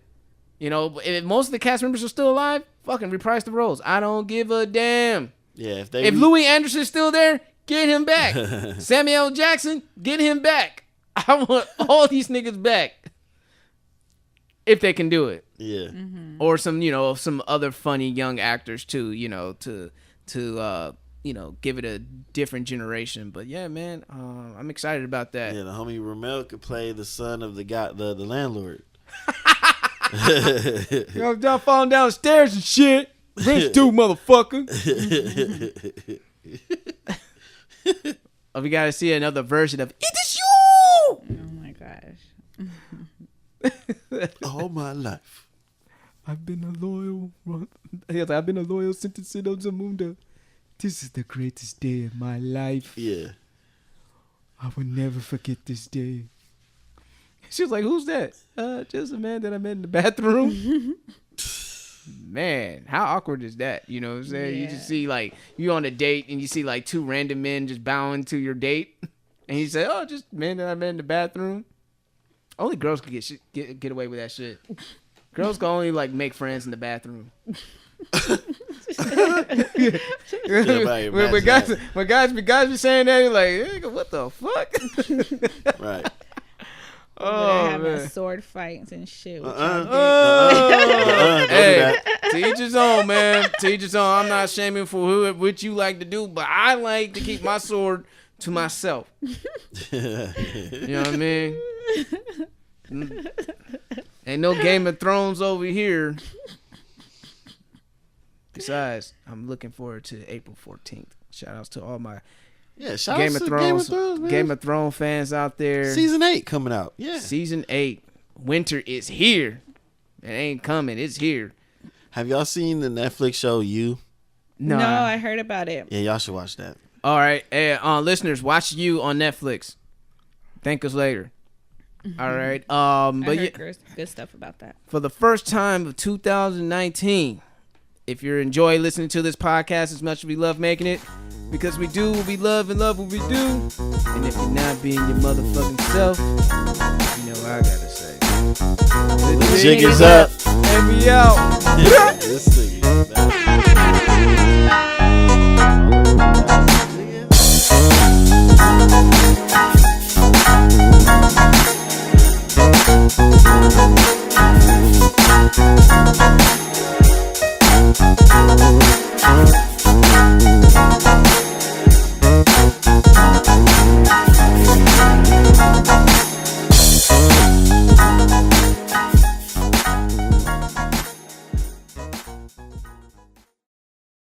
You know, if most of the cast members are still alive, fucking reprise the roles. I don't give a damn. Yeah, if Louis Anderson's still there, get him back. Samuel L. Jackson, get him back. I want all these niggas back. If they can do it. Yeah. Or some, you know, some other funny young actors too, you know, to you know, give it a different generation. But yeah, man, I'm excited about that. Yeah, the homie Ramel could play the son of the landlord. Yo, I'm falling downstairs and shit. Rich dude, motherfucker. Oh, we gotta see another version of "It Is You." Oh my gosh. All my life, I've been a loyal citizen of Zamunda. This is the greatest day of my life. Yeah. I will never forget this day. She was like, who's that? Just a man that I met in the bathroom. Man, how awkward is that? You know what I'm saying? Yeah. You just see, like, you on a date and you see, like, two random men just bowing to your date. And you say, oh, just man that I met in the bathroom. Only girls can get away with that shit. Girls can only, like, make friends in the bathroom. When guys be saying that, you're like, hey, what the fuck? Right. Oh, having sword fights and shit. Hey, to each his own, man. To each his own. I'm not shaming for what you like to do, but I like to keep my sword to myself. You know what I mean? Ain't no Game of Thrones over here. Besides, I'm looking forward to April 14th. Shout outs to all my Game of Thrones fans out there. Season 8 coming out. Yeah. Season 8. Winter is here. It ain't coming. It's here. Have y'all seen the Netflix show You? No, I heard about it. Yeah, y'all should watch that. All right. Hey, listeners, watch You on Netflix. Thank us later. All right. I heard good stuff about that. For the first time of 2019, if you enjoy listening to this podcast as much as we love making it, because we do what we love and love what we do, and if you're not being your motherfucking self, you know what I gotta say. The Jig Is Up. And we out. This thing